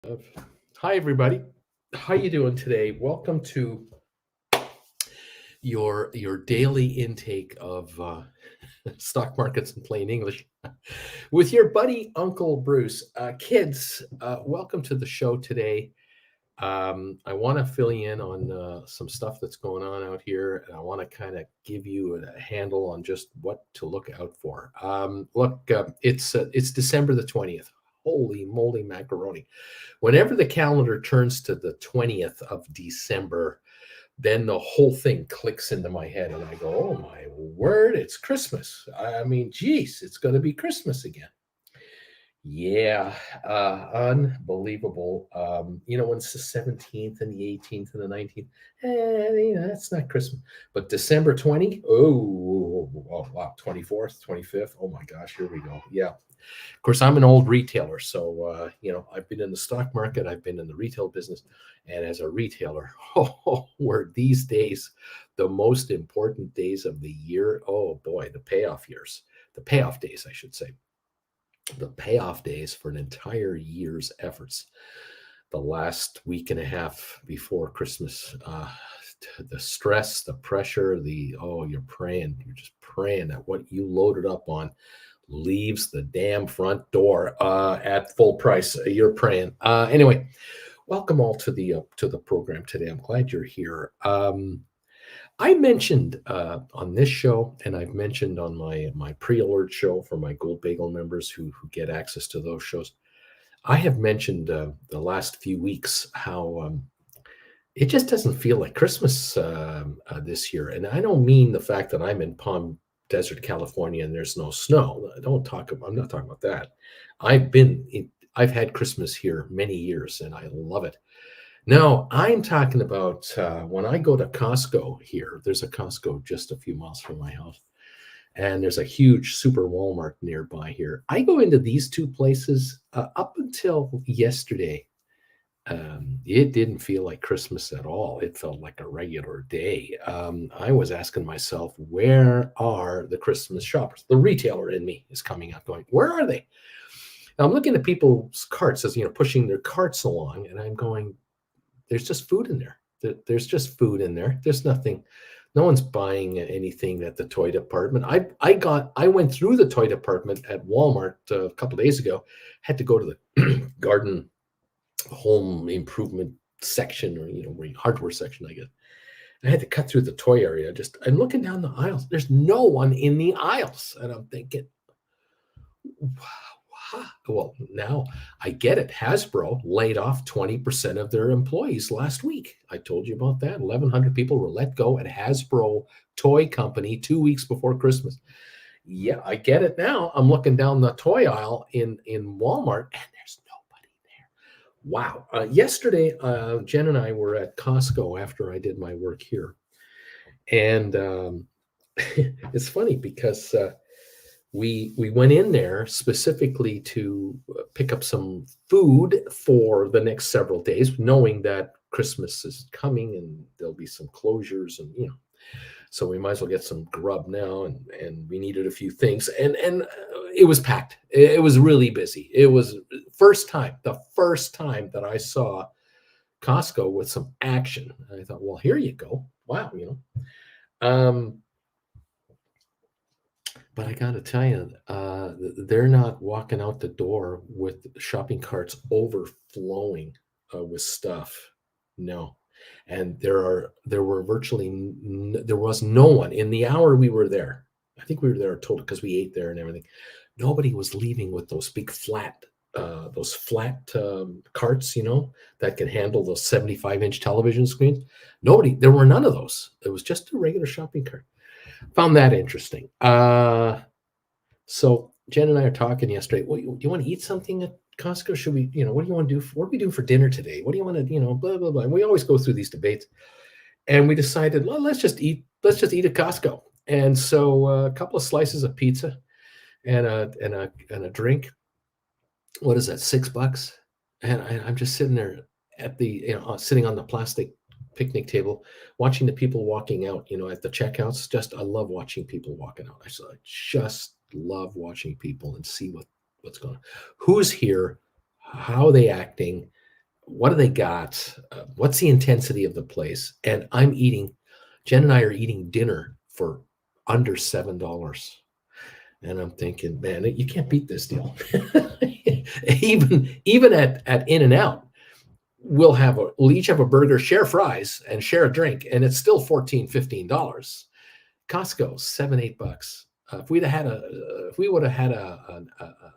Uh, Hi, everybody. How you doing today? Welcome to your daily intake of stock markets in plain English with your buddy Uncle Bruce. Kids, welcome to the show today. I want to fill you in on some stuff that's going on out here, and I want to kind of give you a handle on just what to look out for. It's December the 20th. Holy moly macaroni! Whenever the calendar turns to the 20th of December, then the whole thing clicks into my head, and I go, "Oh my word! It's Christmas! I mean, geez, it's going to be Christmas again." Yeah, unbelievable. When it's the 17th and the 18th and the 19th, that's not Christmas. But December 20, oh, wow, 24th, 25th. Oh my gosh, here we go. Yeah. Of course, I'm an old retailer. So, I've been in the stock market, I've been in the retail business. And as a retailer, we're these days the most important days of the year. Oh boy, the payoff days, I should say the payoff days for an entire year's efforts. The last week and a half before Christmas, the stress, the pressure, you're just praying that what you loaded up on leaves the damn front door at full price. You're praying. Anyway, welcome all to the program today. I'm glad you're here. I mentioned on this show, and I've mentioned on my pre-alert show for my Gold Bagel members who get access to those shows. I have mentioned the last few weeks how it just doesn't feel like Christmas this year, and I don't mean the fact that I'm in Palm Desert, California, and there's no snow. I'm not talking about that. I've had Christmas here many years, and I love it. No, I'm talking about when I go to Costco here. There's a Costco just a few miles from my house, and there's a huge super Walmart nearby here. I go into these two places up until yesterday. It didn't feel like Christmas at all. It felt like a regular day. I was asking myself, where are the Christmas shoppers? The retailer in me is coming up, going, where are they? Now, I'm looking at people's carts as pushing their carts along, and I'm going, there's just food in there. There's just food in there. There's nothing. No one's buying anything at the toy department. I went through the toy department at Walmart a couple of days ago. Had to go to the garden home improvement section, or hardware section, I guess. I had to cut through the toy area. I'm looking down the aisles. There's no one in the aisles, and I'm thinking, well, now I get it. Hasbro laid off 20% of their employees last week. I told you about that. 1,100 people were let go at Hasbro Toy Company 2 weeks before Christmas. Yeah, I get it now. I'm looking down the toy aisle in Walmart, and there's nobody there. Wow. Yesterday, Jen and I were at Costco after I did my work here. And it's funny because we went in there specifically to pick up some food for the next several days, knowing that Christmas is coming and there'll be some closures, and so we might as well get some grub now, and we needed a few things, and it was packed. It was really busy. It was the first time that I saw Costco with some action. And I thought, well, here you go. Wow, Um, But I got to tell you, they're not walking out the door with shopping carts overflowing with stuff. No, and there were there was no one in the hour we were there. I think we were there total because we ate there and everything. Nobody was leaving with those big those flat carts, that can handle those 75-inch television screens. Nobody. There were none of those. It was just a regular shopping cart. Found that interesting. So Jen and I are talking yesterday. Well, do you want to eat something at Costco? Should we, what do you want to do? What do we do for dinner today? What do you want to, blah, blah, blah. And we always go through these debates. And we decided, well, let's just eat at Costco. And so a couple of slices of pizza and a drink. What is that? $6? And I'm just sitting there at sitting on the plastic picnic table, watching the people walking out, at the checkouts. I love watching people walking out. I just love watching people and see what's going on. Who's here? How are they acting? what do they got? What's the intensity of the place? And Jen and I are eating dinner for under $7. And I'm thinking, man, you can't beat this deal. even at In-N-Out, we'll each have a burger, share fries, and share a drink, and it's still $14-15. Costco, $7-8. If we would have had a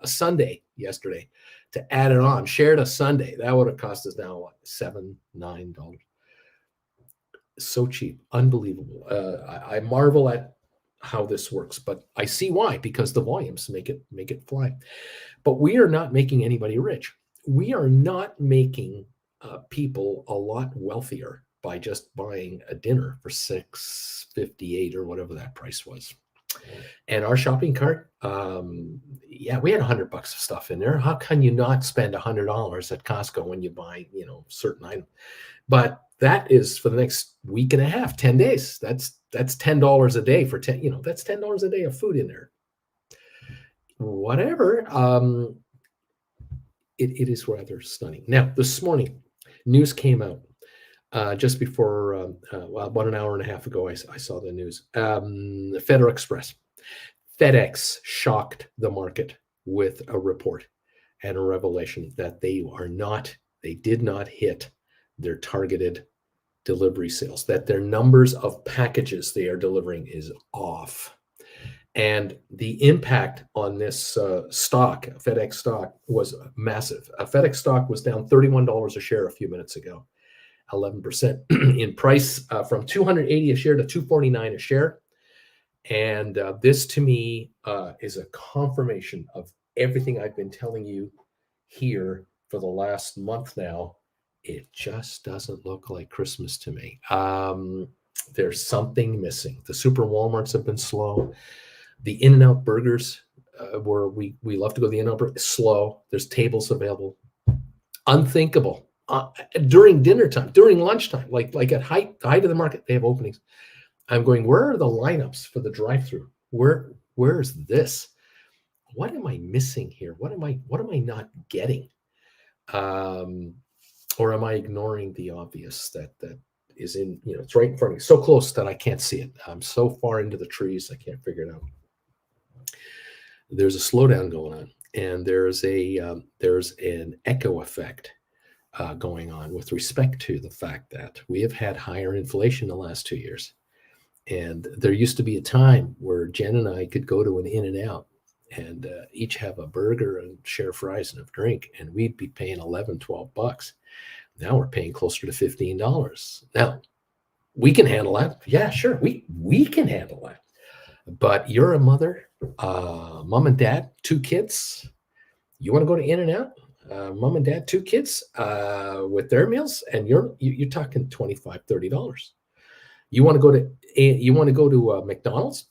Sunday yesterday to add it on, shared a Sunday, that would have cost us now what, $7-9. So cheap, unbelievable. I marvel at how this works, but I see why, because the volumes make it fly. But we are not making anybody rich. We are not making people a lot wealthier by just buying a dinner for $6.58 or whatever that price was. And our shopping cart, yeah, we had $100 of stuff in there. How can you not spend $100 at Costco when you buy, certain items? But that is for the next week and a half, 10 days. That's $10 a day for 10, that's $10 a day of food in there. Whatever. It is rather stunning. Now, this morning, news came out just before, about an hour and a half ago, I saw the news. FedEx shocked the market with a report and a revelation that they did not hit their targeted delivery sales, that their numbers of packages they are delivering is off. And the impact on this stock, FedEx stock, was massive. FedEx stock was down $31 a share a few minutes ago, 11% in price, from $280 a share to $249 a share. And this, to me, is a confirmation of everything I've been telling you here for the last month now. It just doesn't look like Christmas to me. There's something missing. The super Walmarts have been slow. The In-N-Out burgers, where we love to go to the In-N-Out burger, slow. There's tables available. Unthinkable. During dinner time, during lunchtime, like at the height of the market, they have openings. I'm going, where are the lineups for the drive-through? Where is this? What am I missing here? What am I not getting? Or am I ignoring the obvious that is in, it's right in front of me, so close that I can't see it. I'm so far into the trees, I can't figure it out. There's a slowdown going on, and there's an echo effect going on with respect to the fact that we have had higher inflation the last 2 years. And there used to be a time where Jen and I could go to an In-N-Out and each have a burger and share fries and a drink, and we'd be paying $11-12. Now we're paying closer to $15. Now, we can handle that. Yeah, sure, we can handle that. But you're a mother, mom and dad, 2 kids. You want to go to In-N-Out? Mom and dad, 2 kids with their meals, and you're talking $25-30. You want to go to McDonald's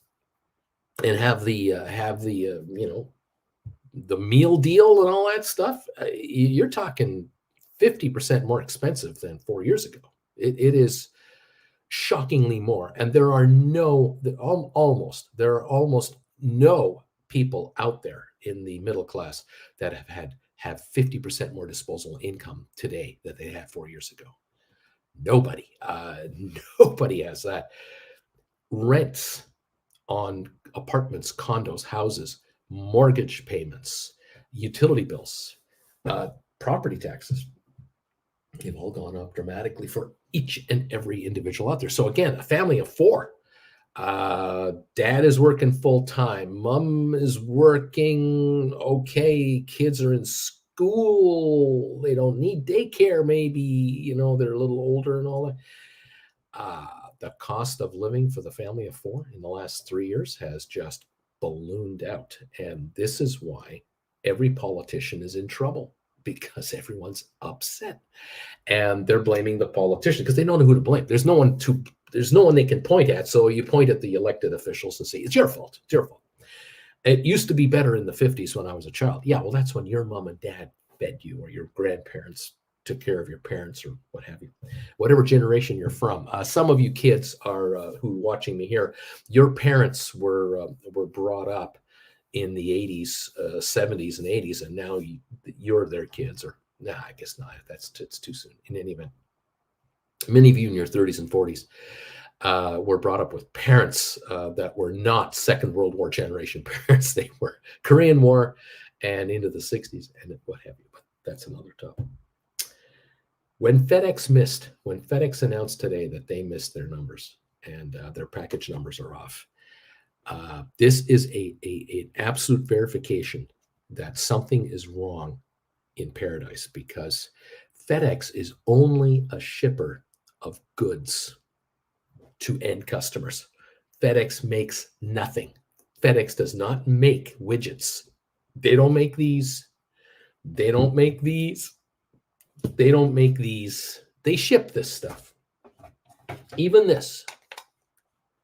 and have the the meal deal and all that stuff. You're talking 50% more expensive than 4 years ago. It is shockingly more, and there are almost no people out there in the middle class that have 50% more disposable income today than they had 4 years ago. Nobody has that. Rents on apartments, condos, houses, mortgage payments, utility bills, property taxes, they've all gone up dramatically for each and every individual out there. So again, a family of 4. Dad is working full time. Mom is working okay. Kids are in school. They don't need daycare. Maybe, they're a little older and all that. The cost of living for the family of 4 in the last 3 years has just ballooned out. And this is why every politician is in trouble, because everyone's upset. And they're blaming the politician because they don't know who to blame. There's no one they can point at. So you point at the elected officials and say, it's your fault. It's your fault. It used to be better in the 50s when I was a child. Yeah, well, that's when your mom and dad fed you, or your grandparents took care of your parents, or what have you, whatever generation you're from. Some of you kids are who are watching me here, your parents were brought up in the 80s, 70s, and 80s, and now you're their kids, or Nah, I guess not. It's too soon. In any event, many of you in your 30s and 40s were brought up with parents that were not Second World War generation parents. They were Korean War and into the 60s and what have you. But that's another topic. When FedEx announced today that they missed their numbers and their package numbers are off, this is an absolute verification that something is wrong in paradise, because FedEx is only a shipper of goods to end customers. FedEx makes nothing. FedEx does not make widgets. They don't make these. They don't make these. They don't make these. They ship this stuff. Even this.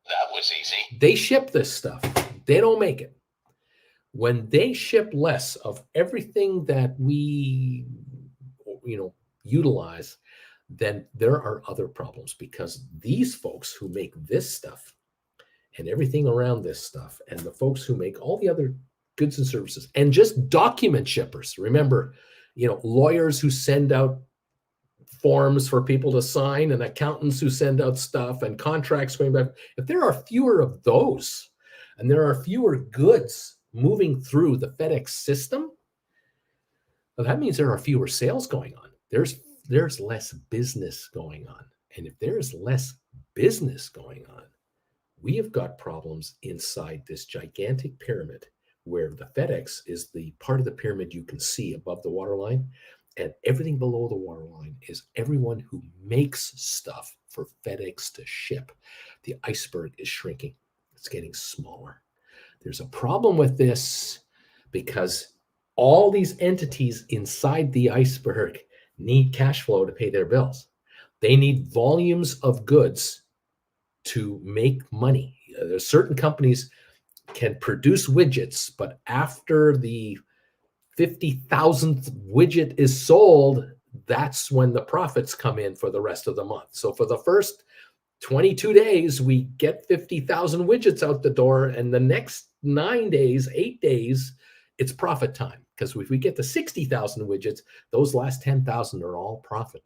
That was easy. They ship this stuff. They don't make it. When they ship less of everything that we, utilize, then there are other problems, because these folks who make this stuff and everything around this stuff, and the folks who make all the other goods and services, and just document shippers, remember, lawyers who send out forms for people to sign, and accountants who send out stuff, and contracts going back. If there are fewer of those, and there are fewer goods moving through the FedEx system, well, that means there are fewer sales going on. There's less business going on. And if there's less business going on, we have got problems inside this gigantic pyramid, where the FedEx is the part of the pyramid you can see above the waterline, and everything below the waterline is everyone who makes stuff for FedEx to ship. The iceberg is shrinking. It's getting smaller. There's a problem with this, because all these entities inside the iceberg need cash flow to pay their bills. They need volumes of goods to make money. There's certain companies can produce widgets, but after the 50,000th widget is sold, that's when the profits come in for the rest of the month. So for the first 22 days, we get 50,000 widgets out the door, and the next 8 days, it's profit time. Because if we get to 60,000 widgets, those last 10,000 are all profit.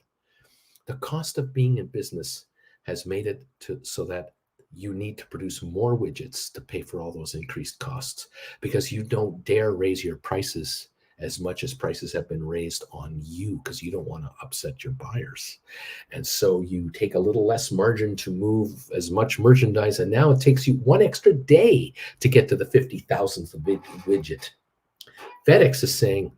The cost of being in business has made it so that you need to produce more widgets to pay for all those increased costs, because you don't dare raise your prices as much as prices have been raised on you, because you don't want to upset your buyers. And so you take a little less margin to move as much merchandise, and now it takes you one extra day to get to the 50,000th widget. FedEx is saying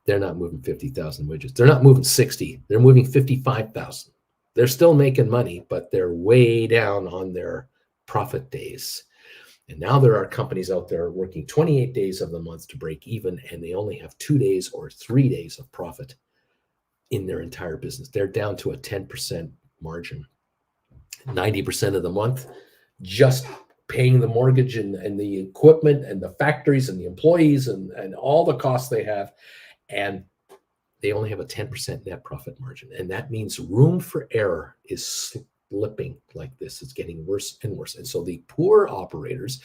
they're not moving 50,000 widgets. They're not moving 60. They're moving 55,000. They're still making money, but they're way down on their profit days. And now there are companies out there working 28 days of the month to break even, and they only have 2 days or 3 days of profit in their entire business. They're down to a 10% margin. 90% of the month just paying the mortgage and the equipment and the factories and the employees and all the costs they have. And they only have a 10% net profit margin. And that means room for error is slipping like this. It's getting worse and worse. And so the poor operators,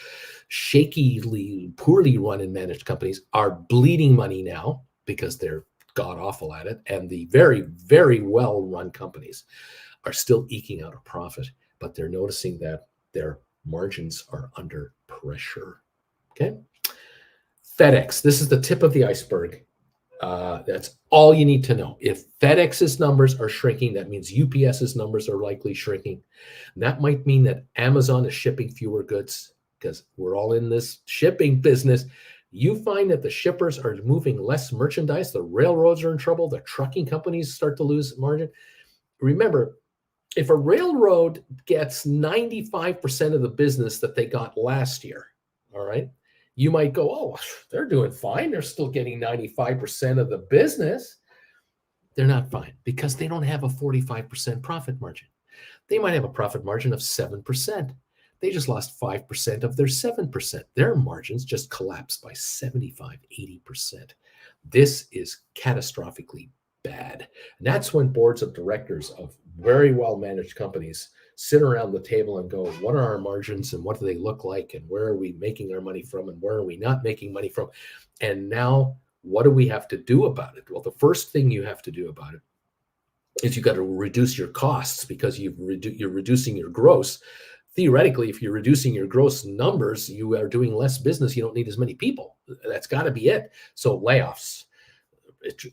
poorly run and managed companies, are bleeding money now because they're god awful at it. And the very, very well run companies are still eking out a profit, but they're noticing that their margins are under pressure. Okay. FedEx, this is the tip of the iceberg. That's all you need to know. If FedEx's numbers are shrinking, that means UPS's numbers are likely shrinking. That might mean that Amazon is shipping fewer goods, because we're all in this shipping business. You find that the shippers are moving less merchandise, the railroads are in trouble, the trucking companies start to lose margin. Remember, if a railroad gets 95% of the business that they got last year, all right, you might go, oh, they're doing fine. They're still getting 95% of the business. They're not fine, because they don't have a 45% profit margin. They might have a profit margin of 7%. They just lost 5% of their 7%. Their margins just collapsed by 75, 80%. This is catastrophically bad. And that's when boards of directors of very well managed companies sit around the table and go, what are our margins and what do they look like? And where are we making our money from? And where are we not making money from? And now What do we have to do about it? Well, the first thing you have to do about it is you got to reduce your costs, because you're reducing your gross. Theoretically, if you're reducing your gross numbers, you are doing less business. You don't need as many people. That's got to be it. So layoffs,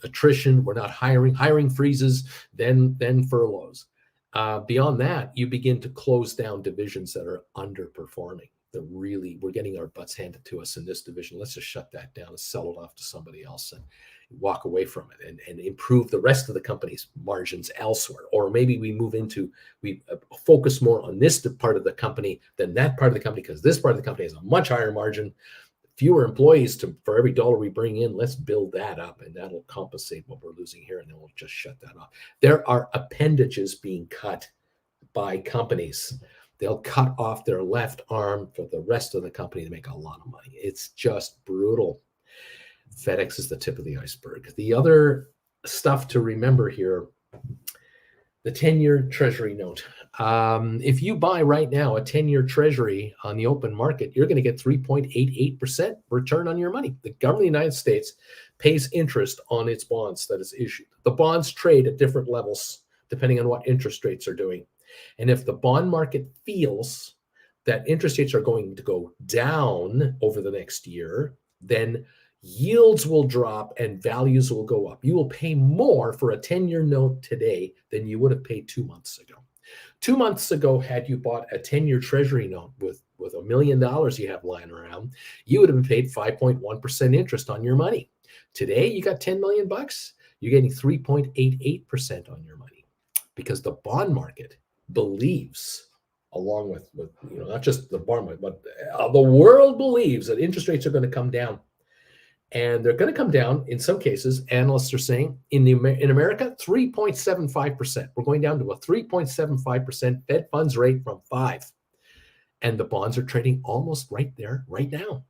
attrition, we're not hiring freezes, then furloughs. Beyond that, you begin to close down divisions that are underperforming. We're getting our butts handed to us in this division. Let's just shut that down and sell it off to somebody else and walk away from it, and improve the rest of the company's margins elsewhere. Or maybe we focus more on this part of the company than that part of the company, because this part of the company has a much higher margin, fewer employees for every dollar we bring in. Let's build that up, and that'll compensate what we're losing here, and then we'll just shut that off. There are appendages being cut by companies. They'll cut off their left arm for the rest of the company to make a lot of money. It's just brutal. FedEx is the tip of the iceberg. The other stuff to remember here, the 10-year Treasury note. If you buy right now a 10-year Treasury on the open market, you're going to get 3.88% return on your money. The government of the United States pays interest on its bonds that is issued. The bonds trade at different levels depending on what interest rates are doing. And if the bond market feels that interest rates are going to go down over the next year, then yields will drop and values will go up. You will pay more for a 10-year note today than you would have paid 2 months ago. 2 months ago, had you bought a 10-year Treasury note with $1 million you have lying around, you would have been paid 5.1% interest on your money. Today, you got $10 million, you're getting 3.88% on your money, because the bond market believes, along with not just the bond market, but the world believes that interest rates are going to come down. And they're going to come down, in some cases, analysts are saying, in America, 3.75%. We're going down to a 3.75% Fed funds rate from 5%. And the bonds are trading almost right there, right now.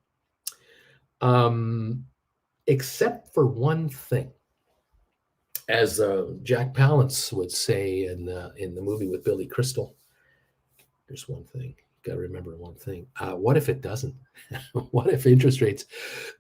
Except for one thing. As Jack Palance would say in the movie with Billy Crystal, there's one thing. Got to remember one thing. What if it doesn't? What if interest rates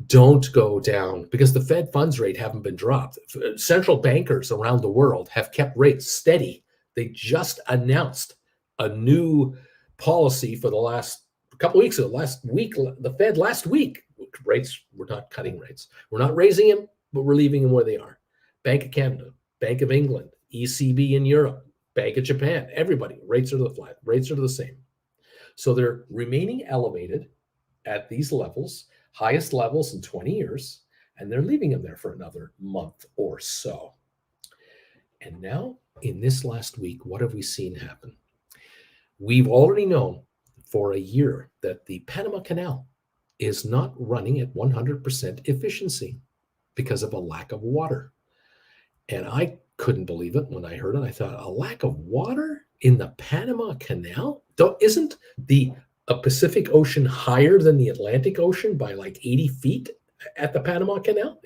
don't go down? Because the Fed funds rate haven't been dropped. Central bankers around the world have kept rates steady. They just announced a new policy for the last couple of weeks. The Fed last week, rates, we're not cutting rates. We're not raising them, but we're leaving them where they are. Bank of Canada, Bank of England, ECB in Europe, Bank of Japan, everybody, rates are flat. Rates are the same. So they're remaining elevated at these levels, highest levels in 20 years, and they're leaving them there for another month or so. And now, in this last week, what have we seen happen? We've already known for a year that the Panama Canal is not running at 100% efficiency because of a lack of water. And I couldn't believe it when I heard it. I thought, a lack of water in the Panama Canal? Isn't the Pacific Ocean higher than the Atlantic Ocean by like 80 feet at the Panama Canal?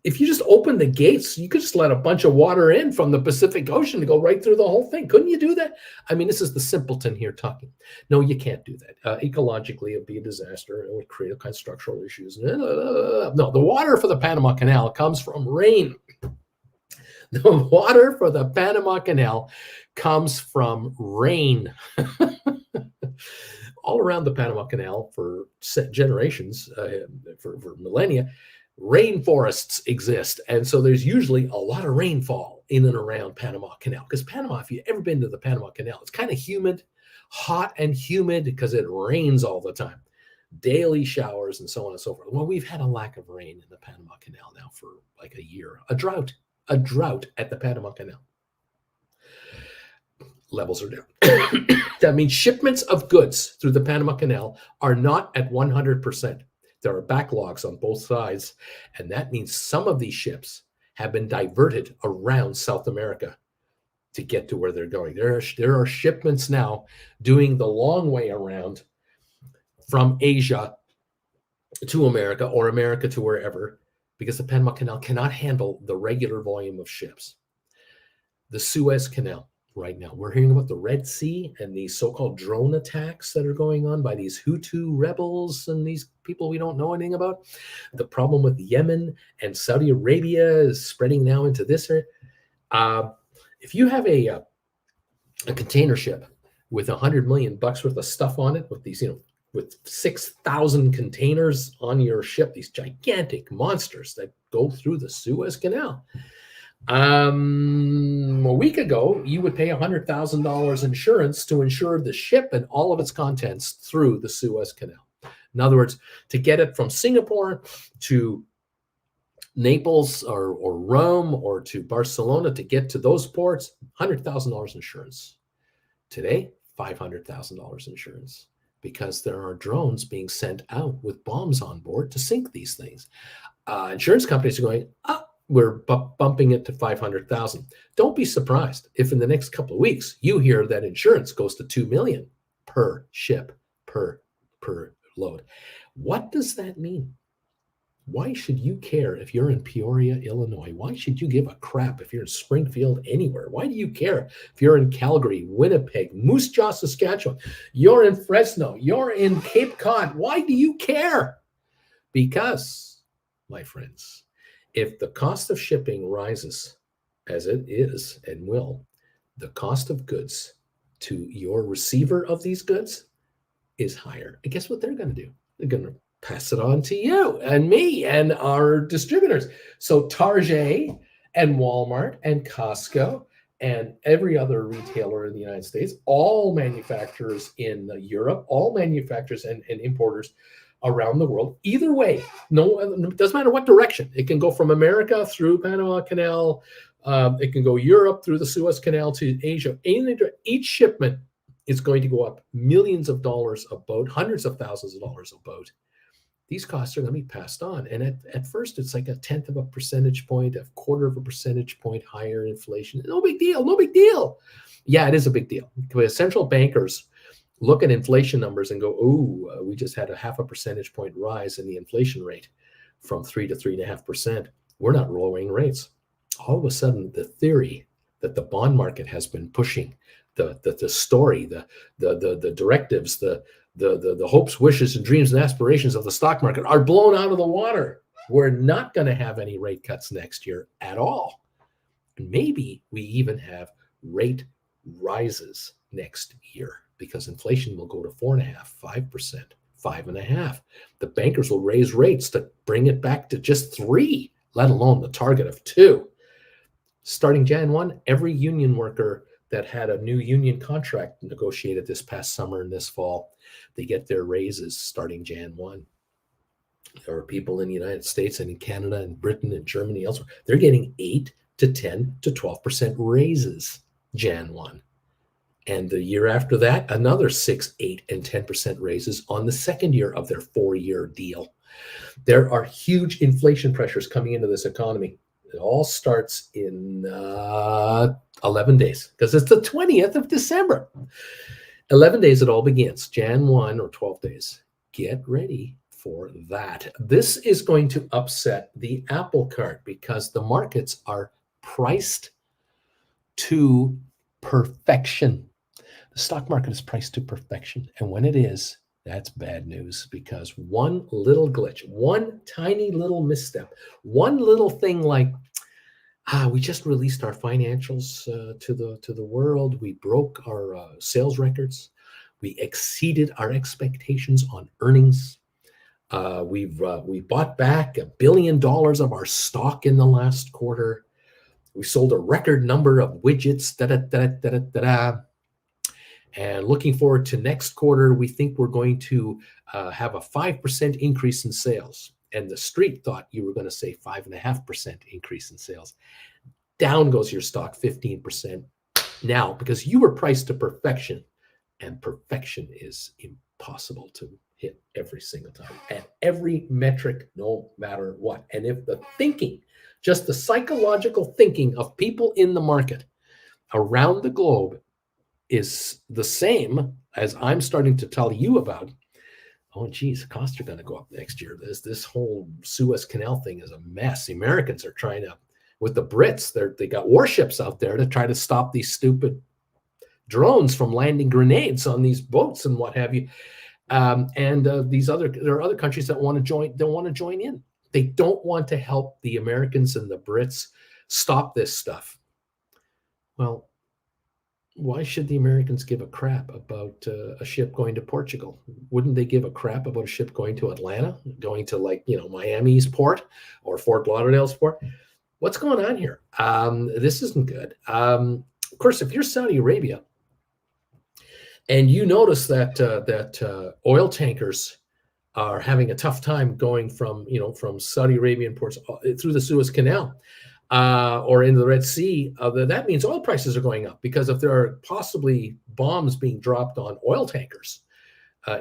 If you just open the gates, you could just let a bunch of water in from the Pacific Ocean to go right through the whole thing. Couldn't you do that? I mean, this is the simpleton here talking. No, you can't do that. Ecologically, it would be a disaster. It would create all kinds of structural issues. No, the water for the Panama Canal comes from rain. The water for the Panama Canal comes from rain. All around the Panama Canal for generations, for millennia, rainforests exist. And so there's usually a lot of rainfall in and around Panama Canal. Because Panama, if you've ever been to the Panama Canal, it's kind of humid, hot and humid because it rains all the time. Daily showers and so on and so forth. Well, we've had a lack of rain in the Panama Canal now for like a year. A drought at the Panama Canal. Levels are down. That means shipments of goods through the Panama Canal are not at 100%. There are backlogs on both sides, and that means some of these ships have been diverted around South America to get to where they're going. There are shipments now doing the long way around from Asia to America or America to wherever, because the Panama Canal cannot handle the regular volume of ships. The Suez Canal. right now. We're hearing about the Red Sea and these so-called drone attacks that are going on by these Hutu rebels and these people we don't know anything about. The problem with Yemen and Saudi Arabia is spreading now into this area. If you have a container ship with $100 million worth of stuff on it, with these, with 6,000 containers on your ship, these gigantic monsters that go through the Suez Canal. A week ago, you would pay $100,000 insurance to insure the ship and all of its contents through the Suez Canal. In other words, to get it from Singapore to Naples or Rome or to Barcelona, to get to those ports, $100,000 insurance. Today, $500,000 insurance, because there are drones being sent out with bombs on board to sink these things. Insurance companies are going, we're bumping it to 500,000. Don't be surprised if in the next couple of weeks you hear that insurance goes to 2 million per ship, per load. What does that mean? Why should you care if you're in Peoria, Illinois? Why should you give a crap if you're in Springfield, anywhere? Why do you care if you're in Calgary, Winnipeg, Moose Jaw, Saskatchewan? You're in Fresno, you're in Cape Cod. Why do you care? Because, my friends, if the cost of shipping rises, as it is and will, the cost of goods to your receiver of these goods is higher. And guess what they're going to do? They're going to pass it on to you and me and our distributors. So Target and Walmart and Costco and every other retailer in the United States, all manufacturers in Europe, all manufacturers and importers around the world. Either way, it doesn't matter what direction. It can go from America through Panama Canal. It can go Europe through the Suez Canal to Asia. Each shipment is going to go up millions of dollars a boat, hundreds of thousands of dollars a boat. These costs are going to be passed on. And at first, it's like 1/10 of a percentage point, 1/4 of a percentage point higher inflation. No big deal. No big deal. Yeah, it is a big deal. Because central bankers look at inflation numbers and go, oh, we just had 0.5 percentage point rise in the inflation rate from 3 to 3.5%. We're not lowering rates. All of a sudden, the theory that the bond market has been pushing, the story, the directives, the hopes, wishes, and dreams and aspirations of the stock market are blown out of the water. We're not going to have any rate cuts next year at all. Maybe we even have rate rises next year because inflation will go to 4.5%, 5%, 5.5%. The bankers will raise rates to bring it back to just 3%, let alone the target of 2%. Starting Jan 1, every union worker that had a new union contract negotiated this past summer and this fall, they get their raises starting Jan 1. There are people in the United States and in Canada and Britain and Germany, elsewhere. They're getting 8 to 10 to 12% raises Jan 1. And the year after that, another 6, 8, and 10% raises on the second year of their 4-year deal. There are huge inflation pressures coming into this economy. It all starts in 11 days because it's the 20th of December. 11 days it all begins, Jan 1 or 12 days. Get ready for that. This is going to upset the apple cart because the markets are priced to perfection. The stock market is priced to perfection. And when it is, that's bad news because one little glitch, one tiny little misstep, one little thing like, we just released our financials to the world. We broke our sales records. We exceeded our expectations on earnings. We bought back $1 billion of our stock in the last quarter. We sold a record number of widgets. And looking forward to next quarter, we think we're going to have a 5% increase in sales. And the street thought you were going to say 5.5% increase in sales. Down goes your stock 15% now because you were priced to perfection. And perfection is impossible to hit every single time at every metric, no matter what. And if the thinking, just the psychological thinking of people in the market around the globe is the same as I'm starting to tell you about, oh, geez, costs are going to go up next year. This whole Suez Canal thing is a mess. The Americans are trying to, with the Brits, they got warships out there to try to stop these stupid drones from landing grenades on these boats and what have you. There are other countries that want to join. Don't want to join in. They don't want to help the Americans and the Brits stop this stuff. Well, why should the Americans give a crap about a ship going to Portugal? Wouldn't they give a crap about a ship going to Atlanta, going to Miami's port or Fort Lauderdale's port? What's going on here? This isn't good. Of course, if you're Saudi Arabia and you notice that oil tankers are having a tough time going from Saudi Arabian ports through the Suez Canal, or in the Red Sea, that means oil prices are going up, because if there are possibly bombs being dropped on oil tankers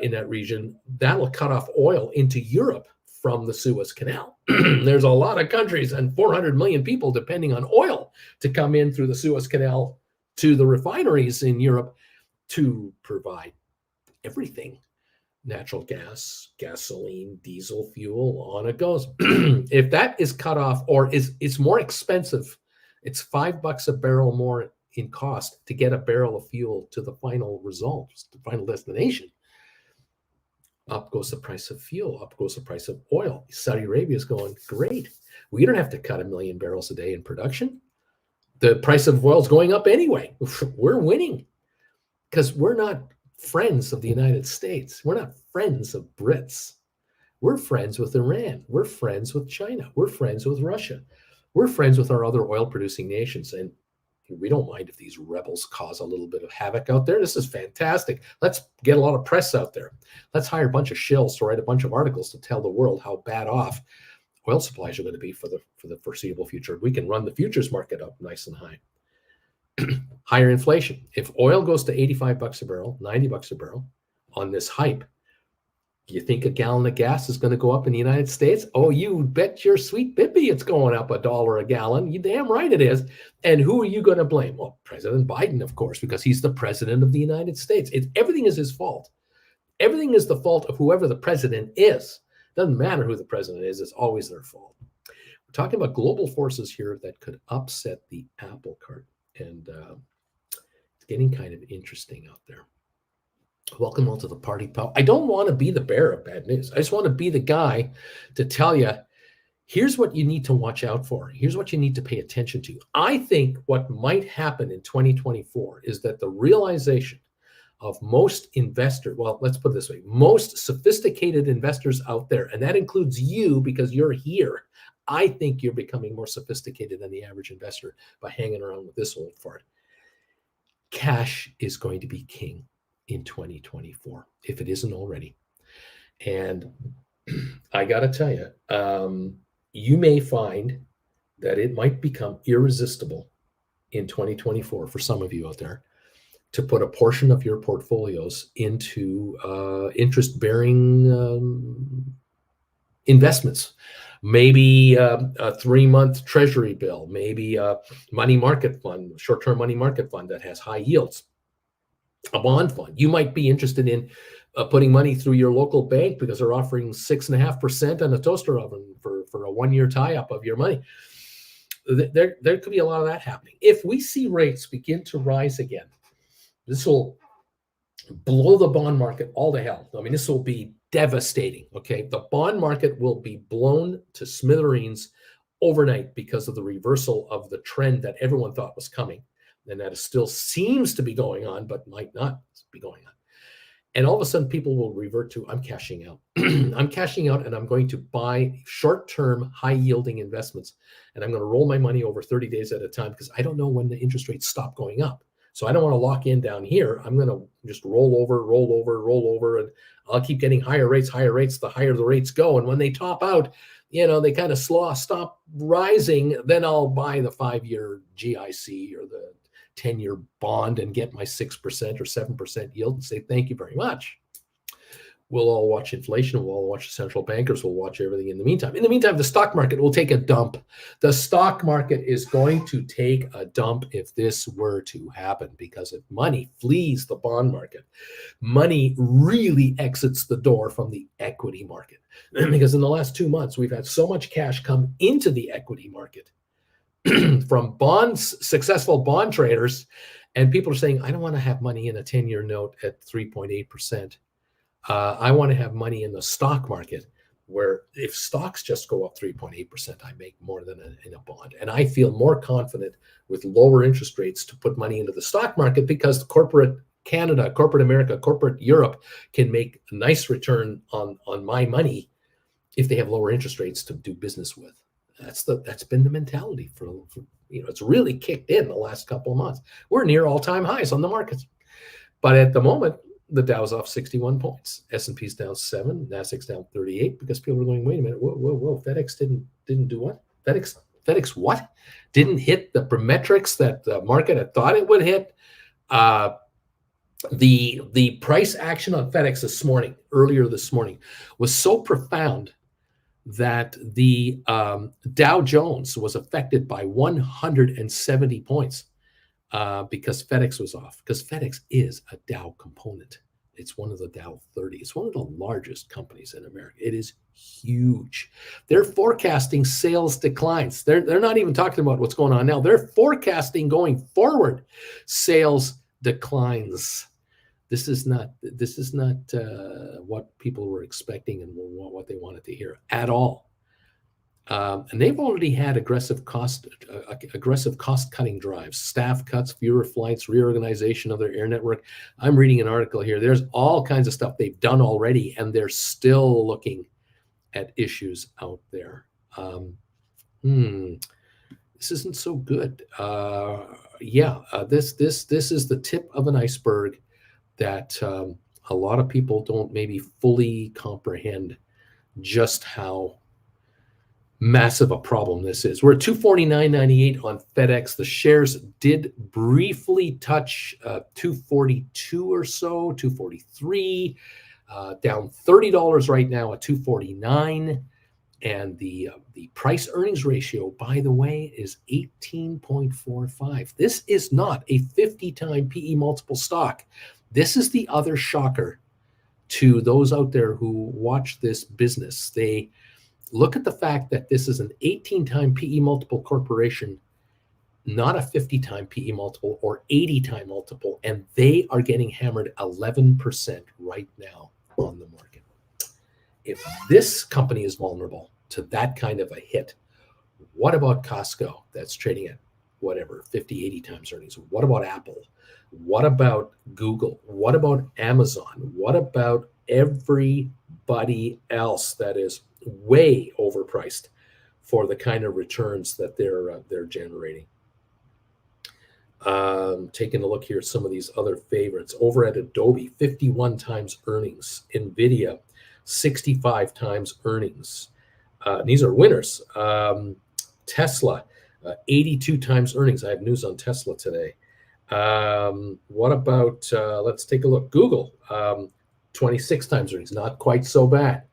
in that region, that will cut off oil into Europe from the Suez Canal. There's a lot of countries and 400 million people depending on oil to come in through the Suez Canal to the refineries in Europe to provide everything. Natural gas, gasoline, diesel fuel, on it goes. If that is cut off, or it's more expensive, it's $5 a barrel more in cost to get a barrel of fuel to the final result, the final destination. Up goes the price of fuel, up goes the price of oil. Saudi Arabia is going, great. We don't have to cut 1 million barrels a day in production. The price of oil is going up anyway. We're winning because we're not friends of the United States. We're not friends of Brits. We're friends with Iran. We're friends with China. We're friends with Russia. We're friends with our other oil-producing nations. And we don't mind if these rebels cause a little bit of havoc out there. This is fantastic. Let's get a lot of press out there. Let's hire a bunch of shills to write a bunch of articles to tell the world how bad off oil supplies are going to be for the foreseeable future. We can run the futures market up nice and high. Higher inflation. If oil goes to $85 a barrel, $90 a barrel on this hype, do you think a gallon of gas is going to go up in the United States? Oh, you bet your sweet bippy it's going up $1 a gallon. You damn right it is. And who are you going to blame? Well, President Biden, of course, because he's the president of the United States. Everything is his fault. Everything is the fault of whoever the president is. Doesn't matter who the president is. It's always their fault. We're talking about global forces here that could upset the apple cart. And it's getting kind of interesting out there. Welcome all to the party, pal. I don't want to be the bearer of bad news. I just want to be the guy to tell you, here's what you need to watch out for. Here's what you need to pay attention to. I think what might happen in 2024 is that the realization of most investors, well, let's put it this way, most sophisticated investors out there, and that includes you because you're here. I think you're becoming more sophisticated than the average investor by hanging around with this old fart. Cash is going to be king in 2024, if it isn't already. And I got to tell you, you may find that it might become irresistible in 2024 for some of you out there to put a portion of your portfolios into interest-bearing investments. Maybe a 3-month treasury bill, maybe a money market fund, short-term money market fund that has high yields, a bond fund. You might be interested in putting money through your local bank because they're offering 6.5% on a toaster oven for a 1-year tie-up of your money. There could be a lot of that happening. If we see rates begin to rise again, this will blow the bond market all to hell. I mean, this will be devastating, okay? The bond market will be blown to smithereens overnight because of the reversal of the trend that everyone thought was coming. And that still seems to be going on, but might not be going on. And all of a sudden, people will revert to, I'm cashing out. I'm cashing out, and I'm going to buy short-term, high-yielding investments. And I'm going to roll my money over 30 days at a time because I don't know when the interest rates stop going up. So I don't want to lock in down here. I'm going to just roll over, and I'll keep getting higher rates, the higher the rates go. And when they top out, they kind of stop rising. Then I'll buy the 5-year GIC or the 10-year bond and get my 6% or 7% yield and say, thank you very much. We'll all watch inflation. We'll all watch the central bankers. We'll watch everything in the meantime. In the meantime, the stock market will take a dump. The stock market is going to take a dump if this were to happen, because if money flees the bond market, money really exits the door from the equity market. Because in the last 2 months, we've had so much cash come into the equity market from successful bond traders And people are saying, I don't want to have money in a 10-year note at 3.8%. I want to have money in the stock market where if stocks just go up 3.8%, I make more than in a bond. And I feel more confident with lower interest rates to put money into the stock market because corporate Canada, corporate America, corporate Europe can make a nice return on my money if they have lower interest rates to do business with. That's been the mentality for it's really kicked in the last couple of months. We're near all-time highs on the markets. But at the moment, the Dow's off 61 points. S&P's down 7, Nasdaq's down 38 because people are going, wait a minute, whoa. FedEx didn't do what? FedEx what? Didn't hit the metrics that the market had thought it would hit. The price action on FedEx earlier this morning, was so profound that the Dow Jones was affected by 170 points because FedEx was off. Because FedEx is a Dow component. It's one of the Dow 30. It's one of the largest companies in America. It is huge. They're forecasting sales declines. They're not even talking about what's going on now. They're forecasting going forward sales declines. This is not what people were expecting and what they wanted to hear at all. And they've already had aggressive cost cutting drives, staff cuts, fewer flights, reorganization of their air network. I'm reading an article here. There's all kinds of stuff they've done already, and they're still looking at issues out there. This isn't so good. This is the tip of an iceberg that a lot of people don't maybe fully comprehend just how massive a problem this is. We're at $249.98 on FedEx. The shares did briefly touch 242 or so, 243, down $30 right now at 249. And the price earnings ratio, by the way, is 18.45. This is not a 50-time PE multiple stock. This is the other shocker to those out there who watch this business. They look at the fact that this is an 18-time PE multiple corporation, not a 50-time PE multiple or 80-time multiple, and they are getting hammered 11% right now on the market. If this company is vulnerable to that kind of a hit, what about Costco that's trading at whatever, 50, 80 times earnings? What about Apple? What about Google? What about Amazon? What about everybody else that is way overpriced for the kind of returns that they're generating? Taking a look here at some of these other favorites. Over at Adobe, 51 times earnings. NVIDIA, 65 times earnings. These are winners. Tesla, 82 times earnings. I have news on Tesla today. What about, let's take a look. Google, 26 times earnings. Not quite so bad.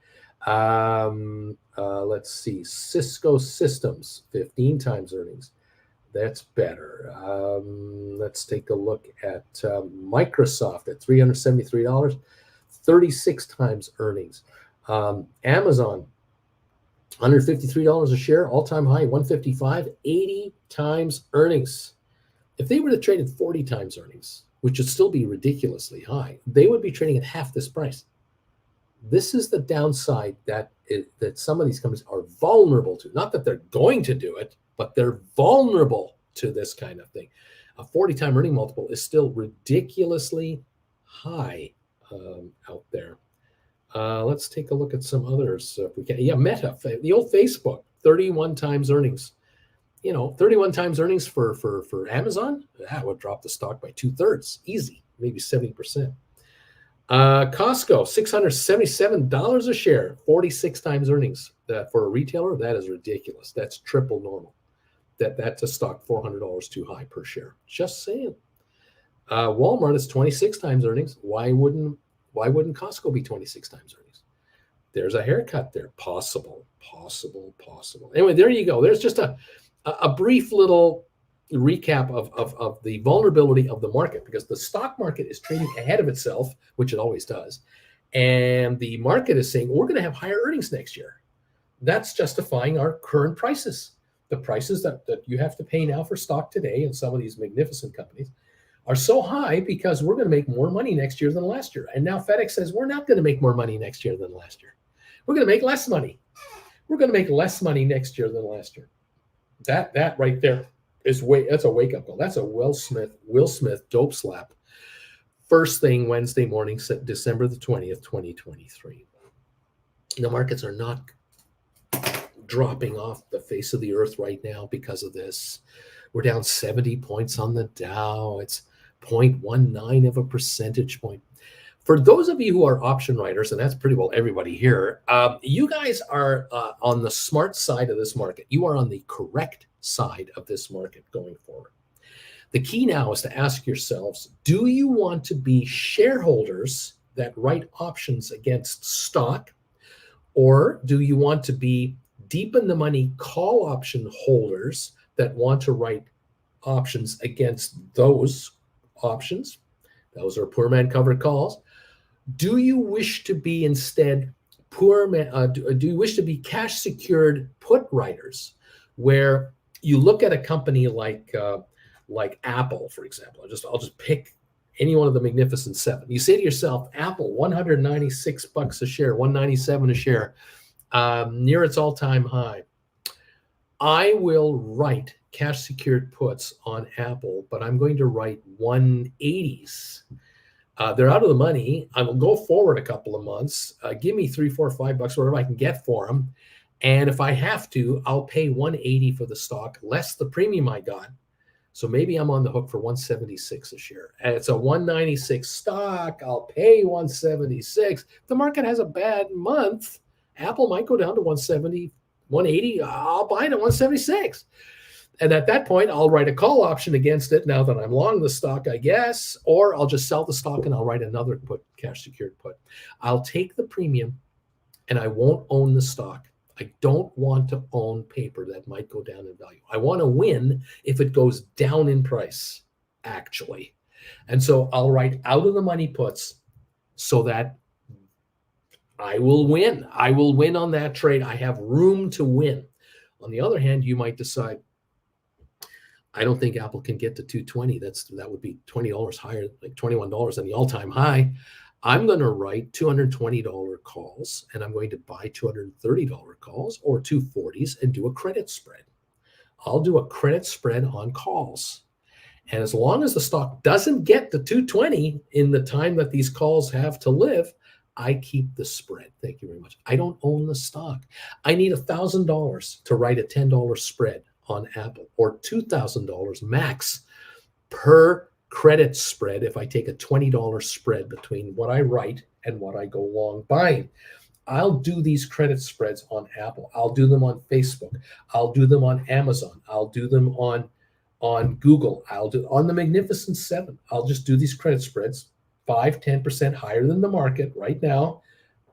Let's see. Cisco Systems, 15 times earnings. That's better. Let's take a look at Microsoft at $373, 36 times earnings. Amazon, $153 a share, all-time high, 155, 80 times earnings. If they were to trade at 40 times earnings, which would still be ridiculously high, they would be trading at half this price. This is the downside that some of these companies are vulnerable to. Not that they're going to do it, but they're vulnerable to this kind of thing. A 40-time earning multiple is still ridiculously high out there. Let's take a look at some others if we can. Yeah, Meta, the old Facebook, 31 times earnings. 31 times earnings for Amazon, that would drop the stock by 2/3, easy, maybe 70%. Costco, $677 a share, 46 times earnings. For a retailer, that is ridiculous. That's triple normal. That's a stock $400 too high per share. Just saying. Walmart is 26 times earnings. Why wouldn't Costco be 26 times earnings? There's a haircut there. Possible. Anyway, there you go. There's just a brief little recap of the vulnerability of the market, because the stock market is trading ahead of itself, which it always does. And the market is saying, we're going to have higher earnings next year. That's justifying our current prices. The prices that you have to pay now for stock today in some of these magnificent companies are so high because we're going to make more money next year than last year. And now FedEx says we're not going to make more money next year than last year. We're going to make less money. We're going to make less money next year than last year. That right there is that's a wake up call. That's a Will Smith dope slap. First thing Wednesday morning, December the 20th, 2023. The markets are not dropping off the face of the earth right now because of this. We're down 70 points on the Dow. It's 0.19 of a percentage point. For those of you who are option writers, and that's pretty well everybody here, you guys are on the smart side of this market. You are on the correct side of this market going forward. The key now is to ask yourselves, do you want to be shareholders that write options against stock, or do you want to be deep in the money call option holders that want to write options against those options? Those are poor man covered calls. Do you wish to be instead do you wish to be cash secured put writers, where you look at a company like Apple, for example? I'll just pick any one of the Magnificent Seven. You say to yourself, Apple, $196 a share, $197 a share, near its all-time high. I will write cash secured puts on Apple, but I'm going to write 180s. They're out of the money. I will go forward a couple of months. Give me $3, $4, $5, whatever I can get for them. And if I have to, I'll pay 180 for the stock, less the premium I got. So maybe I'm on the hook for 176 a share. And it's a 196 stock. I'll pay 176. If the market has a bad month, Apple might go down to 170, 180. I'll buy it at 176. And at that point, I'll write a call option against it now that I'm long the stock, I guess, or I'll just sell the stock and I'll write another put, cash secured put. I'll take the premium and I won't own the stock. I don't want to own paper that might go down in value. I want to win if it goes down in price, actually. And so I'll write out of the money puts so that I will win. I will win on that trade. I have room to win. On the other hand, you might decide, I don't think Apple can get to 220. That would be $20 higher, like $21 than the all-time high. I'm going to write $220 calls, and I'm going to buy $230 calls or 240s and do a credit spread. I'll do a credit spread on calls. And as long as the stock doesn't get to 220 in the time that these calls have to live, I keep the spread. Thank you very much. I don't own the stock. I need $1,000 to write a $10 spread on Apple, or $2,000 max per credit spread if I take a $20 spread between what I write and what I go long buying. I'll do these credit spreads on Apple. I'll do them on Facebook. I'll do them on Amazon. I'll do them on Google. I'll do on the Magnificent Seven. I'll just do these credit spreads 5, 10% higher than the market right now,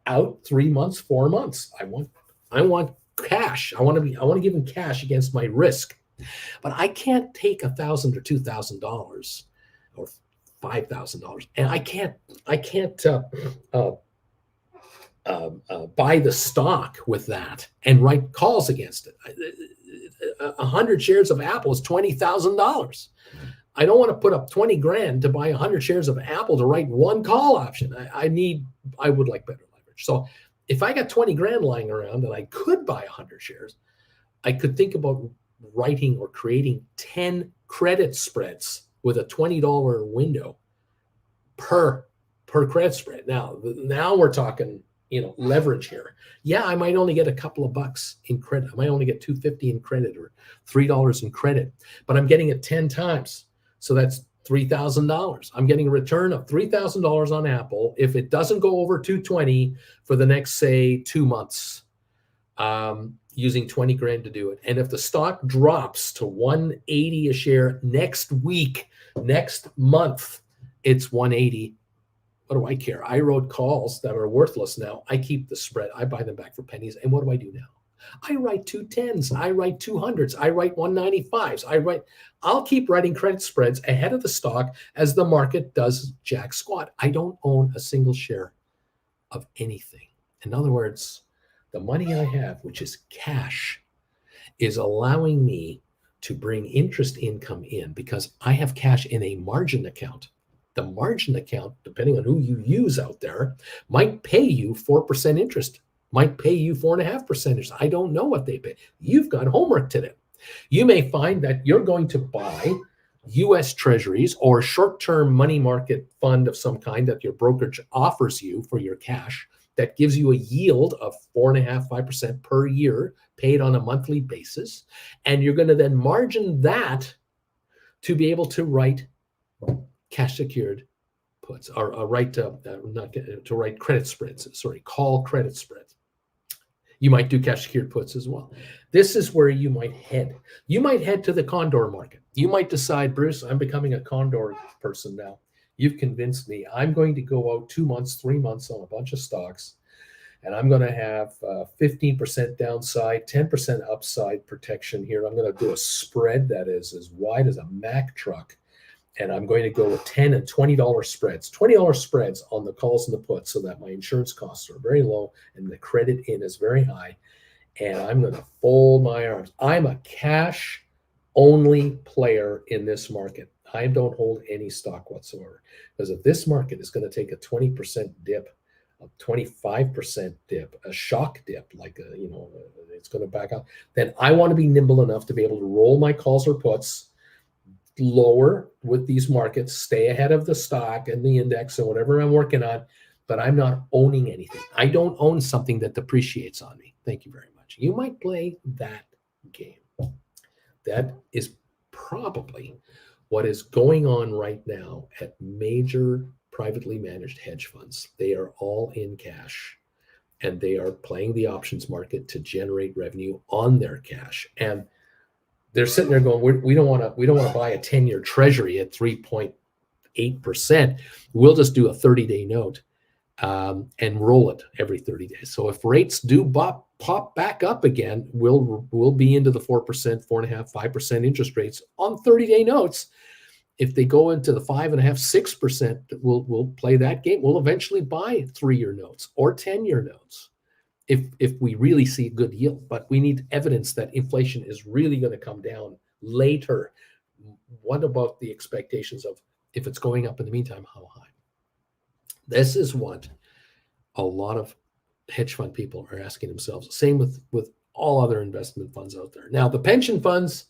out 3 months, 4 months. I want cash. I want to give them cash against my risk, but I can't take $1,000 or $2,000 or $5,000, and I can't buy the stock with that and write calls against it. 100 shares of Apple is $20,000. I don't want to put up 20 grand to buy 100 shares of Apple to write one call option. I would like better leverage. So if I got 20 grand lying around and I could buy 100 shares, I could think about writing or creating 10 credit spreads with a $20 window per credit spread. Now we're talking, leverage here. Yeah, I might only get a couple of bucks in credit. I might only get $2.50 in credit or $3 in credit, but I'm getting it 10 times. So that's $3,000. I'm getting a return of $3,000 on Apple if it doesn't go over 220 for the next, say, 2 months, using 20 grand to do it. And if the stock drops to 180 a share next week, next month, it's 180. What do I care? I wrote calls that are worthless now. I keep the spread. I buy them back for pennies. And what do I do now? I write 210s. I write 200s. I write 195s. I'll keep writing credit spreads ahead of the stock as the market does jack squat. I don't own a single share of anything. In other words, the money I have, which is cash, is allowing me to bring interest income in because I have cash in a margin account. The margin account, depending on who you use out there, might pay you 4% interest, might pay you 4.5% interest. I don't know what they pay. You've got homework to do. You may find that you're going to buy US Treasuries or short-term money market fund of some kind that your brokerage offers you for your cash that gives you a yield of 4.5%, 5% per year paid on a monthly basis. And you're going to then margin that to be able to write cash secured puts or write to write credit spreads, call credit spreads. You might do cash secured puts as well. This is where you might head. You might head to the condor market. You might decide, Bruce, I'm becoming a condor person now. You've convinced me. I'm going to go out 2 months, 3 months on a bunch of stocks, and I'm going to have 15% downside, 10% upside protection here. I'm going to do a spread that is as wide as a Mack truck, and I'm going to go with $10 and $20 spreads, $20 spreads on the calls and the puts so that my insurance costs are very low and the credit in is very high. And I'm going to fold my arms. I'm a cash only player in this market. I don't hold any stock whatsoever because if this market is going to take a 20% dip, a 25% dip, a shock dip, like it's going to back up, then I want to be nimble enough to be able to roll my calls or puts lower with these markets, stay ahead of the stock and the index or whatever I'm working on, but I'm not owning anything. I don't own something that depreciates on me. Thank you very much. You might play that game. That is probably what is going on right now at major privately managed hedge funds. They are all in cash and they are playing the options market to generate revenue on their cash. And they're sitting there going, we don't want to buy a 10-year treasury at 3.8%. We'll just do a 30-day note and roll it every 30 days. So if rates do pop back up again, we'll be into the 4%, 4.5%, 5% interest rates on 30-day notes. If they go into the 5.5%, 6%, we'll play that game. We'll eventually buy 3-year notes or 10-year notes if we really see good yield. But we need evidence that inflation is really going to come down later. What about the expectations of if it's going up in the meantime, how high? This is what a lot of hedge fund people are asking themselves. Same with all other investment funds out there. Now, the pension funds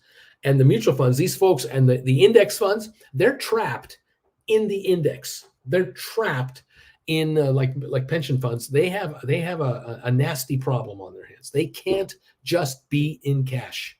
and the mutual funds, these folks and the index funds, they're trapped in the index. They're trapped in like pension funds. They have a nasty problem on their hands. They can't just be in cash.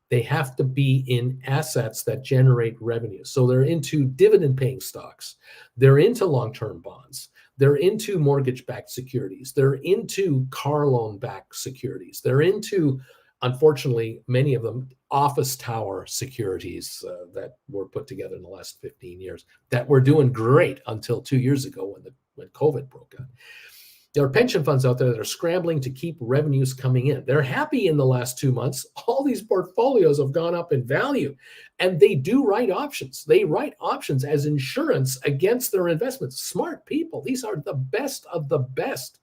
They have to be in assets that generate revenue. So they're into dividend-paying stocks. They're into long-term bonds. They're into mortgage-backed securities. They're into car loan-backed securities. They're into, unfortunately, many of them, office tower securities that were put together in the last 15 years that were doing great until 2 years ago when COVID broke out. There are pension funds out there that are scrambling to keep revenues coming in. They're happy in the last 2 months. All these portfolios have gone up in value, and they do write options. They write options as insurance against their investments. Smart people. These are the best of the best,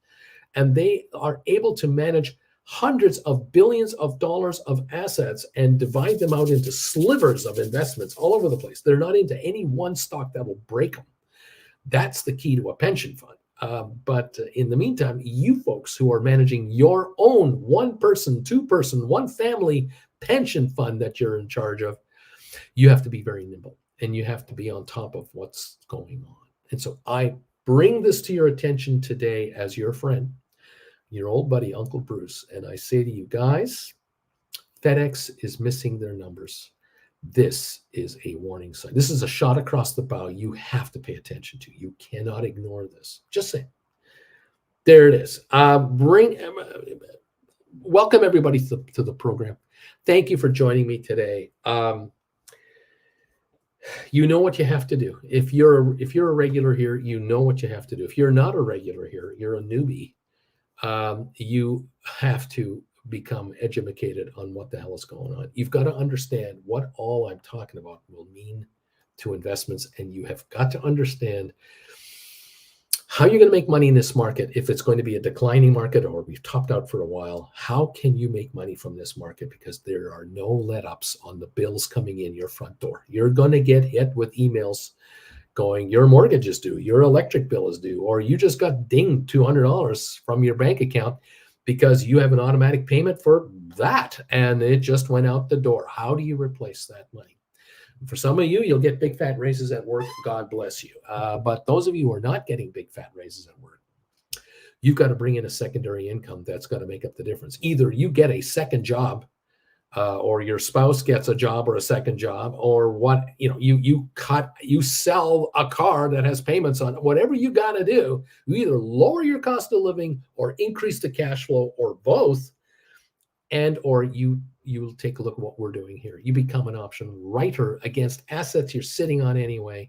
and they are able to manage hundreds of billions of dollars of assets and divide them out into slivers of investments all over the place. They're not into any one stock that will break them. That's the key to a pension fund. But in the meantime, you folks who are managing your own 1-person, 2-person, 1-family pension fund that you're in charge of, you have to be very nimble and you have to be on top of what's going on. And so I bring this to your attention today as your friend, your old buddy, Uncle Bruce. And I say to you guys, FedEx is missing their numbers. This is a warning sign. This is a shot across the bow you have to pay attention to. You cannot ignore this. Just say, there it is. Welcome everybody to the program. Thank you for joining me today. You know what you have to do. If you're a regular here, you know what you have to do. If you're not a regular here, you're a newbie. You have to become educated on what the hell is going on. You've got to understand what all I'm talking about will mean to investments, and you have got to understand How are you going to make money in this market if it's going to be a declining market or we've topped out for a while? How can you make money from this market? Because there are no let-ups on the bills coming in your front door. You're going to get hit with emails going, your mortgage is due, your electric bill is due, or you just got dinged $200 from your bank account because you have an automatic payment for that and it just went out the door. How do you replace that money? For some of you, you'll get big fat raises at work. God bless you. But those of you who are not getting big fat raises at work, you've got to bring in a secondary income that's got to make up the difference. Either you get a second job, or your spouse gets a job or a second job, or what, you sell a car that has payments on it. Whatever you got to do, you either lower your cost of living or increase the cash flow or both, and or you take a look at what we're doing here. You become an option writer against assets you're sitting on anyway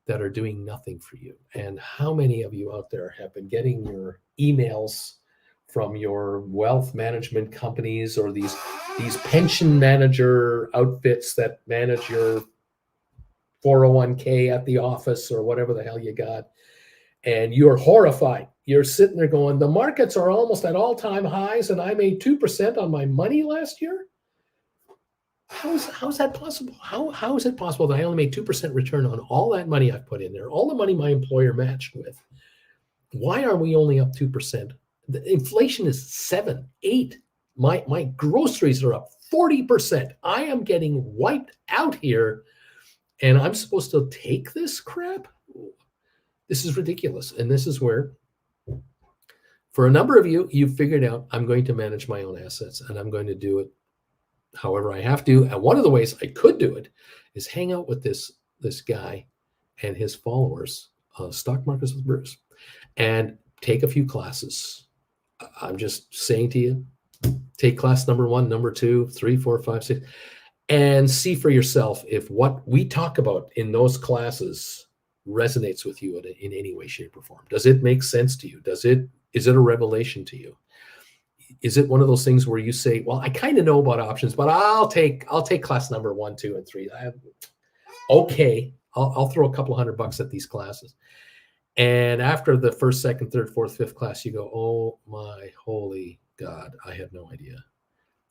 that are doing nothing for you. And how many of you out there have been getting your emails from your wealth management companies or these pension manager outfits that manage your 401k at the office or whatever the hell you got, and you're horrified? You're sitting there going, the markets are almost at all-time highs and I made 2% on my money last year? How's that possible? How is it possible that I only made 2% return on all that money I've put in there, all the money my employer matched with? Why are we only up 2%? The inflation is 7, 8. My groceries are up 40%. I am getting wiped out here, and I'm supposed to take this crap? This is ridiculous. And this is where, for a number of you, you've figured out, I'm going to manage my own assets and I'm going to do it however I have to. And one of the ways I could do it is hang out with this guy and his followers, Stock Markets with Bruce, and take a few classes. I'm just saying to you, take class number 1, number 2, 3, 4, 5, 6, and see for yourself if what we talk about in those classes resonates with you in any way, shape, or form. Does it make sense to you? Is it a revelation to you? Is it one of those things where you say, well, I kind of know about options, but I'll take class number 1, 2, and 3. Okay, I'll throw a couple $100 at these classes. And after the first, second, third, fourth, fifth class, you go, oh my holy God, I had no idea.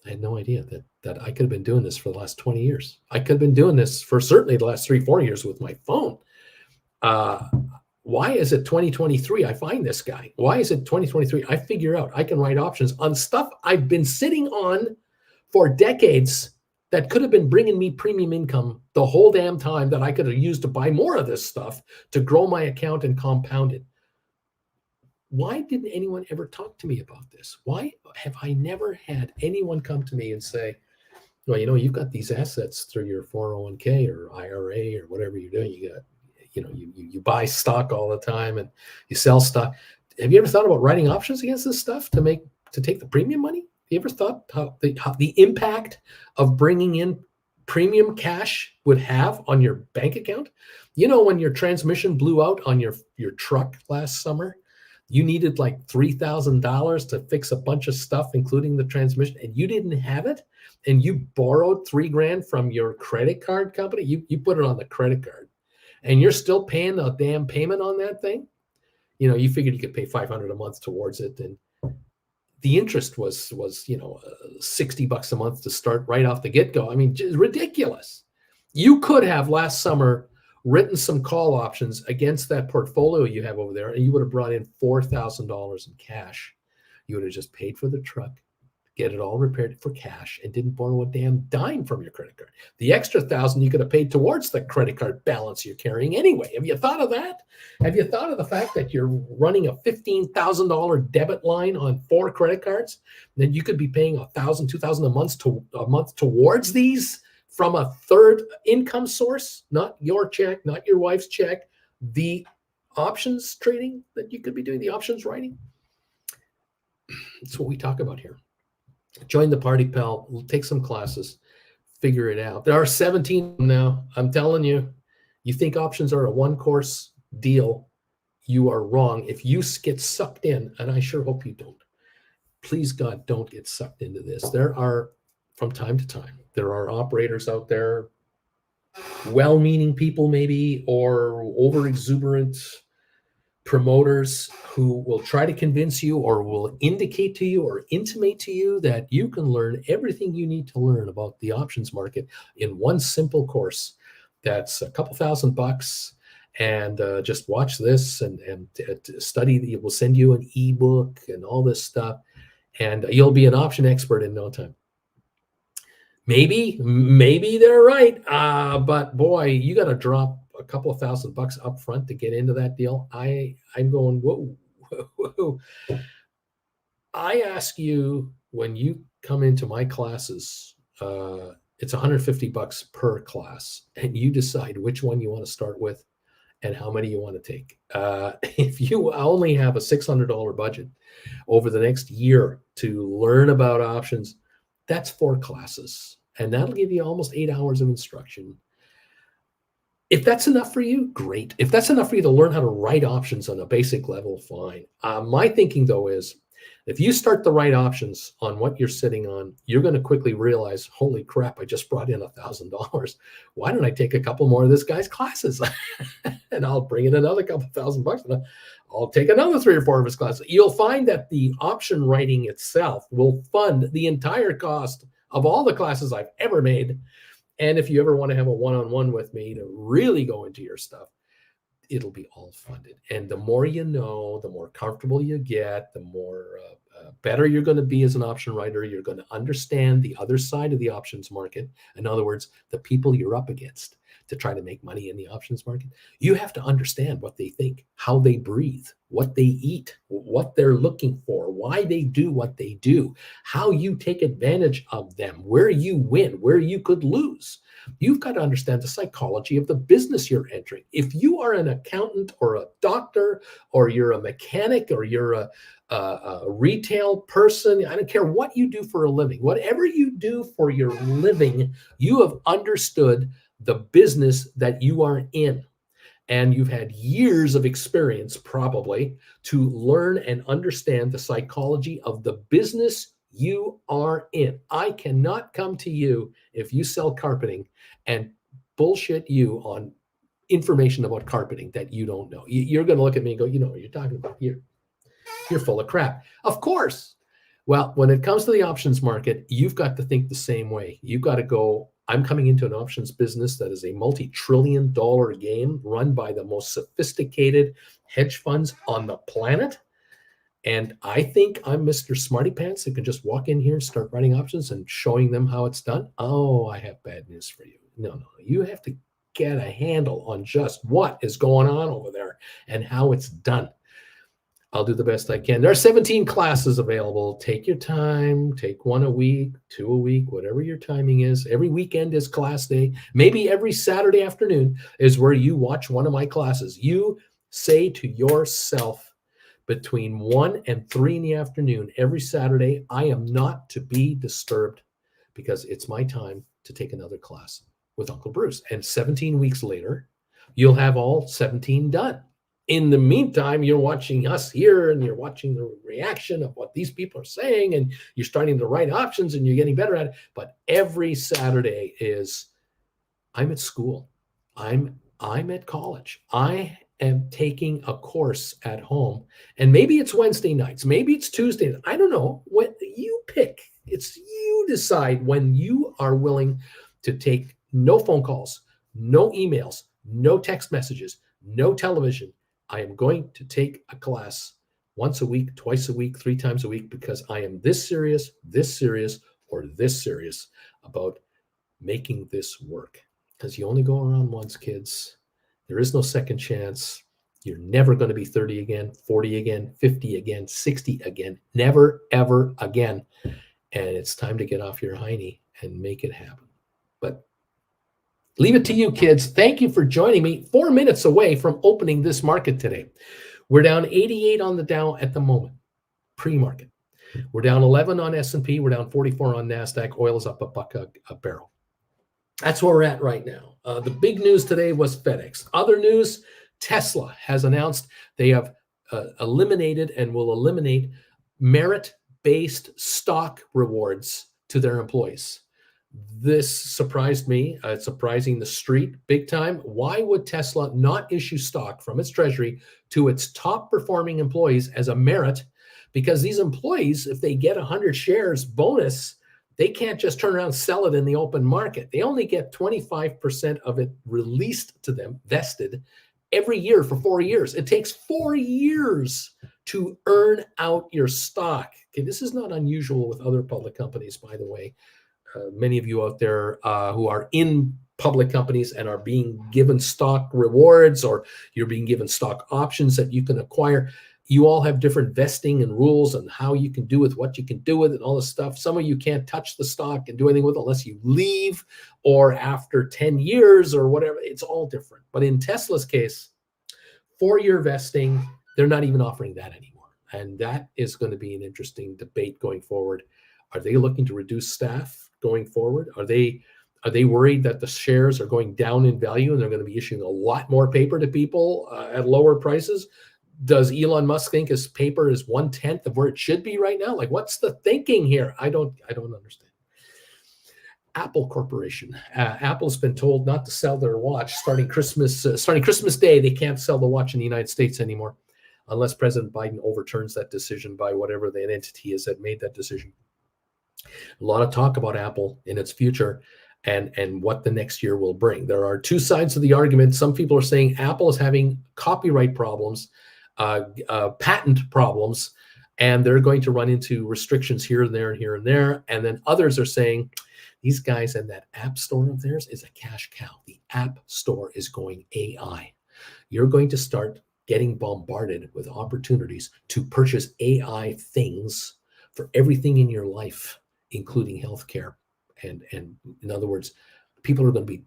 I had no idea that I could have been doing this for the last 20 years. I could have been doing this for certainly the last 3, 4 years with my phone. Why is it 2023 I find this guy? Why is it 2023 I figure out I can write options on stuff I've been sitting on for decades that could have been bringing me premium income the whole damn time that I could have used to buy more of this stuff to grow my account and compound it? Why didn't anyone ever talk to me about this? Why have I never had anyone come to me and say, well, you've got these assets through your 401k or IRA or whatever you're doing. You got, you buy stock all the time and you sell stock. Have you ever thought about writing options against this stuff to take the premium money? You ever thought how the impact of bringing in premium cash would have on your bank account? When your transmission blew out on your truck last summer, you needed like $3,000 to fix a bunch of stuff, including the transmission, and you didn't have it, and you borrowed $3,000 from your credit card company. You put it on the credit card, and you're still paying a damn payment on that thing. You figured you could pay $500 a month towards it, and the interest was $60 a month to start right off the get-go. I mean, just ridiculous. You could have last summer written some call options against that portfolio you have over there, and you would have brought in $4,000 in cash. You would have just paid for the truck, get it all repaired for cash, and didn't borrow a damn dime from your credit card. The extra $1,000 you could have paid towards the credit card balance you're carrying anyway. Have you thought of that? Have you thought of the fact that you're running a $15,000 debit line on 4 credit cards? Then you could be paying $1,000, $2,000 a month towards these from a third income source, not your check, not your wife's check, the options trading that you could be doing, the options writing. That's what we talk about here. Join the party, pal. We'll take some classes, figure it out. There are 17 now. I'm telling you, you think options are a one-course deal, you are wrong. If you get sucked in, and I sure hope you don't, please God, don't get sucked into this. There are, from time to time, there are operators out there, well-meaning people maybe, or over-exuberant promoters who will try to convince you or will indicate to you or intimate to you that you can learn everything you need to learn about the options market in one simple course that's a couple $1,000 and just watch this and study. It will send you an ebook and all this stuff, and you'll be an option expert in no time. Maybe they're right, but boy, you got to drop a couple of $1,000 up front to get into that deal. I'm going, whoa, whoa. I ask you, when you come into my classes, it's $150 per class, and you decide which one you want to start with and how many you want to take. If you only have a $600 budget over the next year to learn about options, that's 4 classes, and that'll give you almost 8 hours of instruction. If that's enough for you, great. If that's enough for you to learn how to write options on a basic level, fine. My thinking, though, is if you start the right options on what you're sitting on, you're going to quickly realize, holy crap, I just brought in $1,000. Why don't I take a couple more of this guy's classes? And I'll bring in another couple $1,000, and I'll take another 3 or 4 of his classes. You'll find that the option writing itself will fund the entire cost of all the classes I've ever made. And if you ever want to have a one-on-one with me to really go into your stuff, it'll be all funded. And the more you know, the more comfortable you get, the more better you're going to be as an option writer. You're going to understand the other side of the options market. In other words, the people you're up against to try to make money in the options market. You have to understand what they think, how they breathe, what they eat, what they're looking for, why they do what they do, how you take advantage of them, where you win, where you could lose. You've got to understand the psychology of the business you're entering. If you are an accountant or a doctor, or you're a mechanic, or you're a retail person, I don't care what you do for a living, whatever you do for your living, you have understood the business that you are in. And you've had years of experience probably to learn and understand the psychology of the business you are in. I cannot come to you if you sell carpeting and bullshit you on information about carpeting that you don't know. You're going to look at me and go, you know what you're talking about. You're full of crap. Of course. Well, when it comes to the options market, you've got to think the same way. You've got to go, I'm coming into an options business that is a multi-trillion-dollar game run by the most sophisticated hedge funds on the planet. And I think I'm Mr. Smarty Pants that can just walk in here and start writing options and showing them how it's done. Oh, I have bad news for you. No. You have to get a handle on just what is going on over there and how it's done. I'll do the best I can. There are 17 classes available. Take your time. Take 1 a week, 2 a week, whatever your timing is. Every weekend is class day. Maybe every Saturday afternoon is where you watch one of my classes. You say to yourself, between 1 and 3 in the afternoon every Saturday, I am not to be disturbed because it's my time to take another class with Uncle Bruce. And 17 weeks later, you'll have all 17 done. In the meantime, you're watching us here and you're watching the reaction of what these people are saying, and you're starting to write options and you're getting better at it. But every Saturday is, I'm at school. I'm at college. I am taking a course at home, and maybe it's Wednesday nights, maybe it's Tuesday. I don't know what you pick. It's you decide when you are willing to take no phone calls, no emails, no text messages, no television. I am going to take a class once a week, twice a week, 3 times a week, because I am this serious, or this serious about making this work. Because you only go around once, kids. There is no second chance. You're never going to be 30 again, 40 again, 50 again, 60 again. Never, ever again. And it's time to get off your hiney and make it happen. But leave it to you, kids. Thank you for joining me. 4 minutes away from opening this market today. We're down 88 on the Dow at the moment, pre-market. We're down 11 on S&P. We're down 44 on NASDAQ. Oil is up $1 a barrel. That's where we're at right now. The big news today was FedEx. Other news, Tesla has announced they have eliminated and will eliminate merit-based stock rewards to their employees. This surprised me. It's surprising the street big time. Why would Tesla not issue stock from its treasury to its top performing employees as a merit? Because these employees, if they get 100 shares bonus, they can't just turn around and sell it in the open market. They only get 25% of it released to them, vested every year for 4 years. It takes 4 years to earn out your stock. Okay, this is not unusual with other public companies, by the way. Many of you out there who are in public companies and are being given stock rewards, or you're being given stock options that you can acquire, you all have different vesting and rules and how you can do with what you can do with it and all this stuff. Some of you can't touch the stock and do anything with it unless you leave or after 10 years or whatever. It's all different. But in Tesla's case, 4-year vesting, they're not even offering that anymore. And that is going to be an interesting debate going forward. Are they looking to reduce staff going forward? Are they worried that the shares are going down in value and they're going to be issuing a lot more paper to people at lower prices? Does Elon Musk think his paper is 1/10 of where it should be right now? Like, what's the thinking here? I don't understand. Apple Corporation. Apple's been told not to sell their watch starting Christmas Day. They can't sell the watch in the United States anymore unless President Biden overturns that decision by whatever the entity is that made that decision. A lot of talk about Apple in its future and what the next year will bring. There are two sides of the argument. Some people are saying Apple is having copyright problems, patent problems, and they're going to run into restrictions here and there and here and there. And then others are saying these guys in that app store of theirs is a cash cow. The app store is going AI. You're going to start getting bombarded with opportunities to purchase AI things for everything in your life, including healthcare. And in other words, people are going to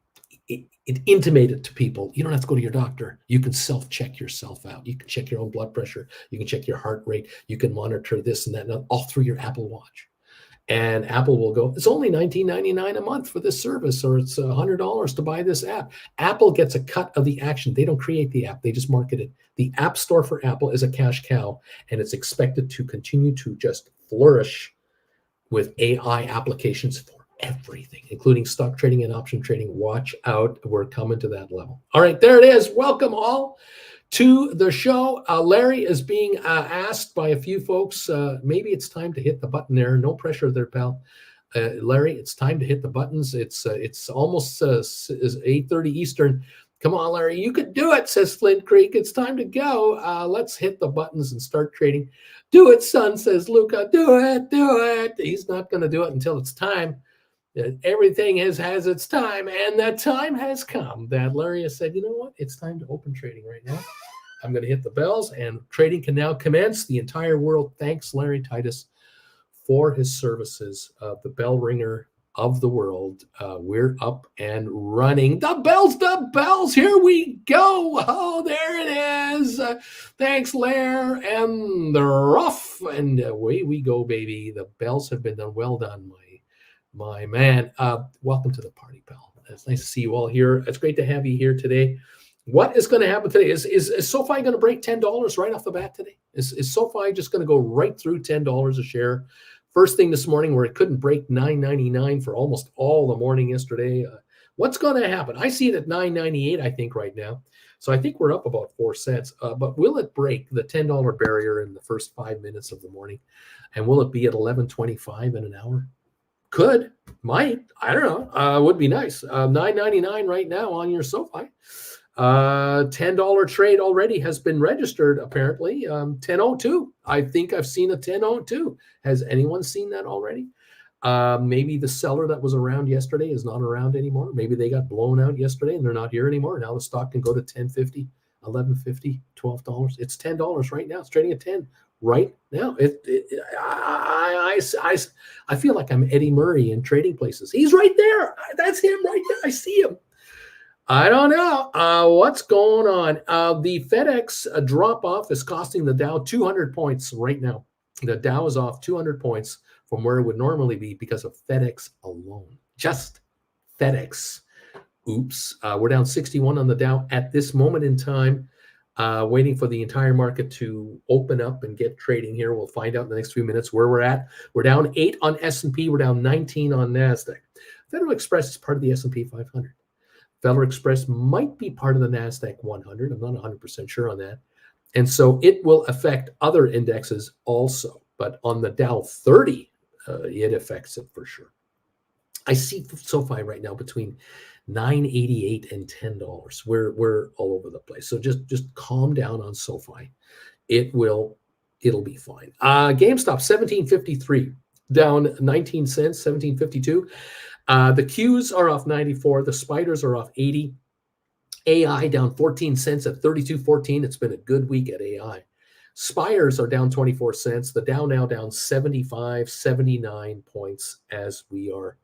be intimated to people. You don't have to go to your doctor. You can self-check yourself out. You can check your own blood pressure. You can check your heart rate. You can monitor this and that, and all through your Apple Watch. And Apple will go, it's only $19.99 a month for this service, or it's $100 to buy this app. Apple gets a cut of the action. They don't create the app. They just market it. The App Store for Apple is a cash cow, and it's expected to continue to just flourish with AI applications for everything, including stock trading and option trading. Watch out. We're coming to that level. All right, there it is. Welcome all to the show. Larry is being asked by a few folks, maybe it's time to hit the button there. No pressure there, pal. Larry, it's time to hit the buttons. It's almost 8:30 Eastern. Come on, Larry, you could do it, says Flint Creek. It's time to go. Let's hit the buttons and start trading. Do it, son, says Luca. Do it, do it. He's not going to do it until it's time. Everything has its time, and that time has come. That Larry has said, you know what? It's time to open trading right now. I'm going to hit the bells, and trading can now commence. The entire world thanks Larry Titus for his services. The bell ringer of the world. We're up and running. The bells. Here we go. Oh, there it is. Thanks, Lair. And the rough. And away we go, baby. The bells have been done. Well done, my man. Welcome to the party, pal. It's nice to see you all here. It's great to have you here today. What is going to happen today? Is SoFi going to break $10 right off the bat today? Is SoFi just going to go right through $10 a share? First thing this morning, where it couldn't break $9.99 for almost all the morning yesterday. What's going to happen? I see it at $9.98, I think, right now. So I think we're up about 4 cents. But will it break the $10 barrier in the first 5 minutes of the morning? And will it be at $11.25 in an hour? Could, might, I don't know. Would be nice. $9.99 right now on your SoFi. $10 trade already has been registered, apparently. 10.02. I think I've seen a 10.02. Has anyone seen that already? Maybe the seller that was around yesterday is not around anymore. Maybe they got blown out yesterday and they're not here anymore. Now the stock can go to $10.50, $11.50, $12. It's $10 right now. It's trading at 10 right now. I feel like I'm Eddie Murray in Trading Places. He's right there. That's him right there. I see him. I don't know what's going on. The FedEx drop-off is costing the Dow 200 points right now. The Dow is off 200 points from where it would normally be because of FedEx alone. Just FedEx. Oops. We're down 61 on the Dow at this moment in time, waiting for the entire market to open up and get trading here. We'll find out in the next few minutes where we're at. We're down 8 on S&P. We're down 19 on NASDAQ. Federal Express is part of the S&P 500. Federal Express might be part of the NASDAQ 100. I'm not 100% sure on that. And so it will affect other indexes also. But on the Dow 30, it affects it for sure. I see SoFi right now between $9.88 and $10. We're all over the place. So just calm down on SoFi. It'll be fine. GameStop 17.53, down 19 cents, 17.52. The Qs are off 94. The spiders are off 80. AI down 14 cents at 32.14. It's been a good week at AI. Spires are down 24 cents. The Dow now down 75, 79 points as we are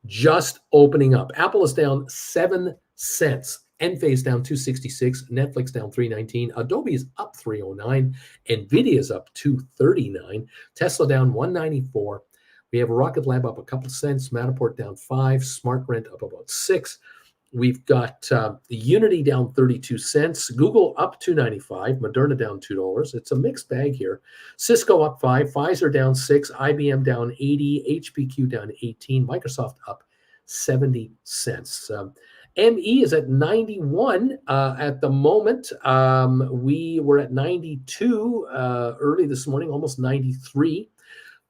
just opening up. Apple is down 7 cents. Enphase down 266. Netflix down 319. Adobe is up 309. Nvidia is up 239. Tesla down 194. We have Rocket Lab up a couple of cents. Matterport down 5. SmartRent up about 6. We've got Unity down 32 cents. Google up $2.95. Moderna down $2. It's a mixed bag here. Cisco up 5. Pfizer down 6. IBM down 80. HPQ down 18. Microsoft up 70 cents. ME is at 91 at the moment. We were at 92 early this morning, almost 93.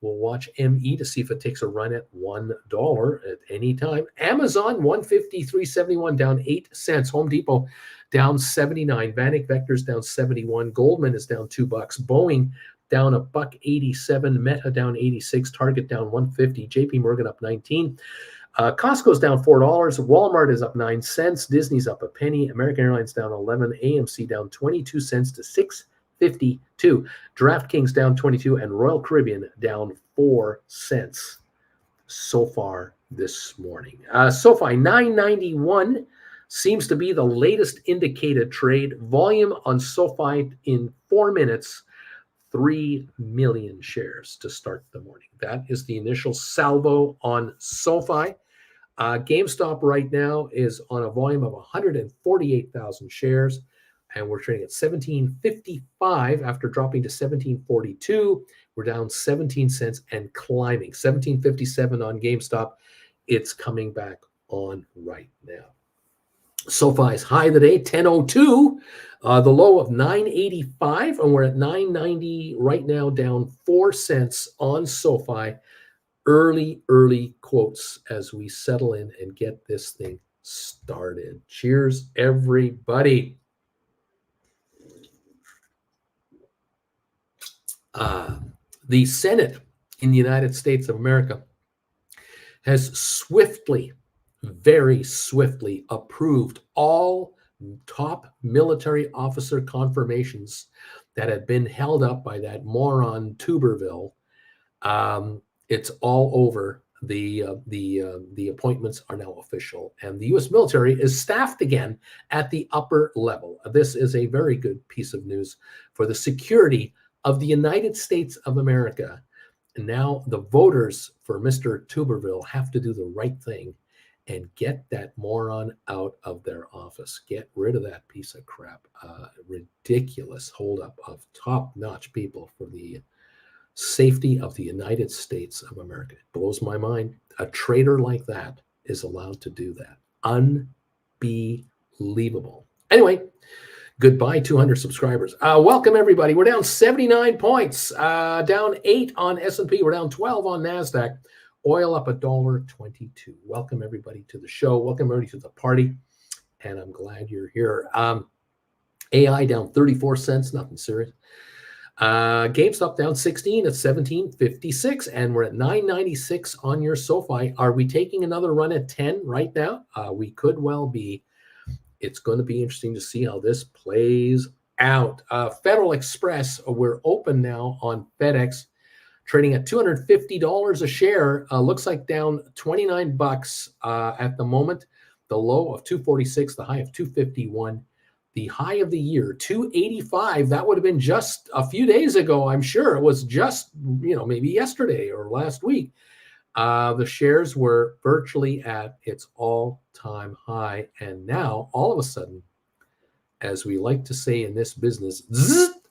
We'll watch ME to see if it takes a run at $1 at any time. Amazon, 153.71, down 8 cents. Home Depot, down 79. Vanek Vectors, down 71. Goldman is down $2. Boeing, down $1.87. Meta, down 86. Target, down 150. JP Morgan, up 19. Costco's down $4. Walmart is up 9 cents. Disney's up a penny. American Airlines down 11. AMC down 22 cents to $6.52. DraftKings down 22, and Royal Caribbean down 4 cents so far this morning. SoFi 991 seems to be the latest indicated trade. Volume on SoFi in 4 minutes, 3 million shares to start the morning. That is the initial salvo on SoFi. GameStop right now is on a volume of 148,000 shares. And we're trading at 17.55 after dropping to 17.42. We're down 17 cents and climbing. 17.57 on GameStop. It's coming back on right now. SoFi's high of the day, 10.02. The low of 9.85. And we're at 9.90 right now, down 4 cents on SoFi. Early quotes as we settle in and get this thing started. Cheers, everybody. The Senate in the United States of America has very swiftly approved all top military officer confirmations that had been held up by that moron Tuberville. It's all over. The appointments are now official, and the U.S. military is staffed again at the upper level. This is a very good piece of news for the security of the United States of America. And now the voters for Mr. Tuberville have to do the right thing and get that moron out of their office. Get rid of that piece of crap. Ridiculous holdup of top-notch people for the safety of the United States of America. It blows my mind. A traitor like that is allowed to do that. Unbelievable. Anyway, goodbye, 200 subscribers. Welcome, everybody. We're down 79 points, down 8 on S&P. We're down 12 on NASDAQ. Oil up $1.22. Welcome, everybody, to the show. Welcome, everybody, to the party. And I'm glad you're here. AI down 34 cents, nothing serious. GameStop down 16 at 17.56, and we're at 9.96 on your SoFi. Are we taking another run at 10 right now? We could well be. It's going to be interesting to see how this plays out. Federal Express, we're open now on FedEx, trading at $250 a share. Looks like down 29 bucks at the moment. The low of 246, the high of 251. The high of the year, 285. That would have been just a few days ago, I'm sure. It was just, maybe yesterday or last week. The shares were virtually at its all-time high. And now, all of a sudden, as we like to say in this business,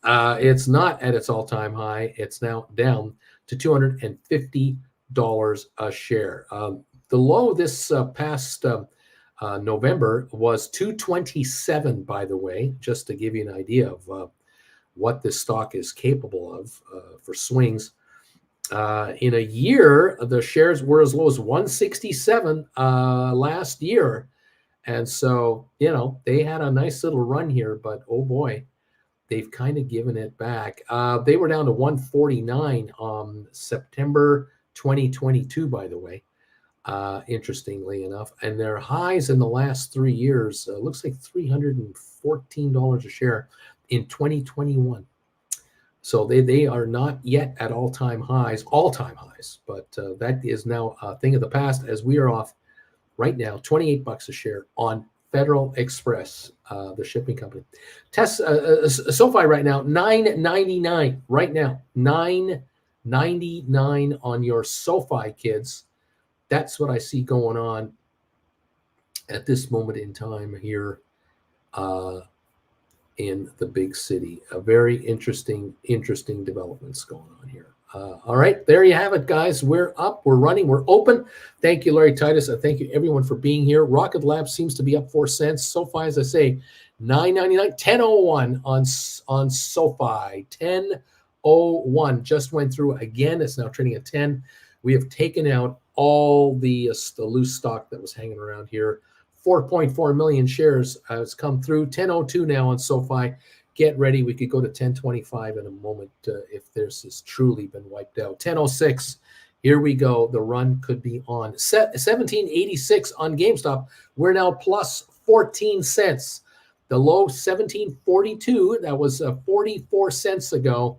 it's not at its all-time high. It's now down to $250 a share. The low this past November was 227, by the way, just to give you an idea of what this stock is capable of for swings. In a year, the shares were as low as 167 last year. And so, they had a nice little run here, but oh boy, they've kind of given it back. They were down to 149 on September 2022, by the way, interestingly enough. And their highs in the last 3 years looks like $314 a share in 2021. So they are not yet at all-time highs, but that is now a thing of the past, as we are off right now, $28 a share on Federal Express, the shipping company. SoFi right now, $9.99 right now, $9.99 on your SoFi, kids. That's what I see going on at this moment in time here in the big city. A very interesting developments going on here. All right, there you have it, guys. We're up, we're running, we're open. Thank you, Larry Titus. Thank you, everyone, for being here. Rocket Lab seems to be up 4 cents. SoFi, as I say, $9.99, $10.01 on SoFi. $10.01 just went through again. It's now trading at 10. We have taken out all the loose stock that was hanging around here. 4.4 million shares has come through. 10.02 now on SoFi. Get ready. We could go to 10.25 in a moment if this has truly been wiped out. 10.06. Here we go. The run could be on. 17.86 on GameStop. We're now plus 14 cents. The low 17.42. That was 44 cents ago.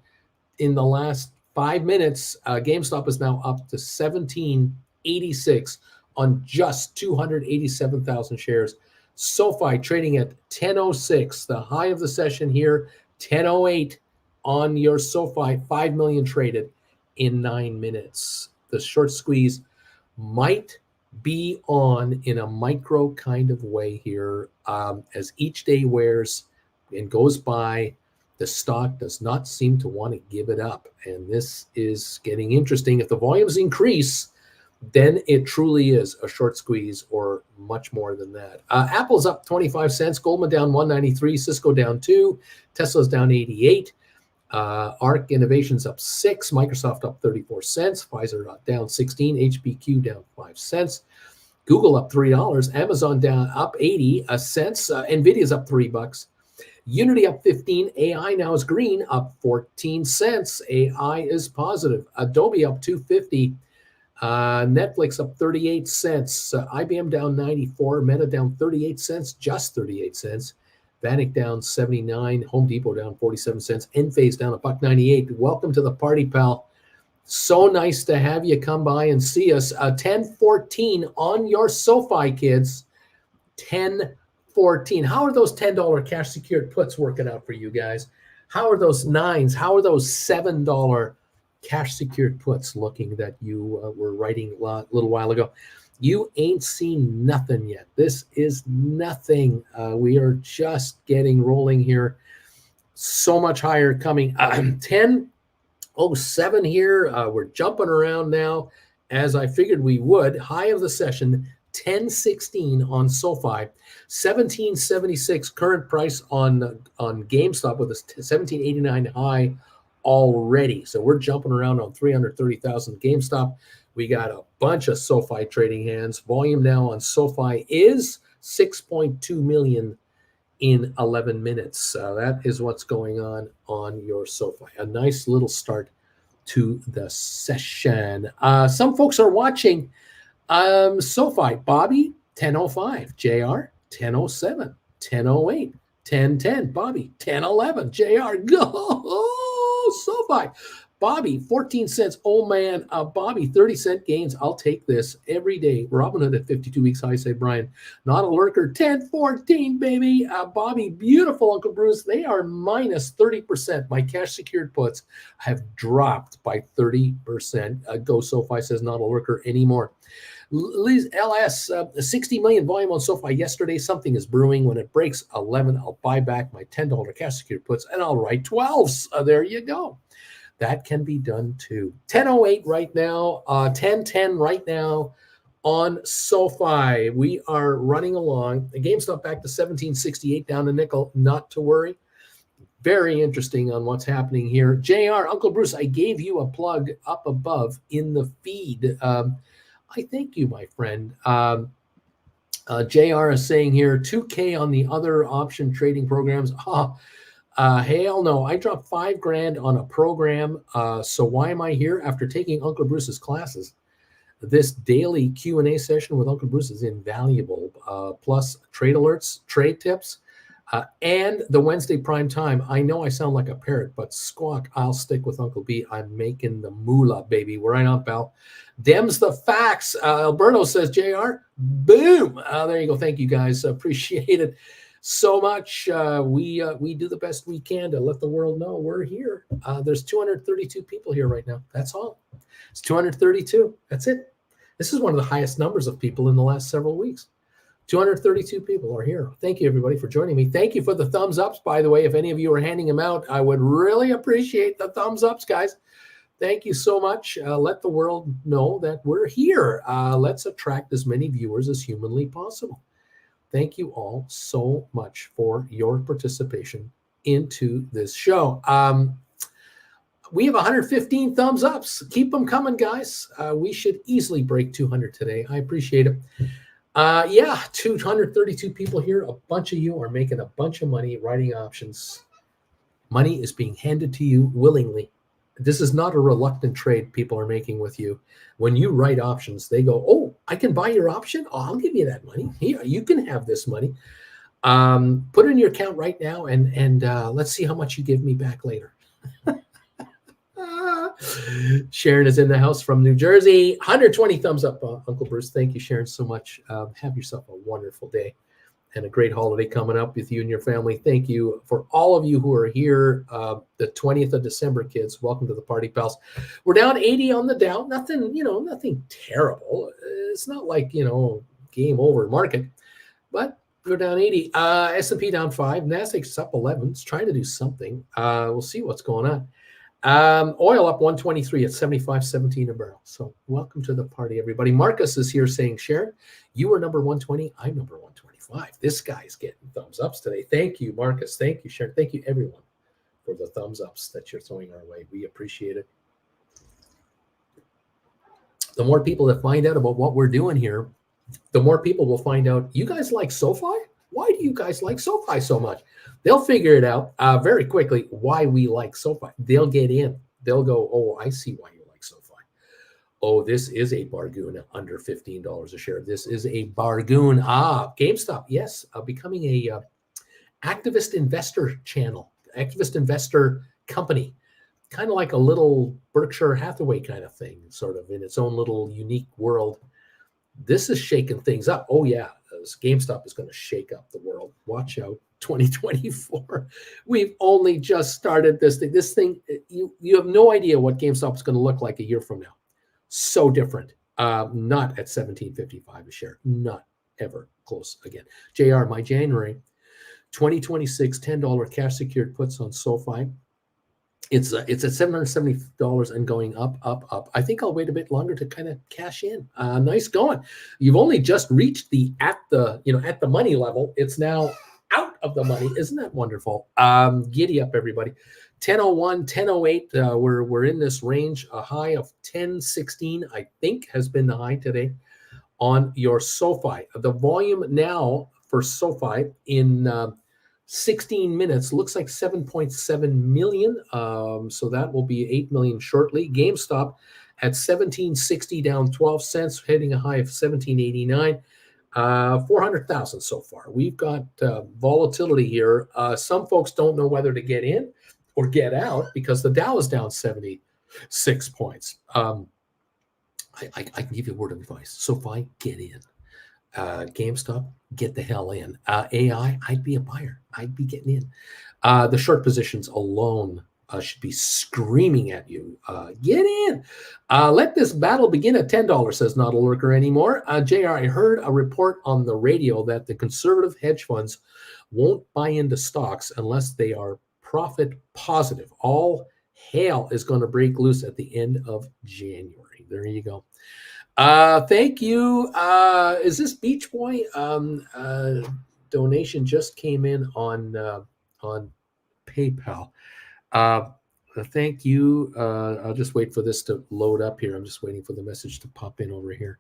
In the last 5 minutes, GameStop is now up to 17.86 on just 287,000 shares. SoFi trading at 10.06, the high of the session here, 10.08 on your SoFi, 5 million traded in 9 minutes. The short squeeze might be on in a micro kind of way here. As each day wears and goes by, the stock does not seem to want to give it up. And this is getting interesting. If the volumes increase, then it truly is a short squeeze or much more than that. Apple's up 25 cents, Goldman down 193, Cisco down 2, Tesla's down 88, ARC Innovations up 6, Microsoft up 34 cents, Pfizer down 16, HBQ down 5 cents, Google up $3, Amazon down up 80 cents, Nvidia's up $3, Unity up 15, AI now is green, up 14 cents, AI is positive, Adobe up 250, Netflix up 38 cents, IBM down 94, Meta down 38 cents, just 38 cents, Vanik down 79, Home Depot down 47 cents, Enphase down $1.98. Welcome to the party, pal. So nice to have you come by and see us. 10.14 on your SoFi, kids. 10.14. How are those $10 cash secured puts working out for you guys? How are those 9s? How are those $7 cash secured puts looking that you were writing a little while ago? You ain't seen nothing yet. This is nothing. We are just getting rolling here. So much higher coming. 10.07 here. We're jumping around now, as I figured we would. High of the session, 10.16 on SoFi, 17.76 current price on GameStop with a 17.89 high already. So we're jumping around on 330,000 GameStop. We got a bunch of SoFi trading hands. Volume now on SoFi is 6.2 million in 11 minutes. That is what's going on your SoFi. A nice little start to the session. Some folks are watching SoFi. Bobby, 10.05. JR, 10.07. 10.08. 10.10. Bobby, 10.11. JR, go SoFi. Bobby, 14 cents. Oh, man. Bobby, 30-cent gains. I'll take this every day. Robinhood at 52 weeks high, say Brian. Not a lurker. 10.14, baby. Bobby, beautiful, Uncle Bruce. They are minus 30%. My cash secured puts have dropped by 30%. Go SoFi says not a lurker anymore. Liz LS, 60 million volume on SoFi yesterday. Something is brewing. When it breaks 11, I'll buy back my $10 cash secured puts and I'll write 12s. There you go. That can be done too. 10.08 right now, 10.10 right now on SoFi. We are running along. The GameStop back to 1768 down to nickel. Not to worry. Very interesting on what's happening here. JR, Uncle Bruce, I gave you a plug up above in the feed. I thank you, my friend. JR is saying here, 2K on the other option trading programs. Hell no. I dropped $5,000 on a program. So why am I here? After taking Uncle Bruce's classes, this daily Q&A session with Uncle Bruce is invaluable. Plus trade alerts, trade tips, and the Wednesday prime time. I know I sound like a parrot, but squawk, I'll stick with Uncle B. I'm making the moolah, baby. We're right on, pal. Dems the facts. Alberto says, JR, boom. There you go. Thank you, guys. Appreciate it so much. We do the best we can to let the world know we're here. There's 232 people here right now. That's all. It's 232. That's it. This is one of the highest numbers of people in the last several weeks. 232 people are here. Thank you, everybody, for joining me. Thank you for the thumbs ups, by the way. If any of you are handing them out, I would really appreciate the thumbs ups, guys. Thank you so much. Let the world know that we're here. Let's attract as many viewers as humanly possible. Thank you all so much for your participation into this show. We have 115 thumbs ups. Keep them coming, guys. We should easily break 200 today. I appreciate it. 232 people here. A bunch of you are making a bunch of money writing options. Money is being handed to you willingly. This is not a reluctant trade people are making with you. When you write options, they go, oh, I can buy your option? Oh, I'll give you that money. Here, you can have this money. Put it in your account right now, and let's see how much you give me back later. Sharon is in the house from New Jersey. 120 thumbs up, Uncle Bruce. Thank you, Sharon, so much. Have yourself a wonderful day and a great holiday coming up with you and your family. Thank you for all of you who are here. The 20th of December, kids. Welcome to the party, pals. We're down 80 on the Dow. Nothing terrible. It's not like, game over market, but we're down 80. S&P down 5. Nasdaq's up 11. It's trying to do something. We'll see what's going on. Oil up 123 at 75.17 a barrel. So welcome to the party, everybody. Marcus is here saying, Sharon, you were number 120. I'm number 125. This guy's getting thumbs ups today. Thank you, Marcus. Thank you, Sharon. Thank you, everyone, for the thumbs ups that you're throwing our way. We appreciate it. The more people that find out about what we're doing here, the more people will find out, you guys like SoFi? Why do you guys like SoFi so much? They'll figure it out very quickly why we like SoFi. They'll get in. They'll go, oh, I see why you like SoFi. Oh, this is a bargain under $15 a share. This is a bargain. GameStop, yes, becoming a activist investor channel, activist investor company, kind of like a little Berkshire Hathaway kind of thing, sort of in its own little unique world. This is shaking things up. Oh, yeah. GameStop is going to shake up the world. Watch out. 2024. We've only just started this thing. This thing, you have no idea what GameStop is going to look like a year from now. So different. Not at $17.55 a share. Not ever close again. JR, my January 2026 $10 cash secured puts on SoFi. It's at $770 and going up. I think I'll wait a bit longer to kind of cash in. Nice going. You've only just reached the at the money level. It's now out of the money. Isn't that wonderful? Giddy up, everybody. 1001, 1008. We're in this range. A high of 1016, I think, has been the high today on your SoFi. The volume now for SoFi in 16 minutes looks like 7.7 million. So that will be 8 million shortly. GameStop at 1760, down 12 cents, hitting a high of 1789. 400,000 so far. We've got volatility here. Some folks don't know whether to get in or get out because the Dow is down 76 points. I can give you a word of advice. SoFi, get in. GameStop, get the hell in. AI, I'd be a buyer. I'd be getting in. The short positions alone should be screaming at you. Get in. Let this battle begin at $10, says not a lurker anymore. JR, I heard a report on the radio that the conservative hedge funds won't buy into stocks unless they are profit positive. All hell is going to break loose at the end of January. There you go. Thank you. Is this Beach Boy? Donation just came in on PayPal. Thank you. I'll just wait for this to load up here. I'm just waiting for the message to pop in over here.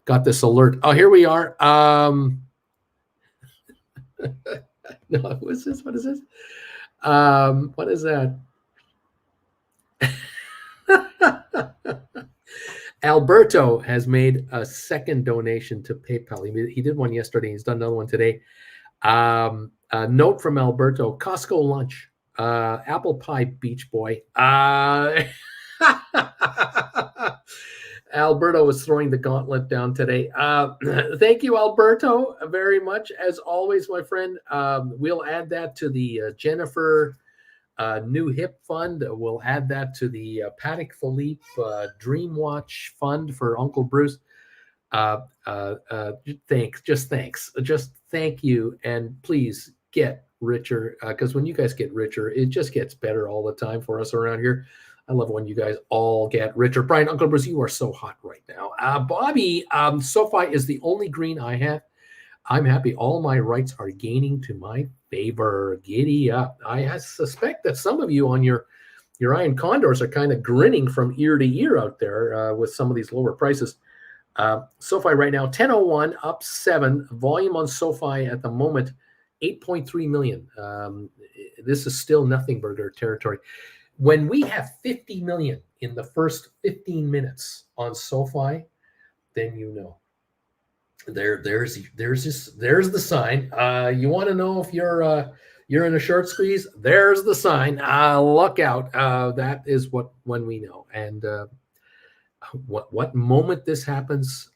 Got this alert. Oh, here we are. No, what is this? What is this? What is that? Alberto has made a second donation to PayPal. He did one yesterday. He's done another one today. A note from Alberto: Costco lunch, apple pie, Beach Boy. Alberto is throwing the gauntlet down today. Thank you, Alberto, very much. As always, my friend, we'll add that to the Jennifer New Hip Fund. We'll add that to the Patek Philippe Dream Watch Fund for Uncle Bruce. Thanks. Just thank you. And please get richer, because when you guys get richer, it just gets better all the time for us around here. I love when you guys all get richer. Brian, Uncle Bruce, you are so hot right now. Bobby, SoFi is the only green I have. I'm happy. All my rights are gaining to my favor. Giddy up. I suspect that some of you on your iron condors are kind of grinning from ear to ear out there with some of these lower prices. SoFi right now, 1001, up 7. Volume on SoFi at the moment, 8.3 million. This is still nothing burger territory. When we have 50 million in the first 15 minutes on SoFi, then you know. There's the sign. You want to know if you're in a short squeeze? There's the sign. Look out. That is when we know. And what moment this happens,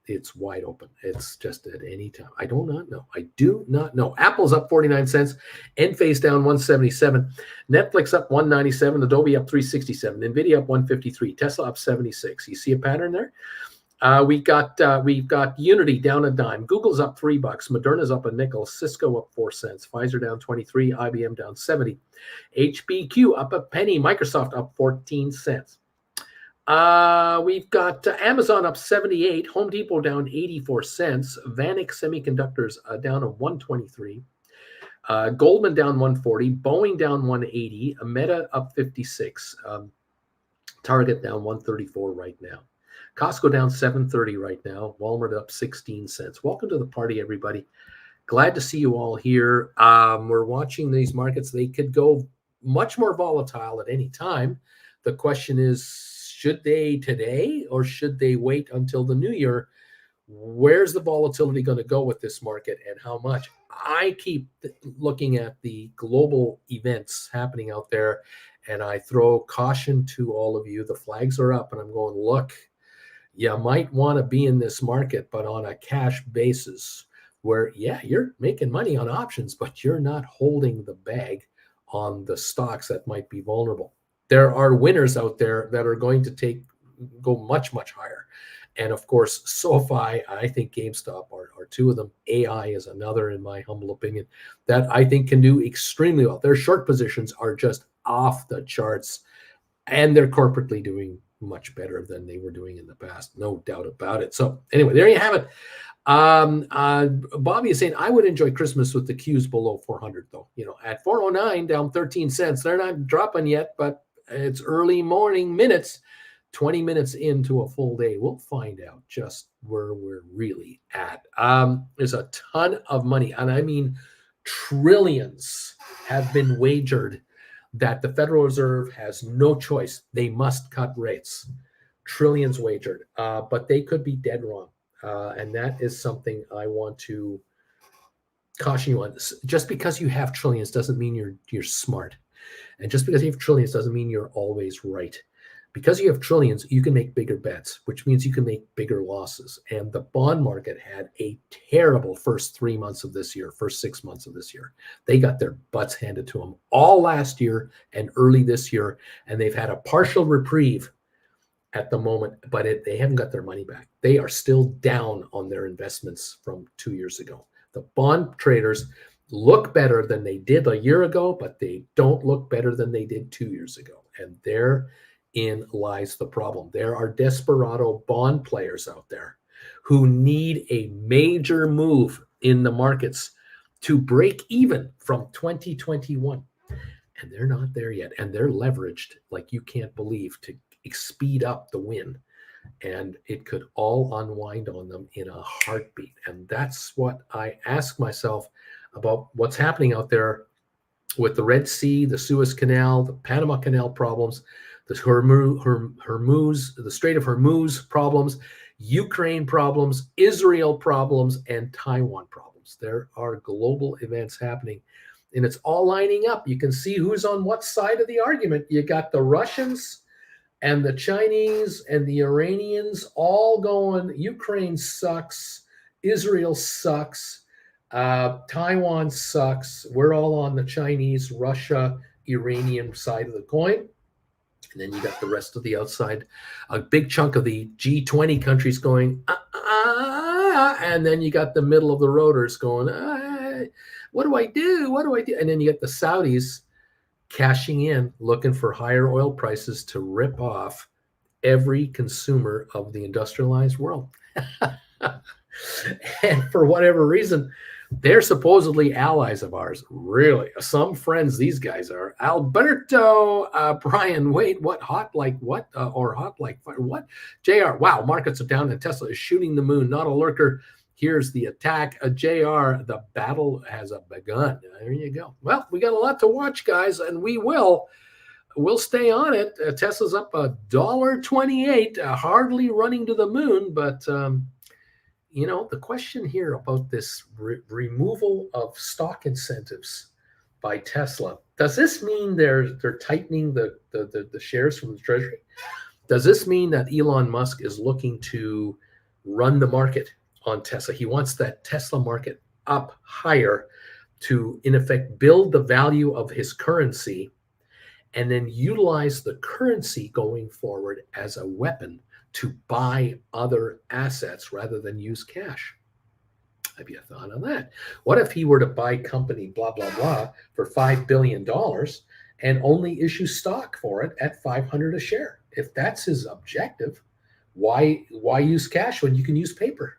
it's wide open. It's just at any time. I do not know. Apple's up 49 cents. Enphase down 177. Netflix up 197. Adobe up 367. Nvidia up 153. Tesla up 76. You see a pattern there? We've got Unity down a dime. Google's up $3. Moderna's up a nickel. Cisco up 4 cents. Pfizer down 23. IBM down 70. HBQ up a penny. Microsoft up 14 cents. We've got Amazon up 78. Home Depot down 84 cents. Vanik Semiconductors down a 123. Goldman down 140. Boeing down 180. Meta up 56. Target down 134 right now. Costco down 7.30 right now. Walmart up 16 cents. Welcome to the party, everybody. Glad to see you all here. We're watching these markets. They could go much more volatile at any time. The question is, should they today or should they wait until the new year? Where's the volatility going to go with this market and how much? I keep looking at the global events happening out there, and I throw caution to all of you. The flags are up, and I'm going, look, you might want to be in this market, but on a cash basis where, yeah, you're making money on options, but you're not holding the bag on the stocks that might be vulnerable. There are winners out there that are going to go much, much higher. And of course, SoFi, I think GameStop are two of them. AI is another, in my humble opinion, that I think can do extremely well. Their short positions are just off the charts, and they're corporately doing much better than they were doing in the past. No doubt about it. So anyway, there you have it. Bobby is saying, I would enjoy Christmas with the Qs below 400, though. At 409, down 13 cents. They're not dropping yet, but it's early morning minutes, 20 minutes into a full day. We'll find out just where we're really at. There's a ton of money, and I mean trillions have been wagered that the Federal Reserve has no choice. They must cut rates. Trillions wagered, but they could be dead wrong. And that is something I want to caution you on. Just because you have trillions doesn't mean you're smart. And just because you have trillions doesn't mean you're always right. Because you have trillions, you can make bigger bets, which means you can make bigger losses. And the bond market had a terrible first 3 months of this year, first 6 months of this year. They got their butts handed to them all last year and early this year, and they've had a partial reprieve at the moment, but they haven't got their money back. They are still down on their investments from 2 years ago. The bond traders look better than they did a year ago, but they don't look better than they did 2 years ago. And there in lies the problem. There are desperado bond players out there who need a major move in the markets to break even from 2021. And they're not there yet. And they're leveraged like you can't believe to speed up the win. And it could all unwind on them in a heartbeat. And that's what I ask myself about what's happening out there with the Red Sea, the Suez Canal, the Panama Canal problems, the Strait of Hormuz problems, Ukraine problems, Israel problems, and Taiwan problems. There are global events happening, and it's all lining up. You can see who's on what side of the argument. You got the Russians and the Chinese and the Iranians all going, Ukraine sucks, Israel sucks, Taiwan sucks. We're all on the Chinese, Russia, Iranian side of the coin. And then you got the rest of the outside, a big chunk of the G20 countries going, and then you got the middle of the roaders going, what do I do? What do I do? And then you get the Saudis cashing in, looking for higher oil prices to rip off every consumer of the industrialized world. And for whatever reason, they're supposedly allies of ours. Really, some friends these guys are. Alberto, Brian, wait, what? Hot like what? Or hot like fire? What? JR, wow, markets are down and Tesla is shooting the moon. Not a lurker. Here's the attack. JR, the battle has begun. There you go. Well, we got a lot to watch, guys, and we'll stay on it. Tesla's up $1.28, hardly running to the moon, but the question here about this removal of stock incentives by Tesla, does this mean they're tightening the shares from the treasury? Does this mean that Elon Musk is looking to run the market on Tesla? He wants that Tesla market up higher to, in effect, build the value of his currency and then utilize the currency going forward as a weapon to buy other assets rather than use cash. Have you thought on that? What if he were to buy company blah, blah, blah for $5 billion and only issue stock for it at $500 a share? If that's his objective, why use cash when you can use paper?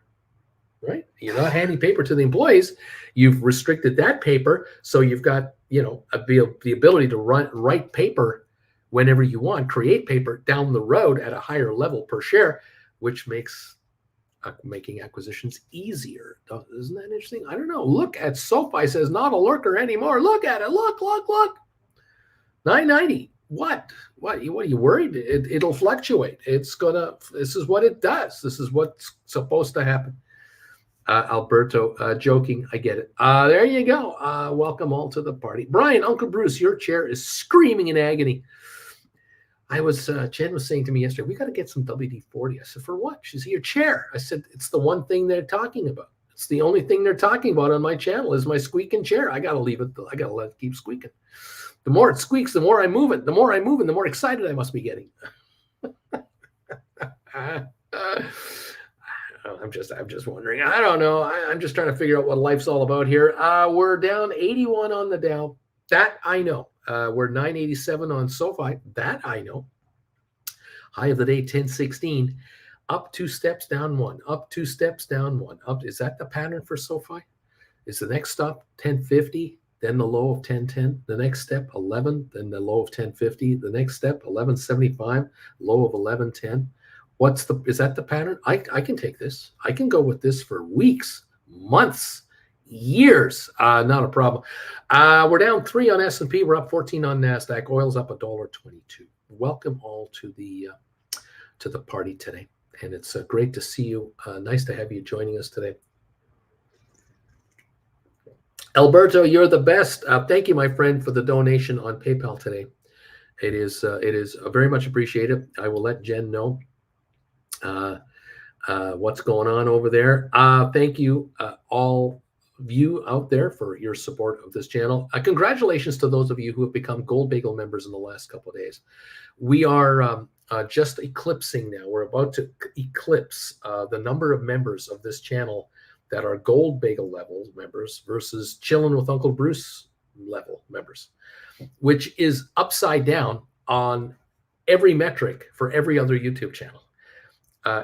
Right? You're not handing paper to the employees. You've restricted that paper. So you've got, the ability to write paper whenever you want, create paper down the road at a higher level per share, which makes making acquisitions easier. Isn't that interesting? I don't know. Look at SoFi says not a lurker anymore. Look at it. Look. 990. What? What are you worried? It'll fluctuate. This is what it does. This is what's supposed to happen. Alberto, joking. I get it. There you go. Welcome all to the party. Brian, Uncle Bruce, your chair is screaming in agony. Jen was saying to me yesterday, we got to get some WD-40. I said, for what? She said, your chair. I said, it's the one thing they're talking about. It's the only thing they're talking about on my channel is my squeaking chair. I got to leave it. I got to let it keep squeaking. The more it squeaks, the more I move it. The more I move it, the more excited I must be getting. I'm just wondering. I don't know. I'm just trying to figure out what life's all about here. We're down 81 on the Dow. That I know. We're 987 on SoFi. That I know. High of the day, 1016. Up 2 steps, down 1. Up 2 steps, down 1. Up. Is that the pattern for SoFi? Is the next stop 1050, then the low of 1010, the next step 11, then the low of 1050, the next step 1175, low of 1110. Is that the pattern? I can take this. I can go with this for weeks, months, years. Not a problem. We're down 3 on S&P. We're up 14 on NASDAQ. Oil's up $1.22. Welcome all to the party today. And it's great to see you. Nice to have you joining us today. Alberto, you're the best. Thank you, my friend, for the donation on PayPal today. It is very much appreciated. I will let Jen know what's going on over there. Thank you, all of you out there, for your support of this channel. Congratulations to those of you who have become Gold Bagel members in the last couple of days. We are just eclipsing now. We're about to eclipse the number of members of this channel that are Gold Bagel level members versus Chillin' with Uncle Bruce level members, which is upside down on every metric for every other YouTube channel.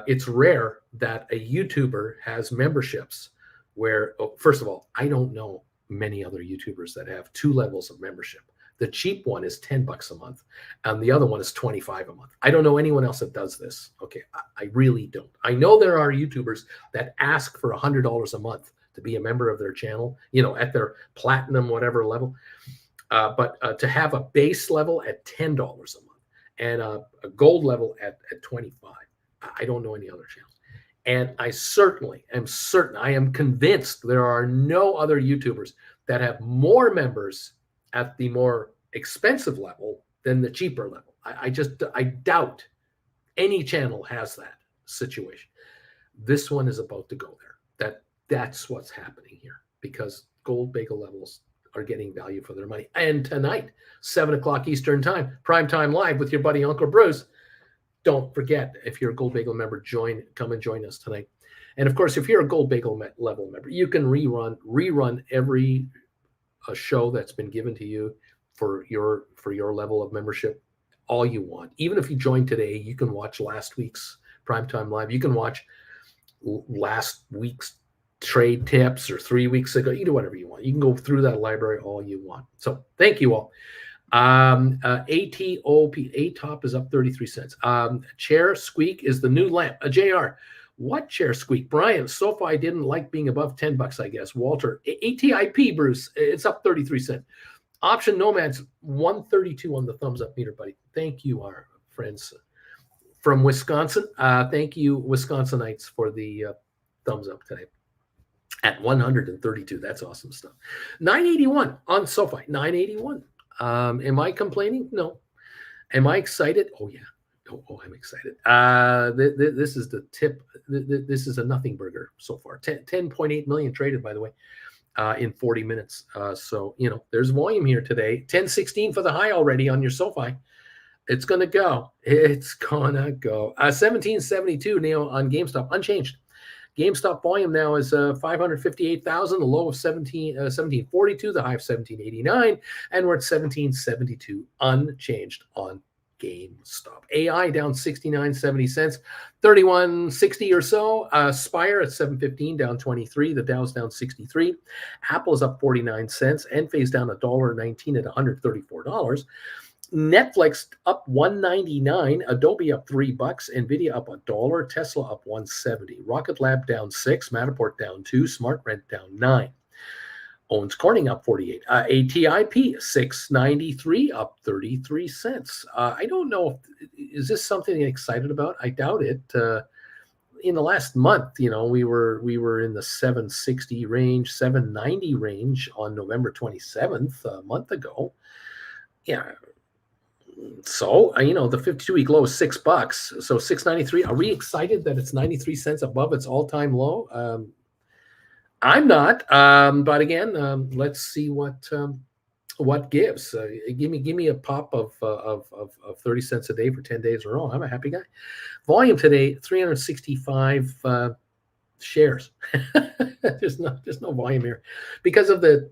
It's rare that a YouTuber has memberships where, first of all, I don't know many other YouTubers that have 2 levels of membership. The cheap one is $10 a month, and the other one is $25 a month. I don't know anyone else that does this. Okay, I really don't. I know there are YouTubers that ask for $100 a month to be a member of their channel, at their platinum, whatever level. But to have a base level at $10 a month and a gold level at 25, I don't know any other channels. And I am convinced there are no other YouTubers that have more members at the more expensive level than the cheaper level. I doubt any channel has that situation. This one is about to go there. That's what's happening here, because gold bagel levels are getting value for their money. And tonight, 7:00 Eastern time, prime time live with your buddy Uncle Bruce. Don't forget, if you're a Gold Bagel member, come and join us tonight. And of course, if you're a Gold Bagel level member, you can rerun every show that's been given to you for your level of membership all you want. Even if you join today, you can watch last week's Primetime Live. You can watch last week's trade tips or 3 weeks ago. You do whatever you want. You can go through that library all you want. So thank you all. ATOP is up 33 cents. Chair squeak is the new lamp. JR, what chair squeak? Brian, SoFi didn't like being above $10, I guess. Walter, ATIP, Bruce, it's up 33 cents. Option Nomads, 132 on the thumbs up meter, buddy. Thank you, our friends from Wisconsin. Thank you, Wisconsinites, for the thumbs up today. At 132, that's awesome stuff. 981 on SoFi, 981. Am I complaining? No. Am I excited? Oh, yeah. Oh, I'm excited. This is the tip. This is a nothing burger so far. 10.8 million traded, by the way, in 40 minutes. So, there's volume here today. 10.16 for the high already on your SoFi. It's going to go. It's going to go. 17.72 now on GameStop, unchanged. GameStop volume now is 558,000, the low of 1742, the high of 1789, and we're at 1772 unchanged on GameStop. AI down 69.70 cents, 31.60 or so. Spire at 715 down 23. The Dow's down 63. Apple's up 49 cents. Enphase down $1.19 at $134. Netflix up $1.99, Adobe up $3, Nvidia up $1, Tesla up $1.70, Rocket Lab down 6, Matterport down 2, SmartRent down 9, Owens Corning up 48, ATIP 693 up 33 cents. I don't know is this something you're excited about? I doubt it. In the last month, we were in the 760 range, 790 range on November 27th, a month ago. Yeah. So, the 52-week low is $6. So 693. Are we excited that it's 93 cents above its all-time low? I'm not. But again, let's see what gives. Give me a pop of 30 cents a day for 10 days in a row. I'm a happy guy. Volume today, 365 shares. There's no volume here because of the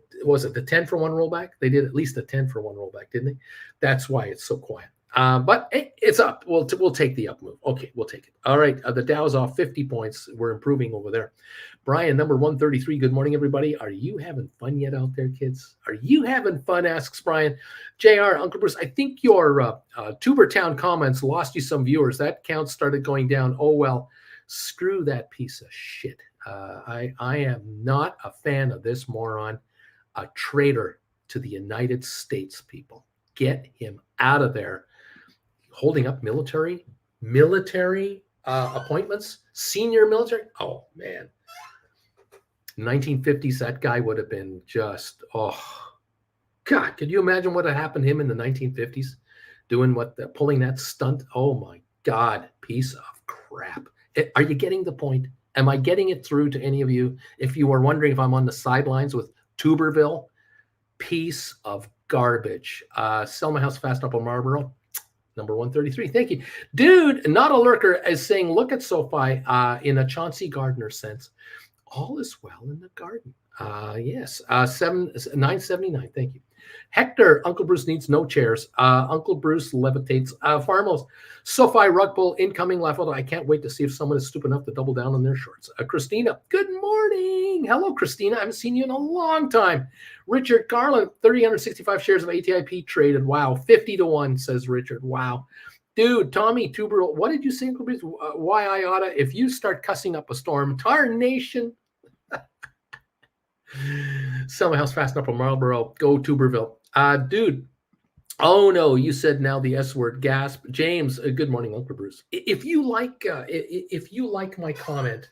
10 for 1 rollback. They did at least a 10 for 1 rollback, didn't they? That's why it's so quiet. But it's up. We'll take the up move. Okay, we'll take it. All right, the Dow's off 50 points. We're improving over there. Brian, number 133. Good morning, everybody. Are you having fun yet out there, kids? Are you having fun? Asks Brian. JR, Uncle Bruce, I think your Tubertown comments lost you some viewers. That count started going down. Oh, well. Screw that piece of shit. I am not a fan of this moron, a traitor to the United States, people. Get him out of there. Holding up military appointments, senior military. Oh, man. 1950s, that guy would have been just, oh, God, could you imagine what had happened to him in the 1950s? Pulling that stunt? Oh, my God, piece of crap. Are you getting the point? Am I getting it through to any of you? If you were wondering if I'm on the sidelines with Tuberville, piece of garbage. Sell my house fast up on Marlboro, number 133. Thank you. Dude, not a lurker, is saying, look at SoFi in a Chauncey Gardner sense. All is well in the garden. Yes. 979. Thank you. Hector, Uncle Bruce needs no chairs. Uncle Bruce levitates. Farmos, SoFi Rug Pull, incoming level. I can't wait to see if someone is stupid enough to double down on their shorts. Christina, good morning. Hello, Christina. I haven't seen you in a long time. Richard Garland, 365 shares of ATIP traded. Wow, 50-1, says Richard. Wow. Dude, Tommy Tuberl, what did you say, Uncle Bruce? Why I oughta, if you start cussing up a storm, tarnation. Sell my house fast enough from Marlboro. Go Tuberville. Dude. Oh no, you said now the S word. Gasp. James, good morning, Uncle Bruce. If you like my comment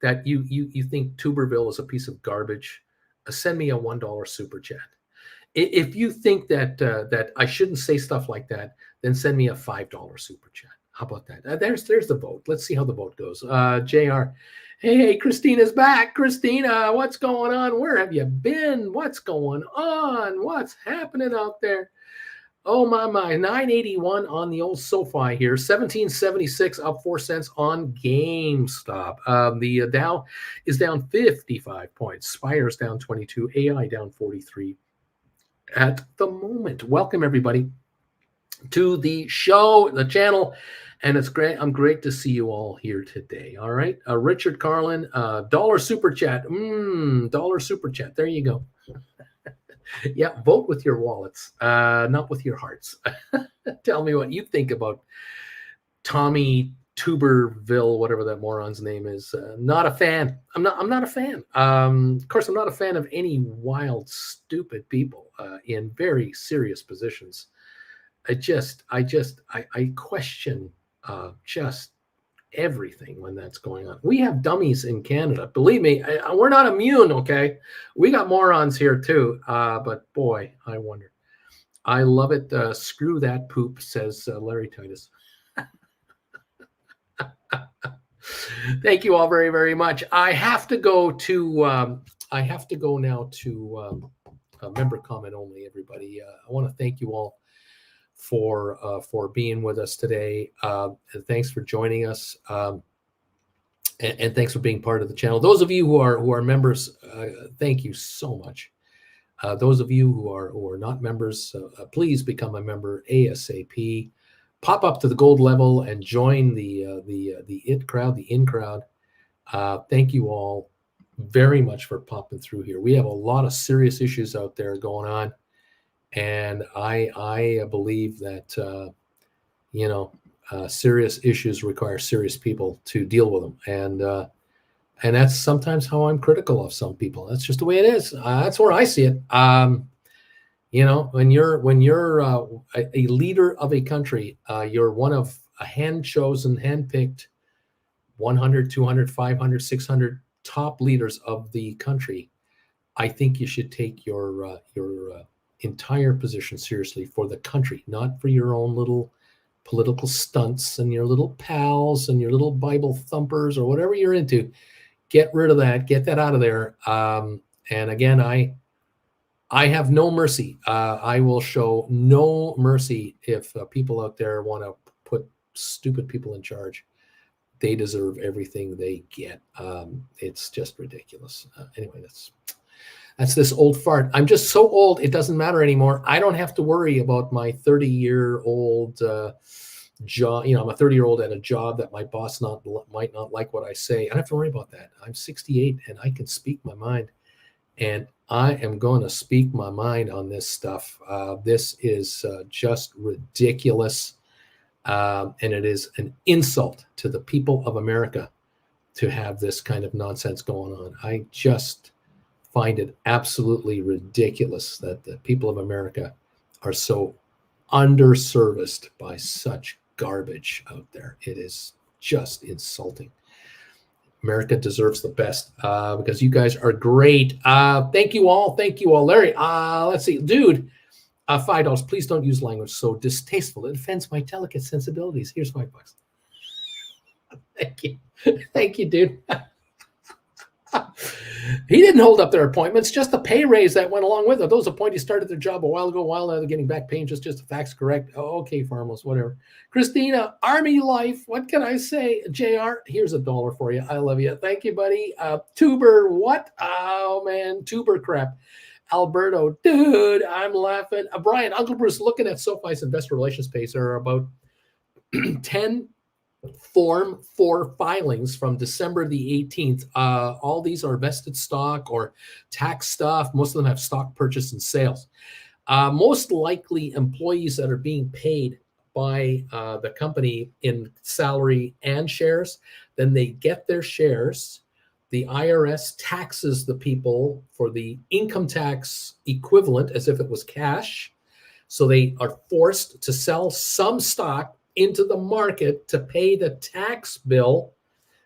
that you think Tuberville is a piece of garbage, send me a $1 super chat. If you think that I shouldn't say stuff like that, then send me a $5 super chat. How about that? There's the vote. Let's see how the vote goes. JR. Hey, Christina's back. Christina, what's going on? Where have you been? What's going on? What's happening out there? Oh, my. 981 on the old SoFi here. 1776 up 4 cents on GameStop. The Dow is down 55 points. Spire's down 22. AI down 43 at the moment. Welcome, everybody, to the show, the channel. And it's great. I'm great to see you all here today. All right. Richard Carlin, $1 super chat. $1 super chat. There you go. Yeah. Vote with your wallets, not with your hearts. Tell me what you think about Tommy Tuberville, whatever that moron's name is. Not a fan. I'm not a fan. Of course, I'm not a fan of any wild, stupid people in very serious positions. I question just everything when that's going on. We have dummies in Canada. Believe me, we're not immune, okay? We got morons here too. But boy, I wonder. I love it. Screw that poop, says Larry Titus. Thank you all very, very much. I have to go now to member comment only, everybody. I want to thank you all for being with us today. And thanks for joining us. And thanks for being part of the channel. Those of you who are members, thank you so much. Those of you who are not members, please become a member ASAP. Pop up to the gold level and join the in crowd. Thank you all very much for popping through here. We have a lot of serious issues out there going on. And I believe that, serious issues require serious people to deal with them. And that's sometimes how I'm critical of some people. That's just the way it is. That's where I see it. When you're a leader of a country, you're one of a hand-chosen, hand-picked 100, 200, 500, 600 top leaders of the country. I think you should take your entire position seriously for the country, not for your own little political stunts and your little pals and your little Bible thumpers or whatever you're into. Get rid of that. Get that out of there. And again, I have no mercy. I will show no mercy if people out there want to put stupid people in charge. They deserve everything they get. It's just ridiculous. Anyway, that's this old fart. I'm just so old, it doesn't matter anymore. I don't have to worry about my 30-year-old job. I'm a 30-year-old at a job that my boss might not like what I say. I don't have to worry about that. I'm 68 and I can speak my mind. And I am going to speak my mind on this stuff. This is just ridiculous. And it is an insult to the people of America to have this kind of nonsense going on. I just find it absolutely ridiculous that the people of America are so underserviced by such garbage out there. It is just insulting. America deserves the best because you guys are great. Thank you all. Thank you all. Larry, let's see. Dude, $5. Please don't use language so distasteful. It offends my delicate sensibilities. Here's $5. Thank you. Thank you, dude. He didn't hold up their appointments, just the pay raise that went along with it. Those appointees started their job a while ago, while they're getting back paying, just the facts correct. Oh, okay, farmers, whatever. Christina, Army life, what can I say? JR, here's $1 for you. I love you. Thank you, buddy. Tuber, what? Oh, man, tuber crap. Alberto, dude, I'm laughing. Brian, Uncle Bruce, looking at SoFi's investor relations page, there are about 10 Form 4 filings from December the 18th. All these are vested stock or tax stuff. Most of them have stock purchase and sales. Most likely employees that are being paid by the company in salary and shares, then they get their shares. The IRS taxes the people for the income tax equivalent as if it was cash. So they are forced to sell some stock into the market to pay the tax bill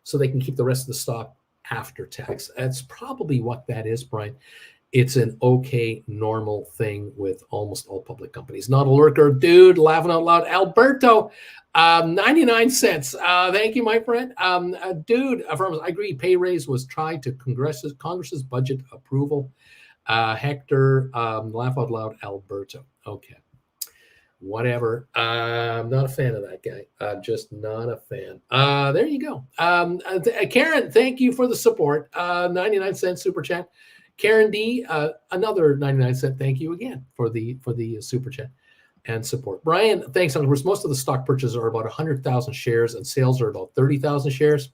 so they can keep the rest of the stock after tax. That's probably what that is, Brian. It's an okay, normal thing with almost all public companies. Not a lurker, dude, laughing out loud. Alberto, 99 cents. Thank you, my friend. Dude, I agree, pay raise was tied to Congress's budget approval. Hector, laugh out loud, Alberto. Okay. Whatever. I'm not a fan of that guy. I'm just not a fan. There you go. Karen, thank you for the support. 99 cents super chat. Karen D, another 99 cent. Thank you again for the super chat and support. Brian, thanks, Uncle Bruce. Most of the stock purchases are about 100,000 shares and sales are about 30,000 shares.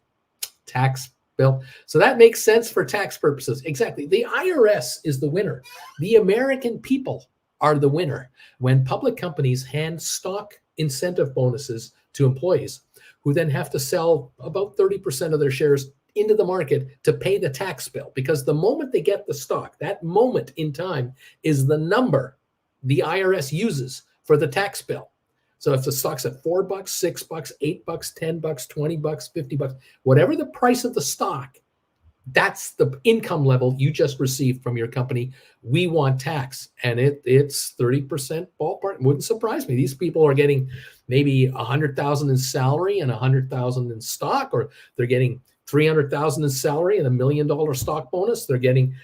Tax bill. So that makes sense for tax purposes. Exactly. The IRS is the winner. The American people are the winner when public companies hand stock incentive bonuses to employees who then have to sell about 30% of their shares into the market to pay the tax bill, because the moment they get the stock, that moment in time is the number the IRS uses for the tax bill. So if the stock's at $4, $6, $8, $10, $20, $50, whatever the price of the stock, that's the income level you just received from your company. We want tax, and it's 30% ballpark. It wouldn't surprise me. These people are getting maybe 100,000 in salary and 100,000 in stock, or they're getting 300,000 in salary and $1 million stock bonus. They're getting,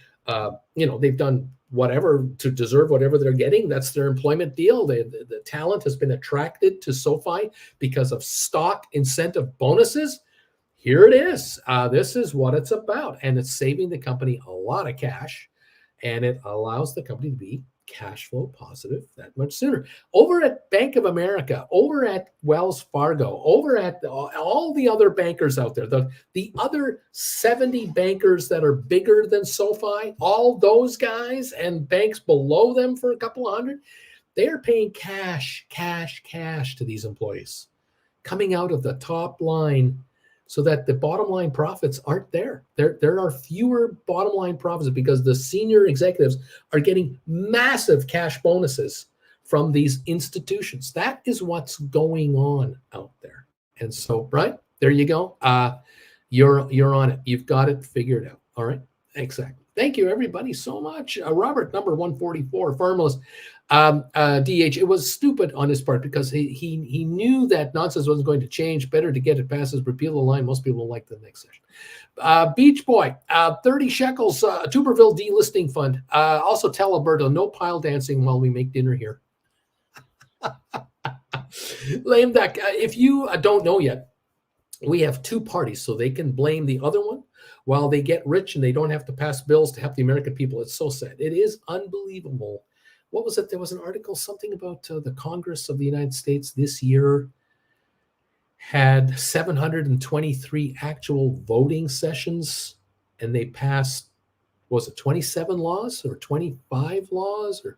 they've done whatever to deserve whatever they're getting. That's their employment deal. The talent has been attracted to SoFi because of stock incentive bonuses. Here it is. This is what it's about. And it's saving the company a lot of cash, and it allows the company to be cash flow positive that much sooner. Over at Bank of America, over at Wells Fargo, over at all the other bankers out there, the other 70 bankers that are bigger than SoFi, all those guys and banks below them for a couple of hundred, they're paying cash to these employees coming out of the top line, so that the bottom line profits aren't there. There are fewer bottom line profits because the senior executives are getting massive cash bonuses from these institutions. That is what's going on out there. And so, right, there you go. You're on it. You've got it figured out. All right, exactly. Thank you, everybody, so much. Robert, number 144, Firmalist. DH, it was stupid on his part because he knew that nonsense wasn't going to change. Better to get it past his repeal the line. Most people will like the next session. Beach Boy, 30 shekels, Tuberville delisting fund. Also tell Alberto, no pile dancing while we make dinner here. Lame duck. If you don't know yet, we have two parties, so they can blame the other one while they get rich and they don't have to pass bills to help the American people. It's so sad. It is unbelievable. What was it? There was an article, something about the Congress of the United States this year had 723 actual voting sessions, and they passed, was it 27 laws or 25 laws? Or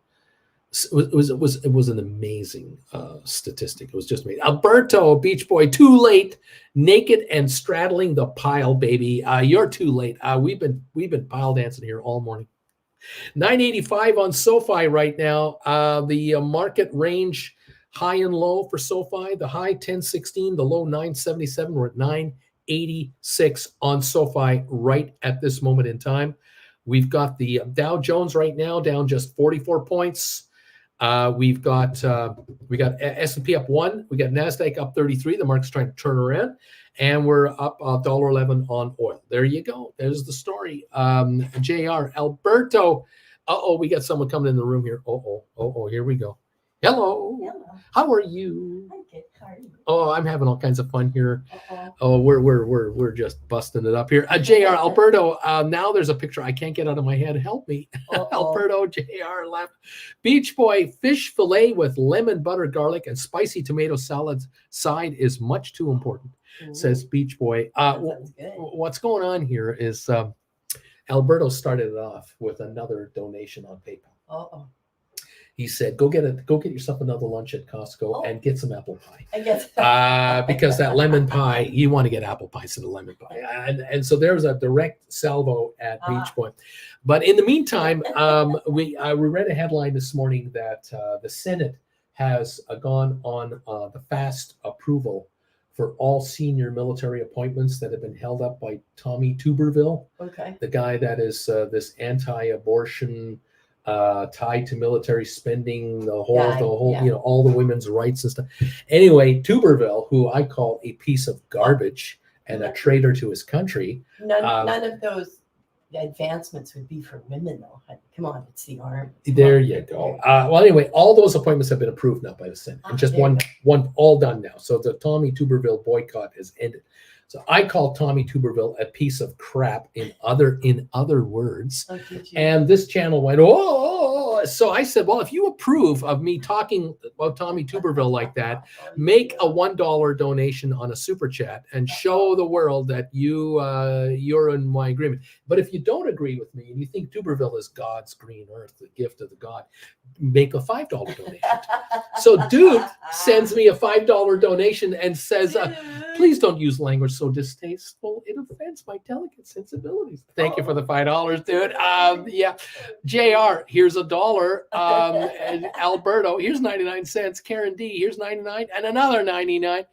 it was an amazing statistic. It was just amazing. Alberto, Beach Boy, too late, naked and straddling the pile, baby. You're too late. We've been pile dancing here all morning. 985 on SoFi right now. The market range, high and low for SoFi. The high 1016, the low 977. We're at 986 on SoFi right at this moment in time. We've got the Dow Jones right now down just 44 points. We got S&P up 1. We got NASDAQ up 33. The market's trying to turn around. And we're up $1.11 on oil. There you go. There's the story. JR, Alberto. We got someone coming in the room here. Here we go. Hello. Hello. How are you? I'm good. How are you? Oh, I'm having all kinds of fun here. Uh-oh. Oh, we're just busting it up here. Jr. Alberto. Now there's a picture I can't get out of my head. Help me, Alberto. Jr. left. Beach Boy fish fillet with lemon butter, garlic, and spicy tomato salad side is much too important. Says Beach Boy. Sounds good. What's going on here is Alberto started it off with another donation on PayPal. Uh-oh. He said, "Go get yourself another lunch at Costco and get some apple pie." I guess. Because that lemon pie, you want to get apple pie instead of lemon pie, and so there's a direct salvo at Beach Boy. But in the meantime, we read a headline this morning that the Senate has gone on the fast approval for all senior military appointments that have been held up by Tommy Tuberville, Okay. the guy that is this anti-abortion. Tied to military spending, the whole, all the women's rights and stuff. Anyway, Tuberville, who I call a piece of garbage and a traitor to his country. None of those advancements would be for women, though. Come on, it's the army. There you go. Well, anyway, all those appointments have been approved now by the Senate, and just one all done now. So the Tommy Tuberville boycott has ended. So I call Tommy Tuberville a piece of crap in other words. Oh, and this channel went, oh. So I said, well, if you approve of me talking about Tommy Tuberville like that, make a $1 donation on a super chat and show the world that you're in my agreement. But if you don't agree with me and you think Tuberville is God's green earth, the gift of the God, make a $5 donation. So dude sends me a $5 donation and says, please don't use language so distasteful. It offends my delicate sensibilities. Thank you for the $5, dude. Yeah. JR, here's $1. And Alberto, here's 99 cents. Karen D, here's 99 and another 99.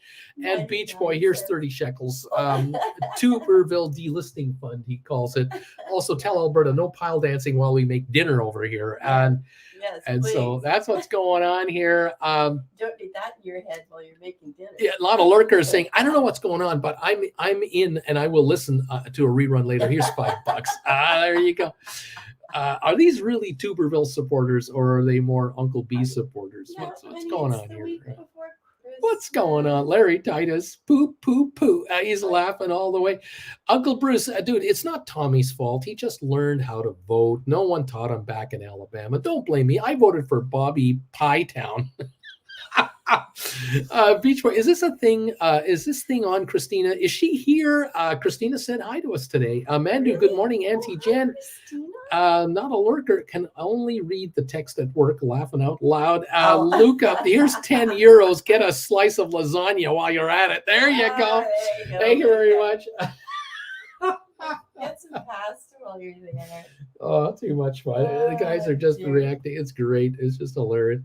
And Beach Boy, here's 30 shekels. Tuberville delisting fund, he calls it. Also tell Alberta no pile dancing while we make dinner over here. And so that's what's going on here. Don't do that in your head while you're making dinner. Yeah, a lot of lurkers saying, I don't know what's going on, but I'm in and I will listen to a rerun later. Here's $5. There you go. Are these really Tuberville supporters or are they more Uncle B supporters? What's going on here? What's going on? Larry Titus, poo. He's laughing all the way. Uncle Bruce, dude, it's not Tommy's fault. He just learned how to vote. No one taught him back in Alabama. Don't blame me. I voted for Bobby Pytown. Beach Boy, is this a thing? Is this thing on, Christina? Is she here? Christina said hi to us today. Mandu, good morning. Auntie Jen. Not a lurker, can only read the text at work, laughing out loud. Luca, here's 10 euros. Get a slice of lasagna while you're at it. There you go. Thank you very much. Get some pasta while you're there. Oh, too much fun. The guys are just reacting. It's great. It's just hilarious.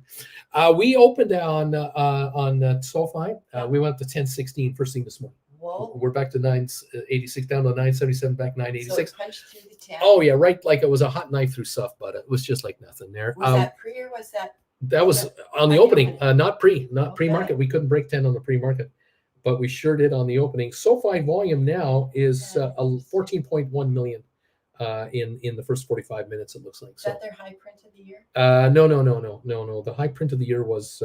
We opened on SoFi. We went up to 1016 first thing this morning. Whoa. We're back to 986, down to 977, back 986. So punched through the 10. Oh yeah, right. Like it was a hot knife through stuff, but it was just like nothing there. Was that pre or was that? That was on the opening, not pre-market. We couldn't break 10 on the pre-market, but we sure did on the opening. SoFi volume now is 14.1 million in the first 45 minutes. It looks like. Is that their high print of the year? No. The high print of the year was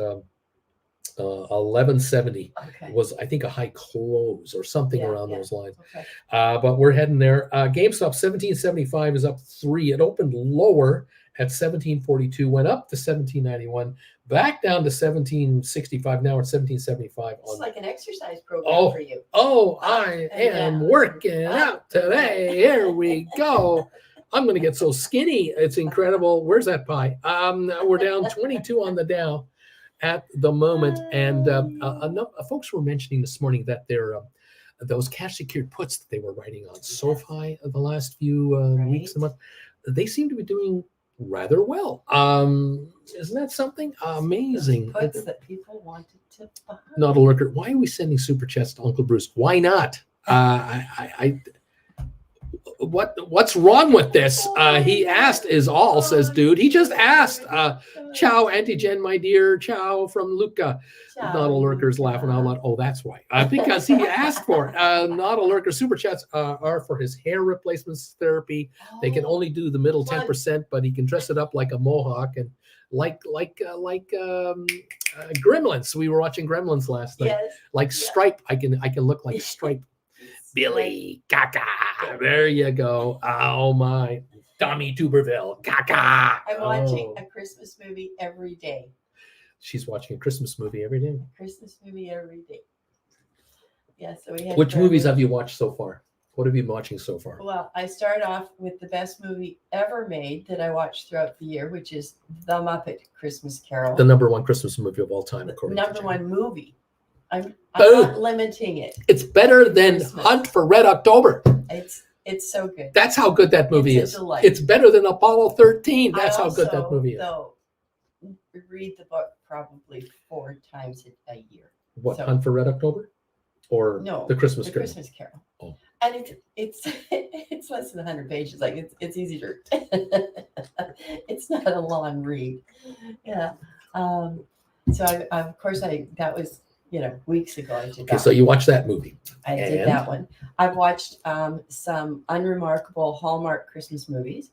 1170. Okay. Was I think a high close or something around those lines. Okay. But we're heading there. GameStop 1775 is up 3. It opened lower at 1742, went up to 1791, back down to 1765. Now it's 1775. It's like an exercise program for you. Oh, I am working out today. Here we go. I'm going to get so skinny. It's incredible. Where's that pie? We're down 22 on the Dow at the moment. And folks were mentioning this morning that they're those cash secured puts that they were writing on SoFi the last few weeks and months, they seem to be doing rather well. Isn't that something amazing? Those puts that people wanted to buy. Not a lurker. Why are we sending super chats to Uncle Bruce? Why not? What's wrong with this? He asked is all, says dude. He just asked. Ciao, Auntie Jen, my dear. Ciao from Luca. Not a lurker's laughing out loud. Oh, that's why. Because he asked for it. Not a lurker. Super chats are for his hair replacements therapy. They can only do the middle 10%, but he can dress it up like a mohawk and like Gremlins. We were watching Gremlins last night. Yes. Like Yeah. Stripe. I can look like Stripe. Billy Gaga. There you go. Oh my. Tommy Tuberville. Gaga. I'm watching Oh. a Christmas movie every day. She's watching a Christmas movie every day. Christmas movie every day. Yeah, so we had. Which movies have you watched so far? What have you been watching so far? Well, I start off with the best movie ever made that I watched throughout the year, which is The Muppet Christmas Carol. The number one Christmas movie of all time, according to Number Jen. one movie. I'm Boom. not limiting it. It's better than Christmas. Hunt for Red October. It's so good. That's how good that movie It's a is. delight. It's better than Apollo 13. That's I how good that also, movie is. Though, read the book probably 4 times a year. What, so- Hunt for Red October? Or No, The Christmas The Carol? Christmas Carol. Oh. And it's less than 100 pages. Like it's easy to. It's not a long read. Yeah. So of course that was weeks ago. I did Okay, that. so you watched that movie. I did and? that one. I've watched some unremarkable Hallmark Christmas movies.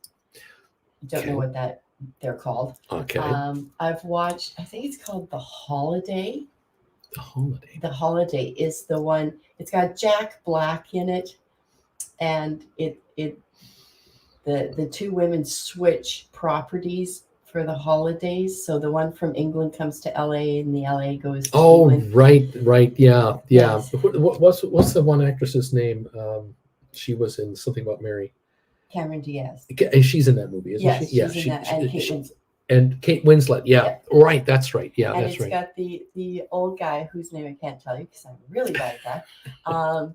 Don't Okay. know what they're called. Okay. I've watched. I think it's called The Holiday. The Holiday. The Holiday is the one. It's got Jack Black in it, and the two women switch properties for the holidays. So the one from England comes to LA, and the LA goes to Oh, England. right. Yeah. Yes. What's the one actress's name? She was in Something About Mary. Cameron Diaz. And she's in that movie, isn't Yes, she? Yeah, she's in that, and Kate Winslet. And Kate Winslet. Yeah. Right. That's right. Yeah, And that's it's right. got the old guy whose name I can't tell you because I'm really bad at that.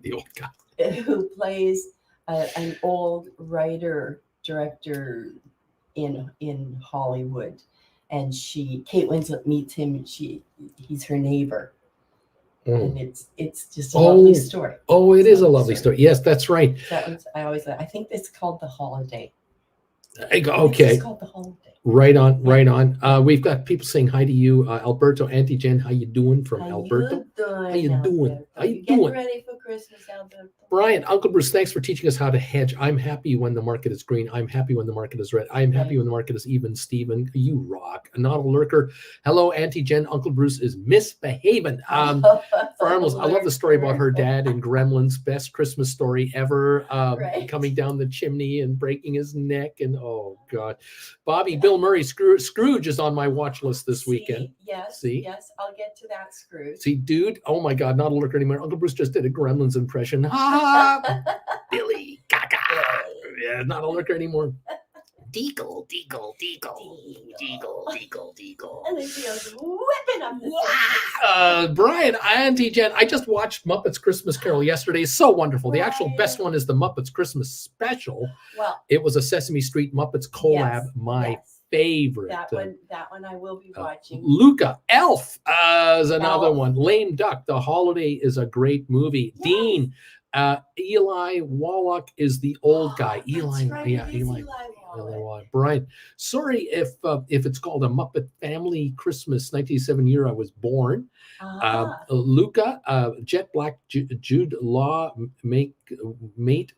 The old guy. Who plays an old writer director in Hollywood, and Kate Winslet meets him. He's her neighbor, Mm. and it's just a lovely story. Oh, it is a Lovely lovely story. Yes, that's right. That one's I think it's called The Holiday. Okay. It's called The Holiday. Right on, right on. We've got people saying hi to you, Alberto, Auntie Jen. How you doing from How Alberto? you doing? How you doing? Alberto? How you Getting doing? ready for Christmas, Alberto? Brian, Uncle Bruce, thanks for teaching us how to hedge. I'm happy when the market is green. I'm happy when the market is red. I'm happy Right. when the market is even. Steven, you rock. Not a lurker. Hello, Auntie Jen. Uncle Bruce is misbehaving. Farmers, I love the story about her dad in Gremlins. Best Christmas story ever. Right. Coming down the chimney and breaking his neck. And oh, God. Bobby, Bill Murray, Scrooge is on my watch list this weekend. Yes. See? Yes, I'll get to that, Scrooge. See, dude, oh my God, not a lurker anymore. Uncle Bruce just did a Gremlins impression. Ha! Billy Gaga. Yeah, not a lurker anymore. Deagle, deagle, deagle, deagle, deagle, deagle. And then she goes whipping up the stairs. Brian, Auntie Jen, I just watched Muppets Christmas Carol yesterday. It's so wonderful. The actual Brian. best one is the Muppets Christmas Special. Well, It was a Sesame Street Muppets collab. yes, My yes. favorite. That one I will be watching. Luca, Elf is another Elf. one. Lame Duck, The Holiday is a great movie. Yes. Dean, Eli Wallach is the old guy. That's Eli, right, yeah, it is Eli. Wallach. Brian, sorry if it's called a Muppet Family Christmas 1987 year I was born. Luca, Jet Black, Jude Law, Mate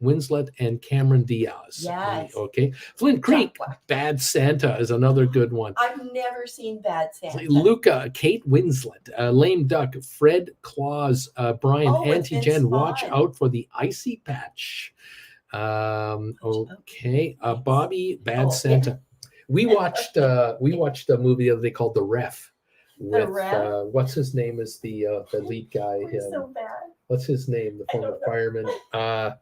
Winslet, and Cameron Diaz. Yes. Okay. Flint Creek, Black. Bad Santa is another good one. I've never seen Bad Santa. Luca, Kate Winslet, Lame Duck, Fred Claus, Brian, Oh, with Auntie Vince Jen, watch Vaughn. out for the icy patch. Okay, Nice. Bobby, Bad Oh, Santa. We watched a movie the other day called The Ref. With Ref? what's his name is the lead guy. We're so bad. What's his name? The I former don't know. fireman.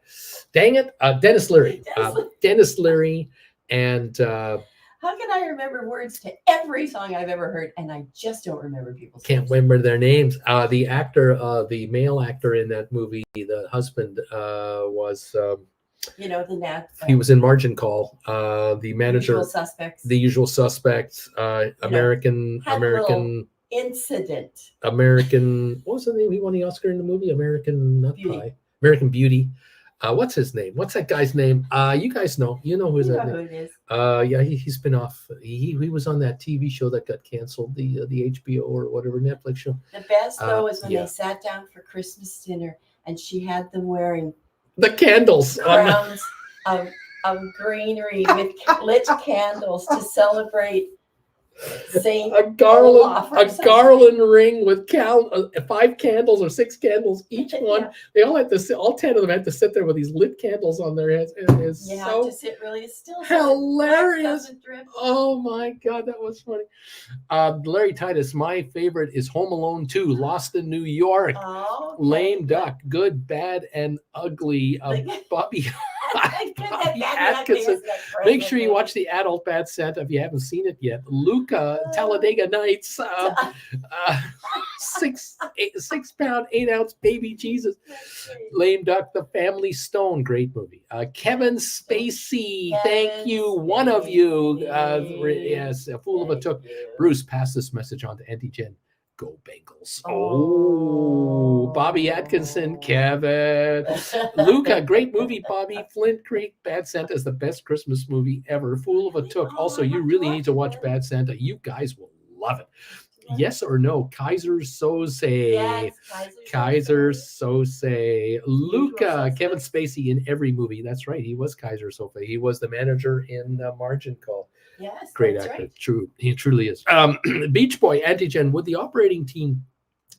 Dang it, Dennis Leary. Dennis Leary. Dennis Leary, and How can I remember words to every song I've ever heard, and I just don't remember people's can't names? remember their names. The actor, the male actor in that movie, the husband, was You know, the nat. he was in Margin Call. The manager, Usual Suspects. The Usual Suspects, American. had a little incident. What was the name? He won the Oscar in the movie American Beauty. Pie. American Beauty. What's his name? What's that guy's name? You guys know. You know who's You that know name? who it is. Yeah, he's been off. He was on that TV show that got canceled, the HBO or whatever Netflix show. The best though is when yeah. they sat down for Christmas dinner and she had them wearing The candles. crowns of greenery with lit candles to celebrate Saint A Olaf or something. garland ring with 5 candles or 6 candles each one. Yeah. They all had to sit, all 10 of them had to sit there with these lit candles on their heads. It is You have so to sit really still. hilarious. So the wax doesn't drip. Oh my God, that was funny. Larry Titus, my favorite is Home Alone 2, Lost in New York. Oh, okay. Lame Duck, Good, Bad, and Ugly. Bobby Atkinson. Make sure you watch the adult Bad Santa if you haven't seen it yet. Luca, Talladega Nights, 6 pound, 8 ounce baby Jesus. Lame Duck, The Family Stone, great movie. Kevin Spacey, thank you, one of you. Yes, a fool of a took. Bruce, pass this message on to Auntie Jen. Go Bengals. Oh, Bobby Atkinson, Kevin. Luca, great movie, Bobby. Flint Creek, Bad Santa is the best Christmas movie ever. Fool of a Took. Also, you really need to watch Bad Santa. You guys will love it. Yes or no? Kaiser Soze. Yes, Kaiser Soze. Luca, Kevin Spacey in every movie. That's right. He was Kaiser Soze. He was the manager in Margin Call. Yes, Great that's actor. right. True. He truly is. Beach Boy, Antigen, would the operating team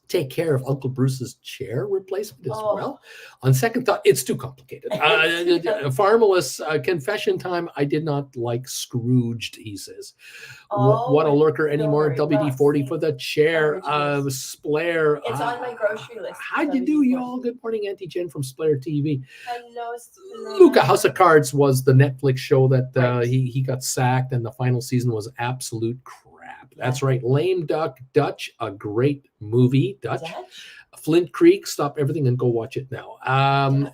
take care of Uncle Bruce's chair replacement as well? On second thought, it's too complicated. Farmalus, confession time. I did not like Scrooged, he says. What a lurker anymore. WD-40 for the chair. Splair. It's on my grocery list. How'd you do, y'all? Good morning, Auntie Jen from Splair TV. Hello. Luca, House of Cards was the Netflix show that he got sacked, and the final season was absolute crap. That's right. Lame Duck, Dutch, a great movie. Dutch. Flint Creek, stop everything and go watch it now.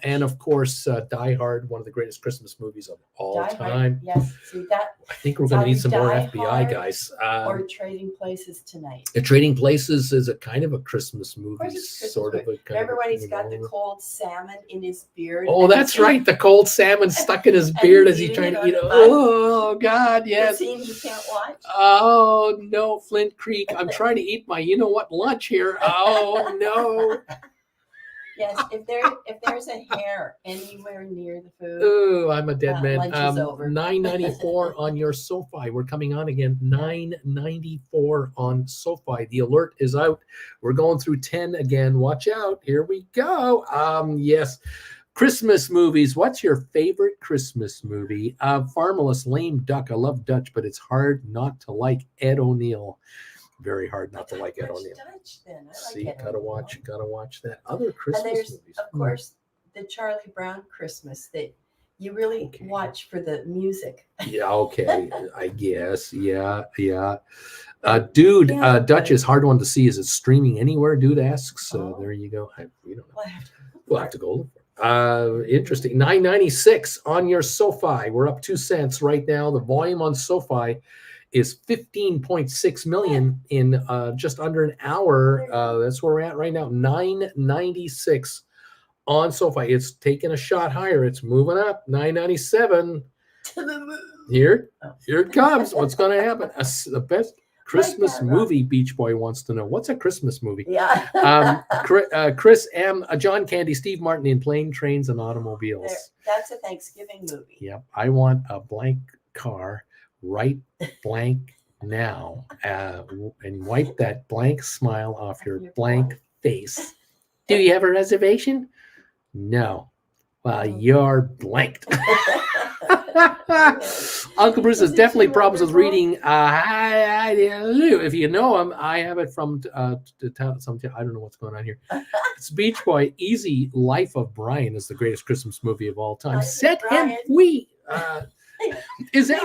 And of course, Die Hard, one of the greatest Christmas movies of all time. Yes, see that. I think we're going to need some more FBI guys. Or Trading Places Tonight. Trading Places is a kind of a Christmas movie, Of course it's Christmas sort of. Remember when he's got the cold salmon in his beard? Oh, that's right, the cold salmon stuck in his beard as he's trying to eat it. Oh God, yes. The scene you can't watch. Oh no, Flint Creek! I'm trying to eat my, you know what, lunch here. Oh no. Yes, if there's a hair anywhere near the food, oh, I'm a dead man. Lunch is over. $9.94 on your SoFi. We're coming on again. $9.94 on SoFi. The alert is out. We're going through 10 again. Watch out. Here we go. Yes. Christmas movies. What's your favorite Christmas movie? Farmalus, Lame Duck. I love Dutch, but it's hard not to like Ed O'Neill. Very hard not to like Ed O'Neill. See, gotta watch that. Other Christmas movies. Of course, the Charlie Brown Christmas that you really watch for the music. Yeah, okay. I guess. Yeah. Dude, Dutch is hard one to see. Is it streaming anywhere? Dude asks. There you go. We don't know. We'll have to go look for it. Interesting. $9.96 on your SoFi. We're up 2 cents right now. The volume on SoFi is 15.6 million in just under an hour. That's where we're at right now. 996 on SoFi. It's taking a shot higher. It's moving up. 997. Here it comes. What's going to happen? The best Christmas movie, Beach Boy wants to know. What's a Christmas movie? Yeah. Chris M. John Candy, Steve Martin in Plane, Trains, and Automobiles. That's a Thanksgiving movie. Yep. I want a blank car. Write blank now and wipe that blank smile off your blank face. Do you have a reservation? No. Well, you're blanked. Uncle Bruce has definitely problems with reading. If you know him, I have it from I don't know what's going on here. It's Beach Boy. Easy Life of Brian is the greatest Christmas movie of all time. Set him free. Is that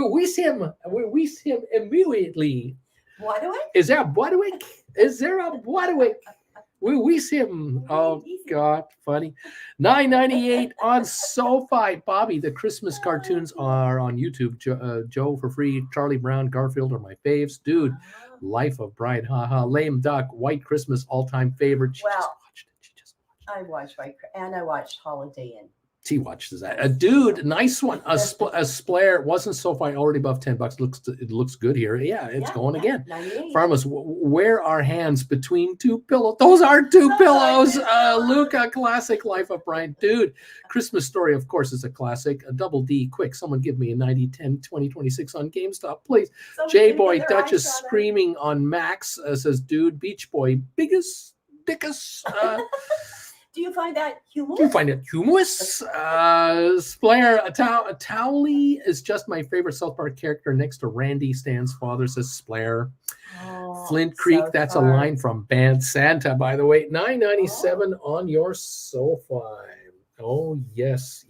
we see him immediately. Is there a Bodwick? Is there a Bodwick? We see him. Oh God, funny. $9.98 on SoFi. Bobby, the Christmas cartoons are on YouTube. Joe for free. Charlie Brown, Garfield are my faves. Dude, Life of Brian. Haha. Lame Duck. White Christmas, all-time favorite. She just watched it. I watched White and I watched Holiday Inn. He watches that. A dude, nice one. A Splair wasn't so far already above $10. It looks good here. Yeah, it's going again. 98. Farmers, where are hands between two pillows? Those are two pillows. Luca, classic Life of Brian. Dude, Christmas Story, of course, is a classic. A double D, quick. Someone give me a 90, 10, 20, 26 on GameStop, please. J-Boy Duchess screaming on Max says, dude, Beach Boy, biggest, dickest. Do you find that humorous? You find it humorous. Splair, Towley is just my favorite South Park character next to Randy Stan's father, says Splair. Oh, Flint Creek, South that's Park. a line from Band Santa, by the way. $9.97 on your sofa. Oh, yes.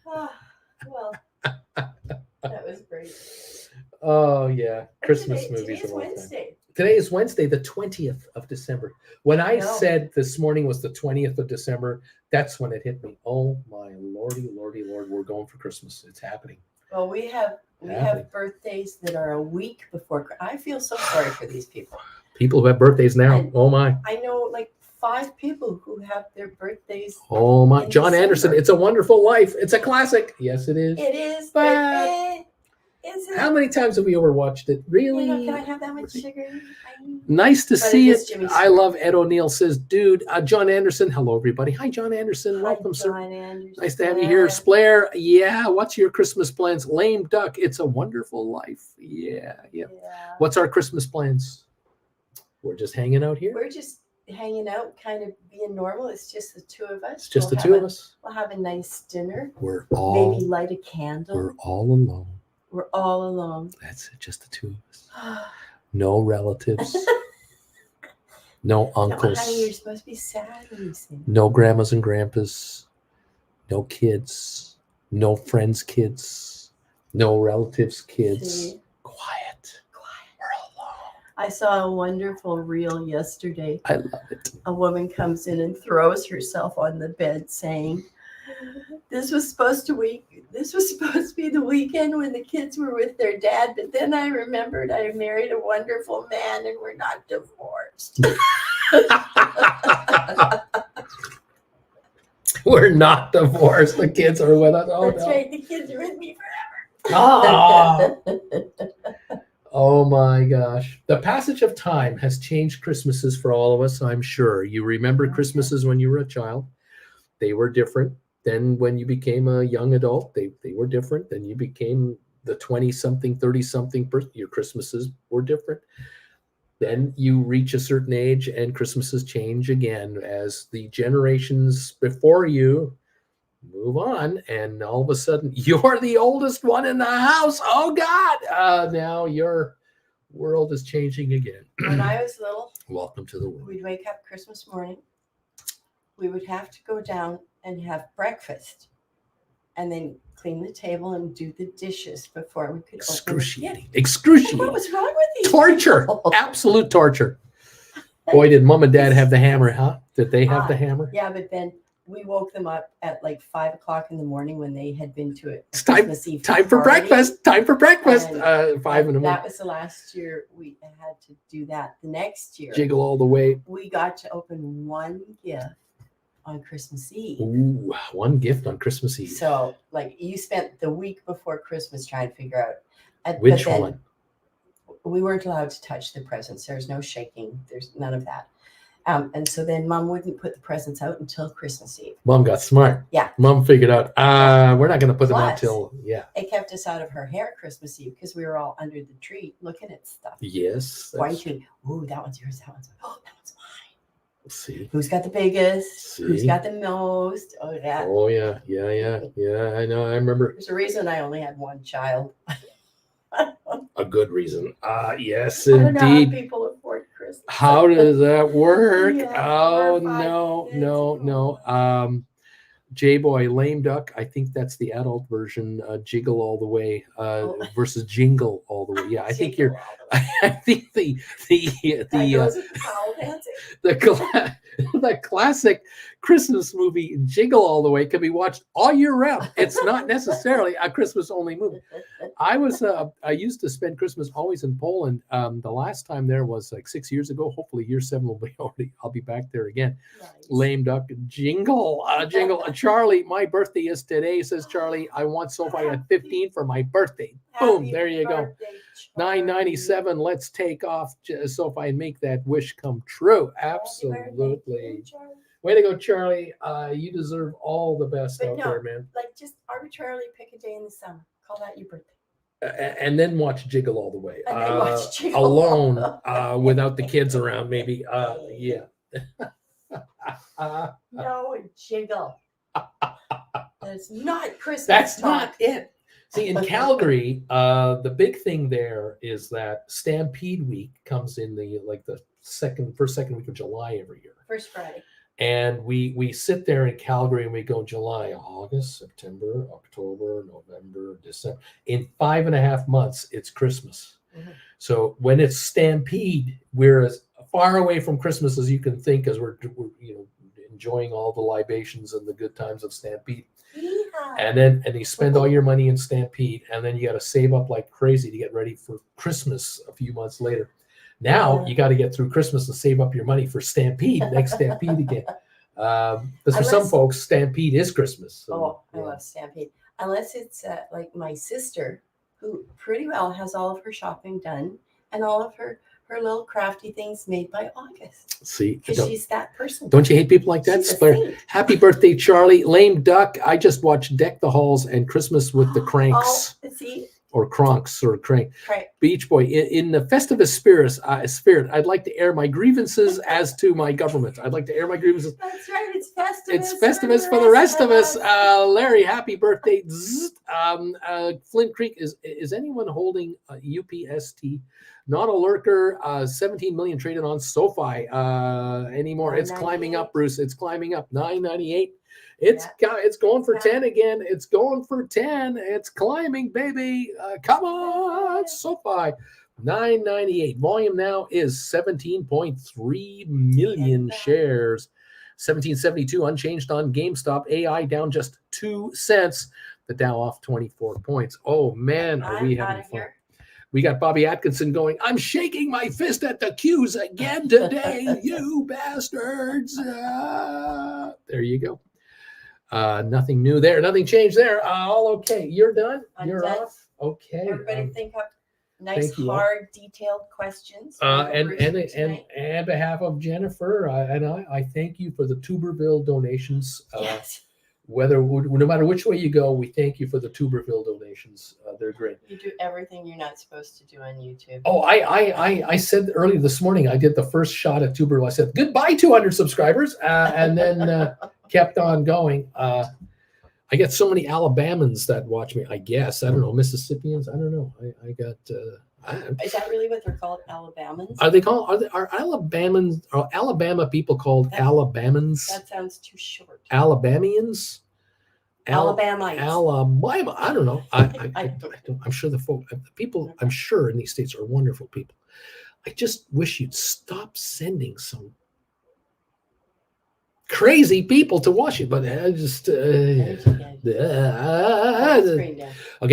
Ah, well, that was great. Oh, yeah. Christmas movies. Today's of all time. Wednesday. Today is Wednesday, the 20th of December. When I No. said this morning was the 20th of December, that's when it hit me. Oh my lordy, Lord, we're going for Christmas. It's happening. Well, we have Happening. birthdays that are a week before. I feel so sorry for these people. People who have birthdays now. And- Oh my. I know like 5 people who have their birthdays. Oh my. in John Anderson, December. It's a Wonderful Life. It's a classic. Yes, it is. It is, But- is it? How many times have we overwatched it? Really? Can I have that much sugar? Nice to But see it it. is Jimmy I Stewart. love Ed O'Neill says, dude, John Anderson. Hello, everybody. Hi, John Anderson. Welcome, sir. John Anderson. Nice to have you here. Splair, yeah. What's your Christmas plans? Lame duck. It's a Wonderful Life. Yeah. Yeah. What's our Christmas plans? We're just hanging out here. We're just hanging out, kind of being normal. It's just the two of us. It's just the two of us. We'll have a nice dinner. We're all Maybe light a candle. we're all alone. We're all alone. That's it. Just the two of us. No relatives. No uncles. No, honey, you're supposed to be sad when you sing. No grandmas and grandpas. No kids. No friends' kids. No relatives' kids. See? Quiet. Quiet. We're alone. I saw a wonderful reel yesterday. I love it. A woman comes in and throws herself on the bed saying, this was supposed to be the weekend when the kids were with their dad, but then I remembered I married a wonderful man and we're not divorced. We're not divorced. The kids are with us. Oh, That's no. right, the kids are with me Oh. forever. Oh my gosh. The passage of time has changed Christmases for all of us, I'm sure. You remember Christmases when you were a child. They were different. Then when you became a young adult, they were different. Then you became the 20-something, 30-something person. Your Christmases were different. Then you reach a certain age and Christmases change again as the generations before you move on. And all of a sudden, you're the oldest one in the house. Oh, God. Now your world is changing again. When I was little, Welcome to the world. we'd wake up Christmas morning. We would have to go down and have breakfast and then clean the table and do the dishes before we could Excruciating. open Excruciating. What was wrong with these Torture. people? Absolute torture. Boy, did mom and dad have the hammer, huh? Did they have the hammer? Yeah, but then we woke them up at like 5 o'clock in the morning when they had been to it. It's time for breakfast. Time for breakfast. And 5 in the morning. That was the last year we had to do that. The next year, Jiggle all the way. we got to open one gift on Christmas Eve. Ooh, one gift on Christmas Eve. So, like, you spent the week before Christmas trying to figure out. But Which then one? We weren't allowed to touch the presents. There's no shaking. There's none of that. And so then Mom wouldn't put the presents out until Christmas Eve. Mom got smart. Yeah. Mom figured out, we're not going to put them out Plus- till, yeah. It kept us out of her hair Christmas Eve because we were all under the tree looking at stuff. Yes. that's- Pointing. Ooh, that one's yours. That one's oh, that one's mine. See. Who's got the biggest? Who's See? got the most? Oh, that. Oh, yeah. Yeah, I know. I remember There's a reason I only had one child. a good reason. Yes, I don't know how indeed. people afford Christmas. How does that work? Yeah, Oh, 4 or 5 no, kids. no. J-Boy, Lame Duck. I think that's the adult version. Jiggle all the way versus Jingle all the way. Yeah, I think you're. I think the That goes with the foul dancing. the classic Christmas movie Jingle All the Way can be watched all year round. It's not necessarily a Christmas only movie. I used to spend Christmas always in Poland. The last time there was like 6 years ago. Hopefully year 7 will be already. I'll be back there again. Nice. Lame duck jingle. Charlie, my birthday is today, says Charlie. I want SoFi at 15 for my birthday. Boom, Happy there you go. birthday, Charlie. 997. Let's take off, SoFi, and make that wish come true. Happy Absolutely. birthday, Charlie. Way to go, Charlie. You deserve all the best But out no, there, man. Like just arbitrarily pick a day in the summer. Call that your birthday. And then watch Jiggle all the way. And then watch Jiggle. Alone, without the kids around, maybe. Yeah. No, Jiggle. That's not Christmas. That's talk. not it. See, in Calgary, the big thing there is that Stampede Week comes in the first second week of July every year. First Friday. And we sit there in Calgary and we go July, August, September, October, November, December. In 5.5 months, it's Christmas. Mm-hmm. So when it's Stampede, we're as far away from Christmas as you can think, as we're enjoying all the libations and the good times of Stampede. Yeah. And you spend all your money in Stampede, and then you got to save up like crazy to get ready for Christmas a few months later. Now you got to get through Christmas and save up your money for Stampede, next Stampede again. Because for some folks, Stampede is Christmas. So, I love Stampede. Unless it's like my sister, who pretty well has all of her shopping done and all of her little crafty things made by August. See, because she's that person. Don't you hate people like that? Happy birthday, Charlie. Lame duck. I just watched Deck the Halls and Christmas with the Cranks. Oh, see. Or Kronks or Crank. Right. Beach Boy. In the Festivus spirit, I'd like to air my grievances as to my government. I'd like to air my grievances. That's right. It's Festivus. It's Festivus for the rest of us. Larry, happy birthday. Flint Creek, is anyone holding UPST? Not a lurker. 17 million traded on SoFi anymore. It's climbing up, Bruce. It's climbing up. 998. It's going for 10 again. It's going for 10. It's climbing, baby. Come on, SoFi. 998. Volume now is 17.3 million shares. 1772 unchanged on GameStop. AI down just 2 cents. The Dow off 24 points. Oh man, are we having fun? Here. We got Bobby Atkinson going, I'm shaking my fist at the Qs again today, you bastards. There you go. Nothing new there. Nothing changed there. All okay. You're done? You're done. Off? Okay. Everybody think up nice, hard, detailed questions. And on behalf of Jennifer, I thank you for the Tuberville donations. Yes. No matter which way you go, we thank you for the Tuberville donations. They're great. You do everything you're not supposed to do on YouTube. Oh, I said earlier this morning, I did the first shot at Tuberville. I said, goodbye, 200 subscribers, and then kept on going. I get so many Alabamans that watch me, I guess. I don't know, Mississippians. I don't know. I got... Is that really what they're called, Alabamans? Are they called? Are Alabamans? Are Alabama people called Alabamans? That sounds too short. Alabamians. Alabamites. Alabama. I don't know. I don't. I'm sure the people. I'm sure in these states are wonderful people. I just wish you'd stop sending some crazy people to Washington. But I just. Okay,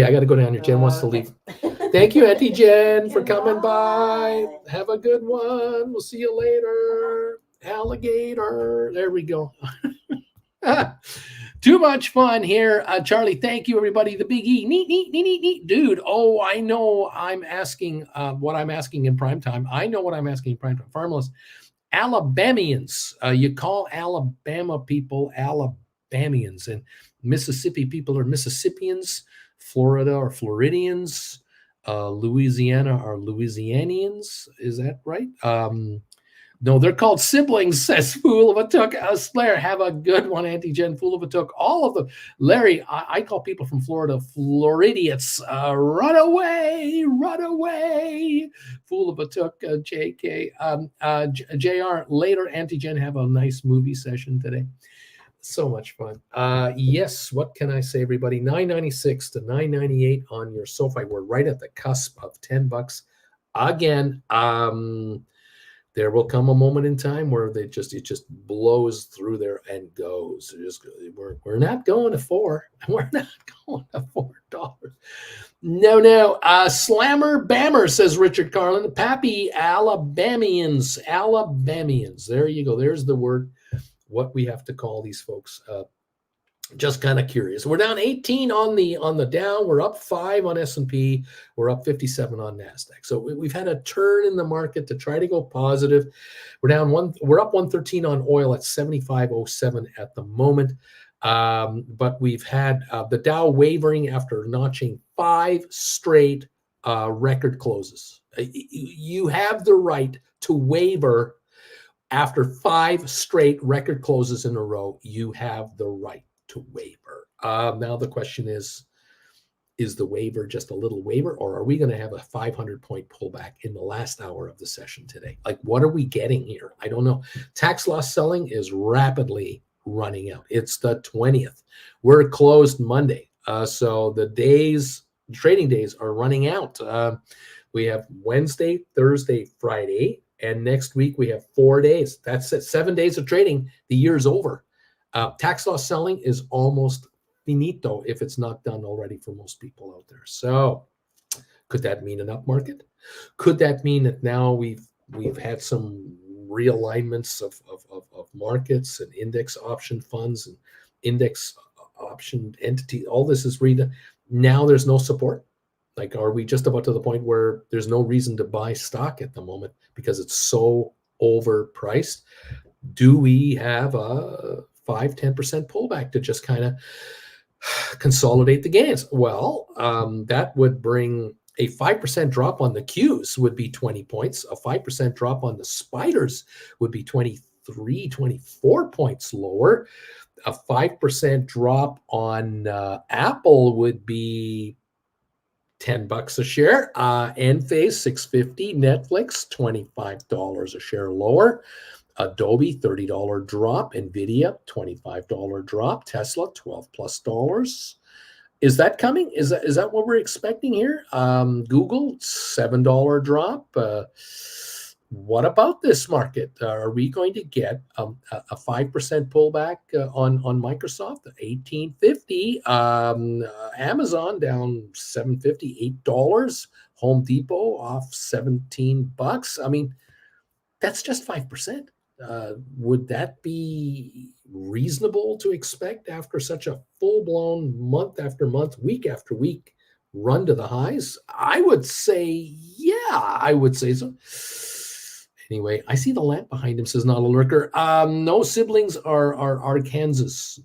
I got to go down here. Jen wants to leave. Thank you, Auntie Jen, for coming by. Have a good one. We'll see you later. Alligator. There we go. Too much fun here. Charlie, thank you, everybody. The Big E. Neat. Dude, I know I'm asking what I'm asking in prime time. I know what I'm asking in prime time. Farmless. Alabamians. You call Alabama people Alabamians, and Mississippi people are Mississippians. Florida are Floridians. Louisiana are Louisianians. Is that right? No, they're called siblings, says Fool of a Took. Slayer, have a good one, Auntie Jen. Fool of a Took. All of them. Larry, I call people from Florida Floridians. Run away. Fool of a Took, JK. JR, later, Auntie Jen, have a nice movie session today. So much fun. Yes, what can I say, everybody? $9.96 to $9.98 on your SoFi. We're right at the cusp of $10 again. there will come a moment in time where it just blows through there and goes. We're not going to four. We're not going to $4. No. Slammer Bammer, says Richard Carlin. Pappy Alabamians. There you go. There's the word. What we have to call these folks. Just kind of curious. We're down 18 on the Dow. We're up 5 on S&P. We're up 57 on Nasdaq. So we've had a turn in the market to try to go positive. We're up 113 on oil at 75.07 at the moment. But we've had the Dow wavering after notching 5 straight record closes. You have the right to waver after 5 straight record closes in a row. You have the right to waiver. Now the question is the waiver just a little waiver, or are we going to have a 500-point pullback in the last hour of the session today? Like, what are we getting here? I don't know. Tax loss selling is rapidly running out. It's the 20th. We're closed Monday. So the trading days are running out. We have Wednesday, Thursday, Friday, and next week we have 4 days. That's it. 7 days of trading. The year's over. Tax loss selling is almost finito if it's not done already for most people out there. So could that mean an up market? Could that mean that now we've had some realignments of markets and index option funds and index option entity? All this is now there's no support. Like, are we just about to the point where there's no reason to buy stock at the moment because it's so overpriced? Do we have a 5-10% pullback to just kind of consolidate the gains? Well, that would bring a 5% drop on the Qs would be 20 points. A 5% drop on the spiders would be 23, 24 points lower. A 5% drop on Apple would be $10 a share. Enphase $6.50. Netflix $25 a share lower. Adobe $30 drop. Nvidia $25 drop. Tesla $12+. Is that coming? Is that what we're expecting here? Google $7 drop. What about this market? Are we going to get a 5% pullback on Microsoft? $18.50. Amazon down $7.50, $8. Home Depot off $17. I mean, that's just 5%. Would that be reasonable to expect after such a full-blown month after month, week after week run to the highs? I would say, yeah, I would say so. Anyway, I see the lamp behind him, says Not a Lurker. No siblings are Kansans.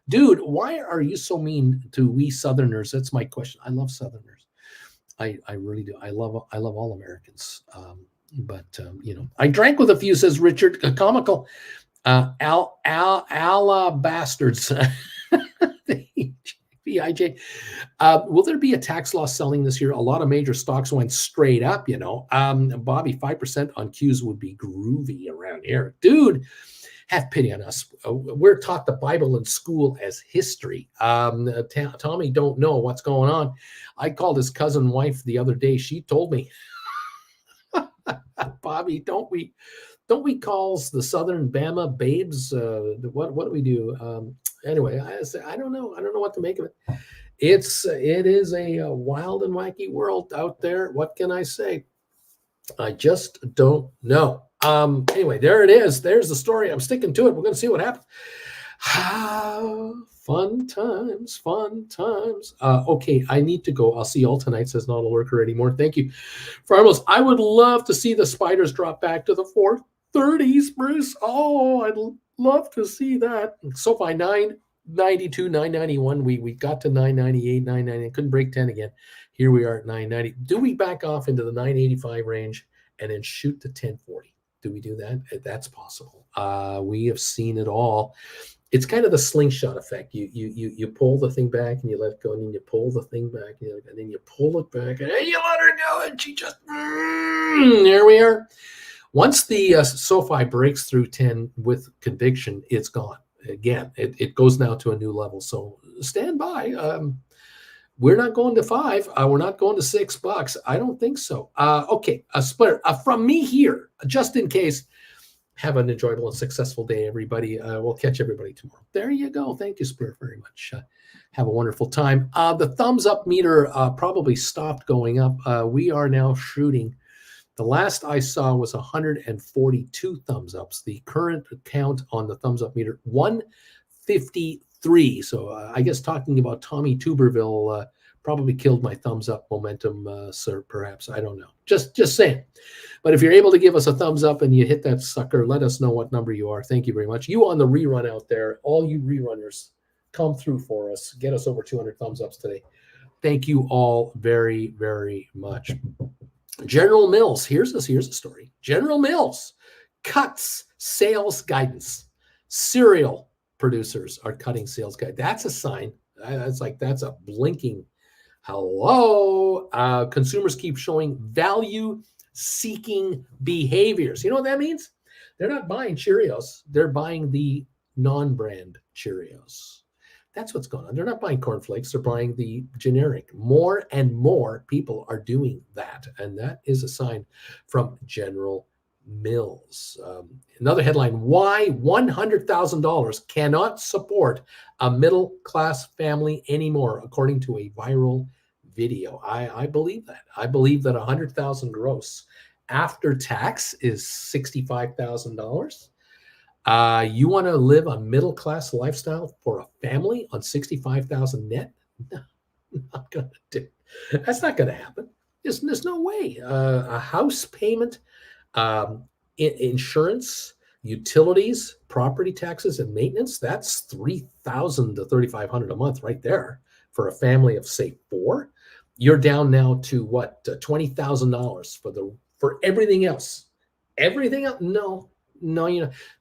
Dude, why are you so mean to we Southerners? That's my question. I love Southerners. I really do. I love all Americans. But I drank with a few, says Richard. Comical. Bastards. BIJ. Will there be a tax loss selling this year? A lot of major stocks went straight up, Bobby, 5% on Qs would be groovy around here. Dude, have pity on us. We're taught the Bible in school as history. Tommy don't know what's going on. I called his cousin wife the other day. She told me, Bobby, don't we call the Southern Bama babes? What do we do? Anyway, I say I don't know what to make of it. It is a wild and wacky world out there. What can I say? I just don't know. Anyway, there it is. There's the story. I'm sticking to it. We're going to see what happens. Fun times. Okay, I need to go. I'll see you all tonight, says Not a Lurker anymore. Thank you. Farmers, I would love to see the spiders drop back to the 430s, Bruce. Oh, I'd love to see that. SoFi 992, 991. We got to 998, 990. Couldn't break 10 again. Here we are at 990. Do we back off into the 985 range and then shoot to 1040? Do we do that? That's possible. We have seen it all. It's kind of the slingshot effect. You pull the thing back and you let it go, and then you pull the thing back and then you pull it back and then you let her go, and she just there we are. Once the SoFi breaks through 10 with conviction, it's gone. Again, it goes now to a new level. So stand by. We're not going to 5. We're not going to $6. I don't think so. Okay, a splitter from me here, just in case. Have an enjoyable and successful day, everybody. We'll catch everybody tomorrow. There you go. Thank you, Splitter, very much. Have a wonderful time. The thumbs up meter probably stopped going up. We are now shooting. The last I saw was 142 thumbs ups. The current count on the thumbs up meter, 153. So I guess talking about Tommy Tuberville probably killed my thumbs up momentum, sir, perhaps. I don't know. Just saying. But if you're able to give us a thumbs up and you hit that sucker, let us know what number you are. Thank you very much. You on the rerun out there, all you rerunners, come through for us. Get us over 200 thumbs ups today. Thank you all very, very much. General Mills, here's a story. General Mills cuts sales guidance. Cereal producers are cutting sales guidance. That's a sign. That's a blinking hello. Consumers keep showing value-seeking behaviors. You know what that means? They're not buying Cheerios. They're buying the non-brand Cheerios. That's what's going on. They're not buying cornflakes. They're buying the generic. More and more people are doing that. And that is a sign from General Mills. Another headline, why $100,000 cannot support a middle-class family anymore, according to a viral video. I believe that. I believe that $100,000 gross after tax is $65,000. You want to live a middle-class lifestyle for a family on $65,000 net? No, not going to do. That's not going to happen. There's no way. A house payment, insurance, utilities, property taxes, and maintenance, that's $3,000 to $3,500 a month right there for a family of, say, 4. You're down now to what? $20,000 for everything else. Everything else? No,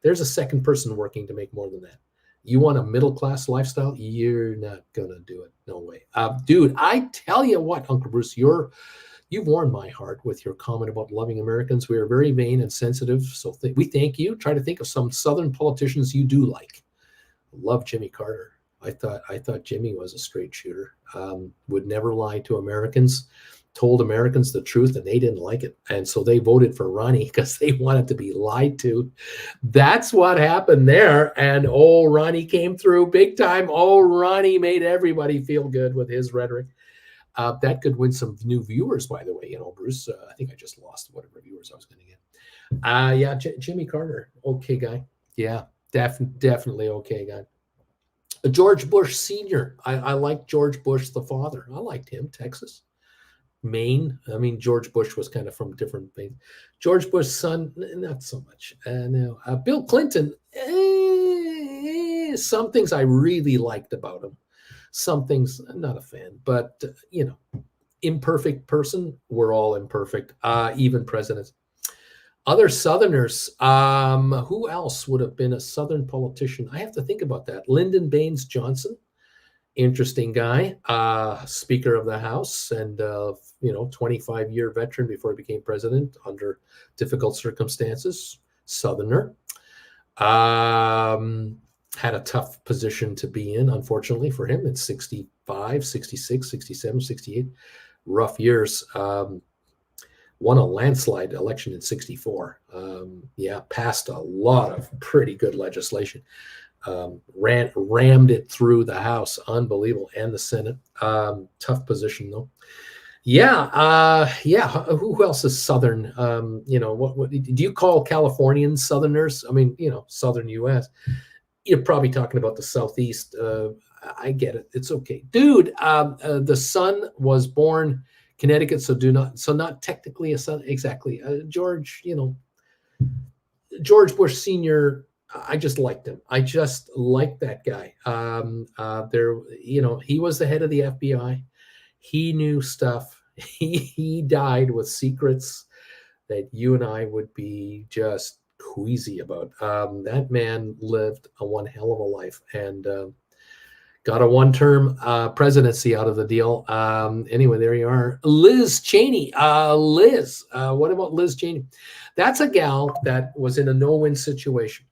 there's a second person working to make more than that. You want a middle-class lifestyle? You're not going to do it. No way. Dude, I tell you what, Uncle Bruce, you've warmed my heart with your comment about loving Americans. We are very vain and sensitive, so we thank you. Try to think of some Southern politicians you do like. Love Jimmy Carter. I thought Jimmy was a straight shooter. Would never lie to Americans. Told Americans the truth, and they didn't like it. And so they voted for Ronnie because they wanted to be lied to. That's what happened there. And Ronnie came through big time. Ronnie made everybody feel good with his rhetoric. That could win some new viewers, by the way. Bruce, I think I just lost whatever viewers I was going to get. Jimmy Carter. Okay, guy. Yeah, definitely okay, guy. George Bush Sr. I like George Bush, the father. I liked him. Texas. Maine. I mean, George Bush was kind of from different things. George Bush's son, not so much. No. Bill Clinton, some things I really liked about him. Some things I'm not a fan, but, imperfect person. We're all imperfect, even presidents. Other Southerners, who else would have been a Southern politician? I have to think about that. Lyndon Baines Johnson. Interesting guy, Speaker of the House, and 25-year veteran before he became president under difficult circumstances. Southerner, had a tough position to be in, unfortunately for him. It's 65, 66, 67, 68, rough years. Won a landslide election in 64. Passed a lot of pretty good legislation. Rammed it through the House, unbelievable, and the Senate. Tough position though. Who else is Southern? What do you call Californians Southerners? I mean, Southern U.S. You're probably talking about the Southeast. I get it. It's okay, dude. The son was born Connecticut, so not technically a son. Exactly, George. George Bush Sr. I just liked him. I just liked that guy. He was the head of the FBI. He knew stuff. He died with secrets that you and I would be just queasy about. That man lived a one hell of a life and got a one-term presidency out of the deal. Anyway, there you are. Liz Cheney. What about Liz Cheney? That's a gal that was in a no-win situation.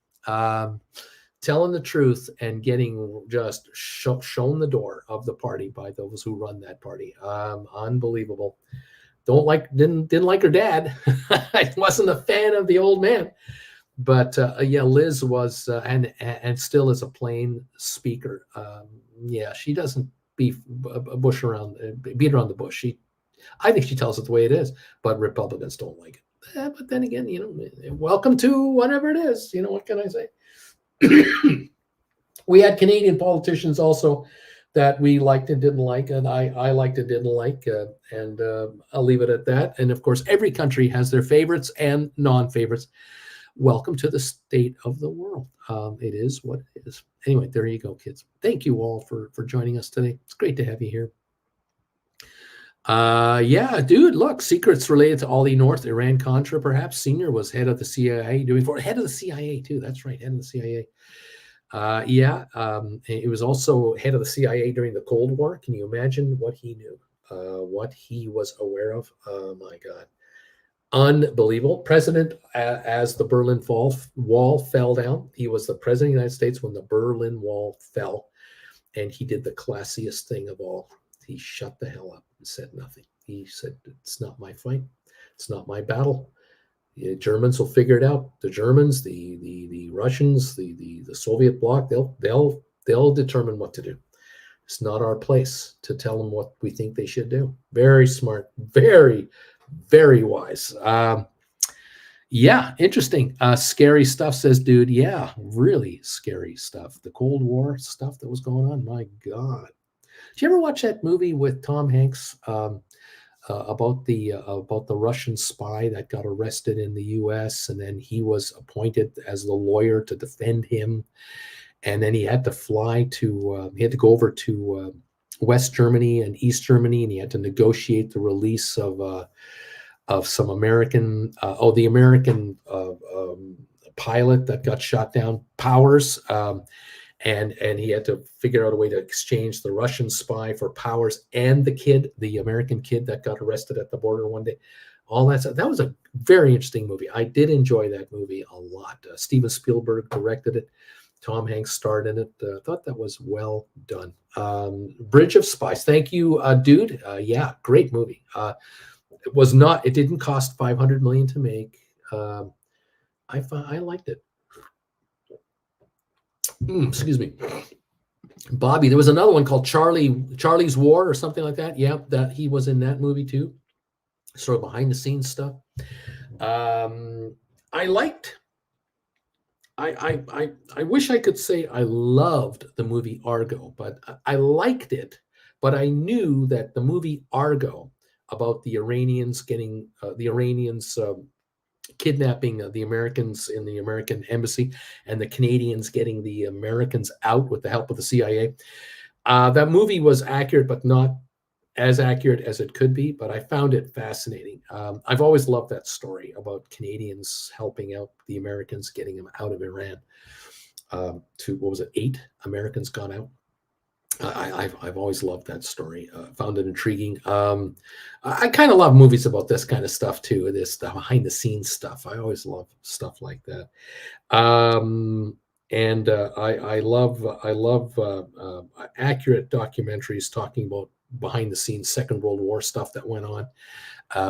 telling the truth and getting just shown the door of the party by those who run that party. Unbelievable. Didn't like her dad. I wasn't a fan of the old man, but yeah, Liz was and still is a plain speaker. Yeah, she doesn't beat around the bush. I think she tells it the way it is, but Republicans don't like it. But then again, welcome to whatever it is. What can I say? We had Canadian politicians also that we liked and didn't like, and I liked and didn't like, and I'll leave it at that. And of course, every country has their favorites and non-favorites. Welcome to the state of the world. It is what it is. Anyway, there you go, kids. Thank you all for joining us today. It's great to have you here. Yeah, dude, look, secrets related to Ollie North, Iran-Contra, perhaps. Senior was head of the CIA, head of the CIA too. That's right, head of the CIA. It was also head of the CIA during the Cold War. Can you imagine what he knew, what he was aware of? Oh my God. Unbelievable. President as the Berlin Wall fell down. He was the president of the United States when the Berlin Wall fell. And he did the classiest thing of all. He shut the hell up and said nothing. He said, it's not my fight. It's not my battle. The Germans will figure it out. The Germans, the Russians, the Soviet bloc, they'll determine what to do. It's not our place to tell them what we think they should do. Very smart, very, very wise. Yeah, interesting. Scary stuff, says dude. Yeah, really scary stuff. The Cold War stuff that was going on. My God. Did you ever watch that movie with Tom Hanks about the Russian spy that got arrested in the U.S. and then he was appointed as the lawyer to defend him, and then he had to he had to go over to West Germany and East Germany, and he had to negotiate the release of some American the American pilot that got shot down, Powers. And he had to figure out a way to exchange the Russian spy for Powers and the American kid that got arrested at the border one day. All that stuff. That was a very interesting movie. I did enjoy that movie a lot. Steven Spielberg directed it. Tom Hanks starred in it. Thought that was well done. Bridge of Spies. Thank you, dude. Yeah, great movie. It didn't cost $500 million to make. I liked it. Excuse me, Bobby. There was another one called Charlie's War or something like that. Yeah, that he was in that movie too. Sort of behind the scenes stuff. I liked. I wish I could say I loved the movie Argo, but I liked it. But I knew that the movie Argo about the Iranians kidnapping the Americans in the American embassy and the Canadians getting the Americans out with the help of the CIA. That movie was accurate, but not as accurate as it could be, but I found it fascinating. I've always loved that story about Canadians helping out the Americans, getting them out of Iran. To, 8 Americans gone out. I've always loved that story. Found it intriguing. I kind of love movies about this kind of stuff too. The behind the scenes stuff. I always love stuff like that. And I love accurate documentaries talking about behind the scenes Second World War stuff that went on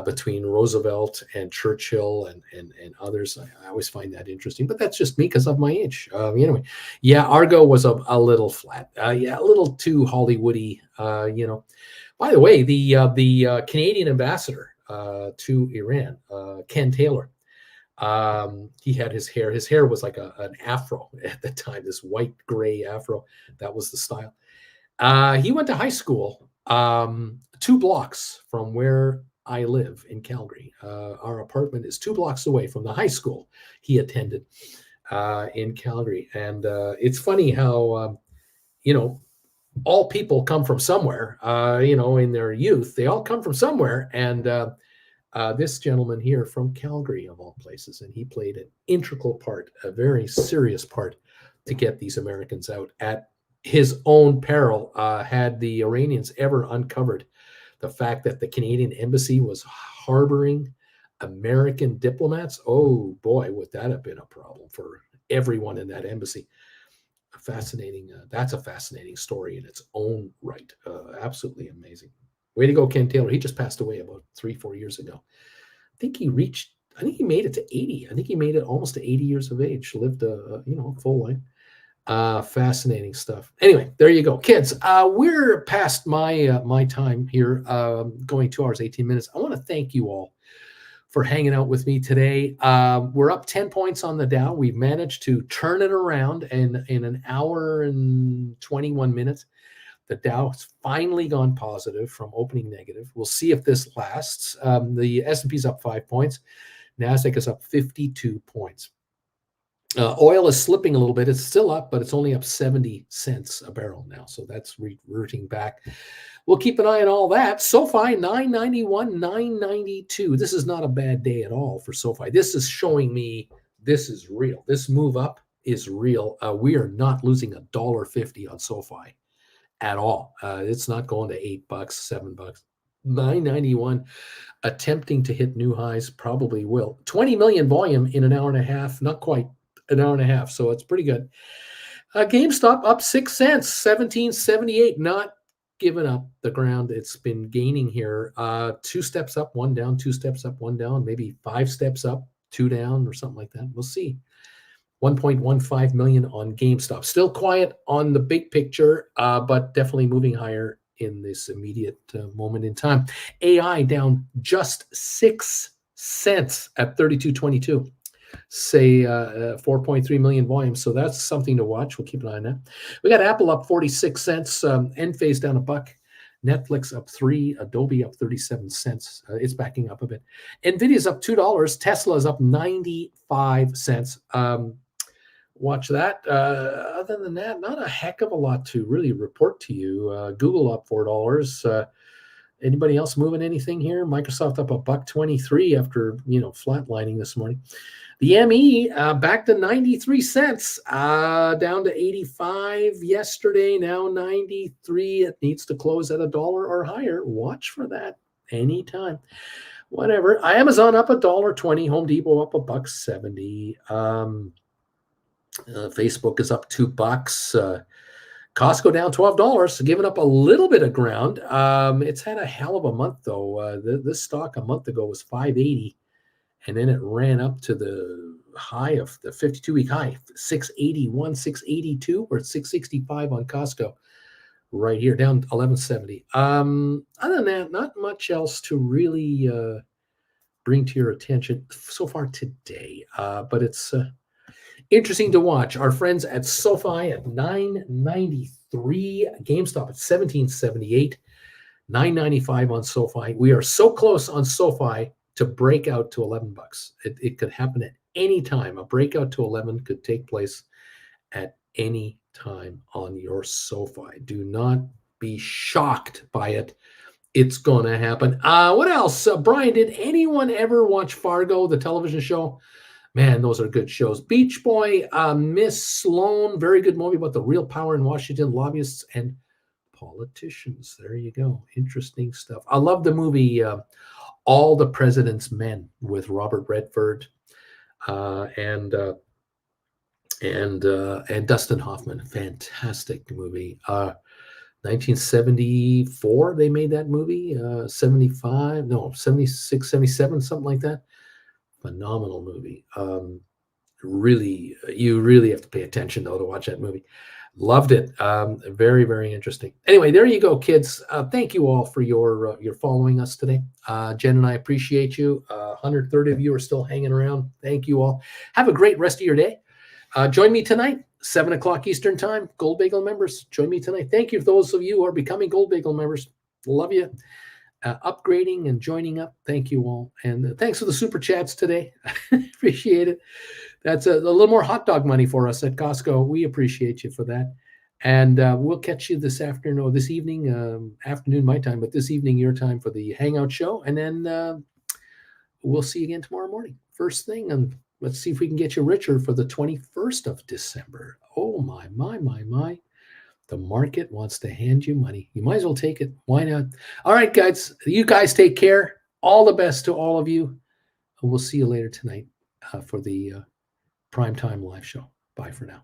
between Roosevelt and Churchill and others. I always find that interesting, but that's just me because of my age. Anyway, yeah, Argo was a little flat. A little too Hollywoody. By the way, the Canadian ambassador to Iran, Ken Taylor, he had his hair. His hair was like an afro at the time, this white gray afro. That was the style. He went to high school 2 blocks from where I live in Calgary. Our apartment is 2 blocks away from the high school he attended in Calgary. And it's funny how, all people come from somewhere, in their youth, they all come from somewhere. And this gentleman here from Calgary, of all places, and he played an integral part, a very serious part to get these Americans out at his own peril. Had the Iranians ever uncovered the fact that the Canadian embassy was harboring American diplomats, oh boy, would that have been a problem for everyone in that embassy. fascinating. That's a fascinating story in its own right. Absolutely amazing. Way to go, Ken Taylor. He just passed away about 3-4 years ago. I think he made it to 80. I think he made it almost to 80 years of age. Lived a full life. Fascinating stuff. Anyway, there you go, kids. We're past my time here, going 2 hours 18 minutes. I want to thank you all for hanging out with me today. We're up 10 points on the Dow. We've managed to turn it around in an hour and 21 minutes. The Dow has finally gone positive from opening negative. We'll see if this lasts. The S&P's up 5 points. NASDAQ is up 52 points. Oil is slipping a little bit. It's still up, but it's only up 70 cents a barrel now. So that's reverting back. We'll keep an eye on all that. SoFi, 991, 992. This is not a bad day at all for SoFi. This is showing me this is real. This move up is real. We are not losing $1.50 on SoFi at all. It's not going to $8, $7. 991, attempting to hit new highs, probably will. 20 million volume in an hour and a half, not quite an hour and a half, so it's pretty good. GameStop up 6 cents, 17.78, not giving up the ground. It's been gaining here. 2 steps up, 1 down, 2 steps up, 1 down, maybe 5 steps up, 2 down, or something like that. We'll see. 1.15 million on GameStop. Still quiet on the big picture, but definitely moving higher in this immediate moment in time. AI down just 6 cents at 32.22. Say 4.3 million volumes. So that's something to watch. We'll keep an eye on that. We got Apple up 46 cents. Enphase down $1. Netflix up 3. Adobe up 37 cents. It's backing up a bit. Nvidia's up $2. Tesla is up 95 cents. Watch that. Other than that, not a heck of a lot to really report to you. Google up $4. Anybody else moving anything here? Microsoft up $1.23 after flatlining this morning. The ME back to 93 cents, down to 85 yesterday. Now 93. It needs to close at $1 or higher. Watch for that anytime. Whatever. Amazon up $1.20. Home Depot up $1.70. Facebook is up $2. Costco down $12, giving up a little bit of ground. It's had a hell of a month, though. This stock a month ago was $5.80, and then it ran up to the high of the 52-week high, $6.81, $6.82, or $6.65 on Costco right here, down $11.70. Other than that, not much else to really bring to your attention so far today, but it's interesting to watch. Our friends at SoFi at 993, GameStop at 17.78, 995 on SoFi. We are so close on SoFi to break out to $11. It could happen at any time. A breakout to 11 could take place at any time on your SoFi. Do not be shocked by it. It's going to happen. What else? Brian, did anyone ever watch Fargo, the television show? Man, those are good shows. Beach Boy, Miss Sloan, very good movie about the real power in Washington, lobbyists and politicians. There you go. Interesting stuff. I love the movie All the President's Men with Robert Redford and Dustin Hoffman. Fantastic movie. 1974, they made that movie. 76, 77, something like that. Phenomenal movie. You really have to pay attention though to watch that movie. Loved it. Very, very interesting. Anyway, there you go, kids. Thank you all for your following us today. Jen and I appreciate you. 130 of you are still hanging around. Thank you all. Have a great rest of your day. Join me tonight, 7 o'clock Eastern time. Gold Bagel members, join me tonight. Thank you for those of you who are becoming Gold Bagel members. Love you. Upgrading and joining up. Thank you all. And thanks for the super chats today. Appreciate it. That's a little more hot dog money for us at Costco. We appreciate you for that. And we'll catch you this afternoon or this evening, afternoon my time, but this evening your time for the Hangout show. And then we'll see you again tomorrow morning. First thing, and let's see if we can get you richer for the 21st of December. Oh, my. The market wants to hand you money. You might as well take it. Why not? All right, guys. You guys take care. All the best to all of you. And we'll see you later tonight for the Primetime Live show. Bye for now.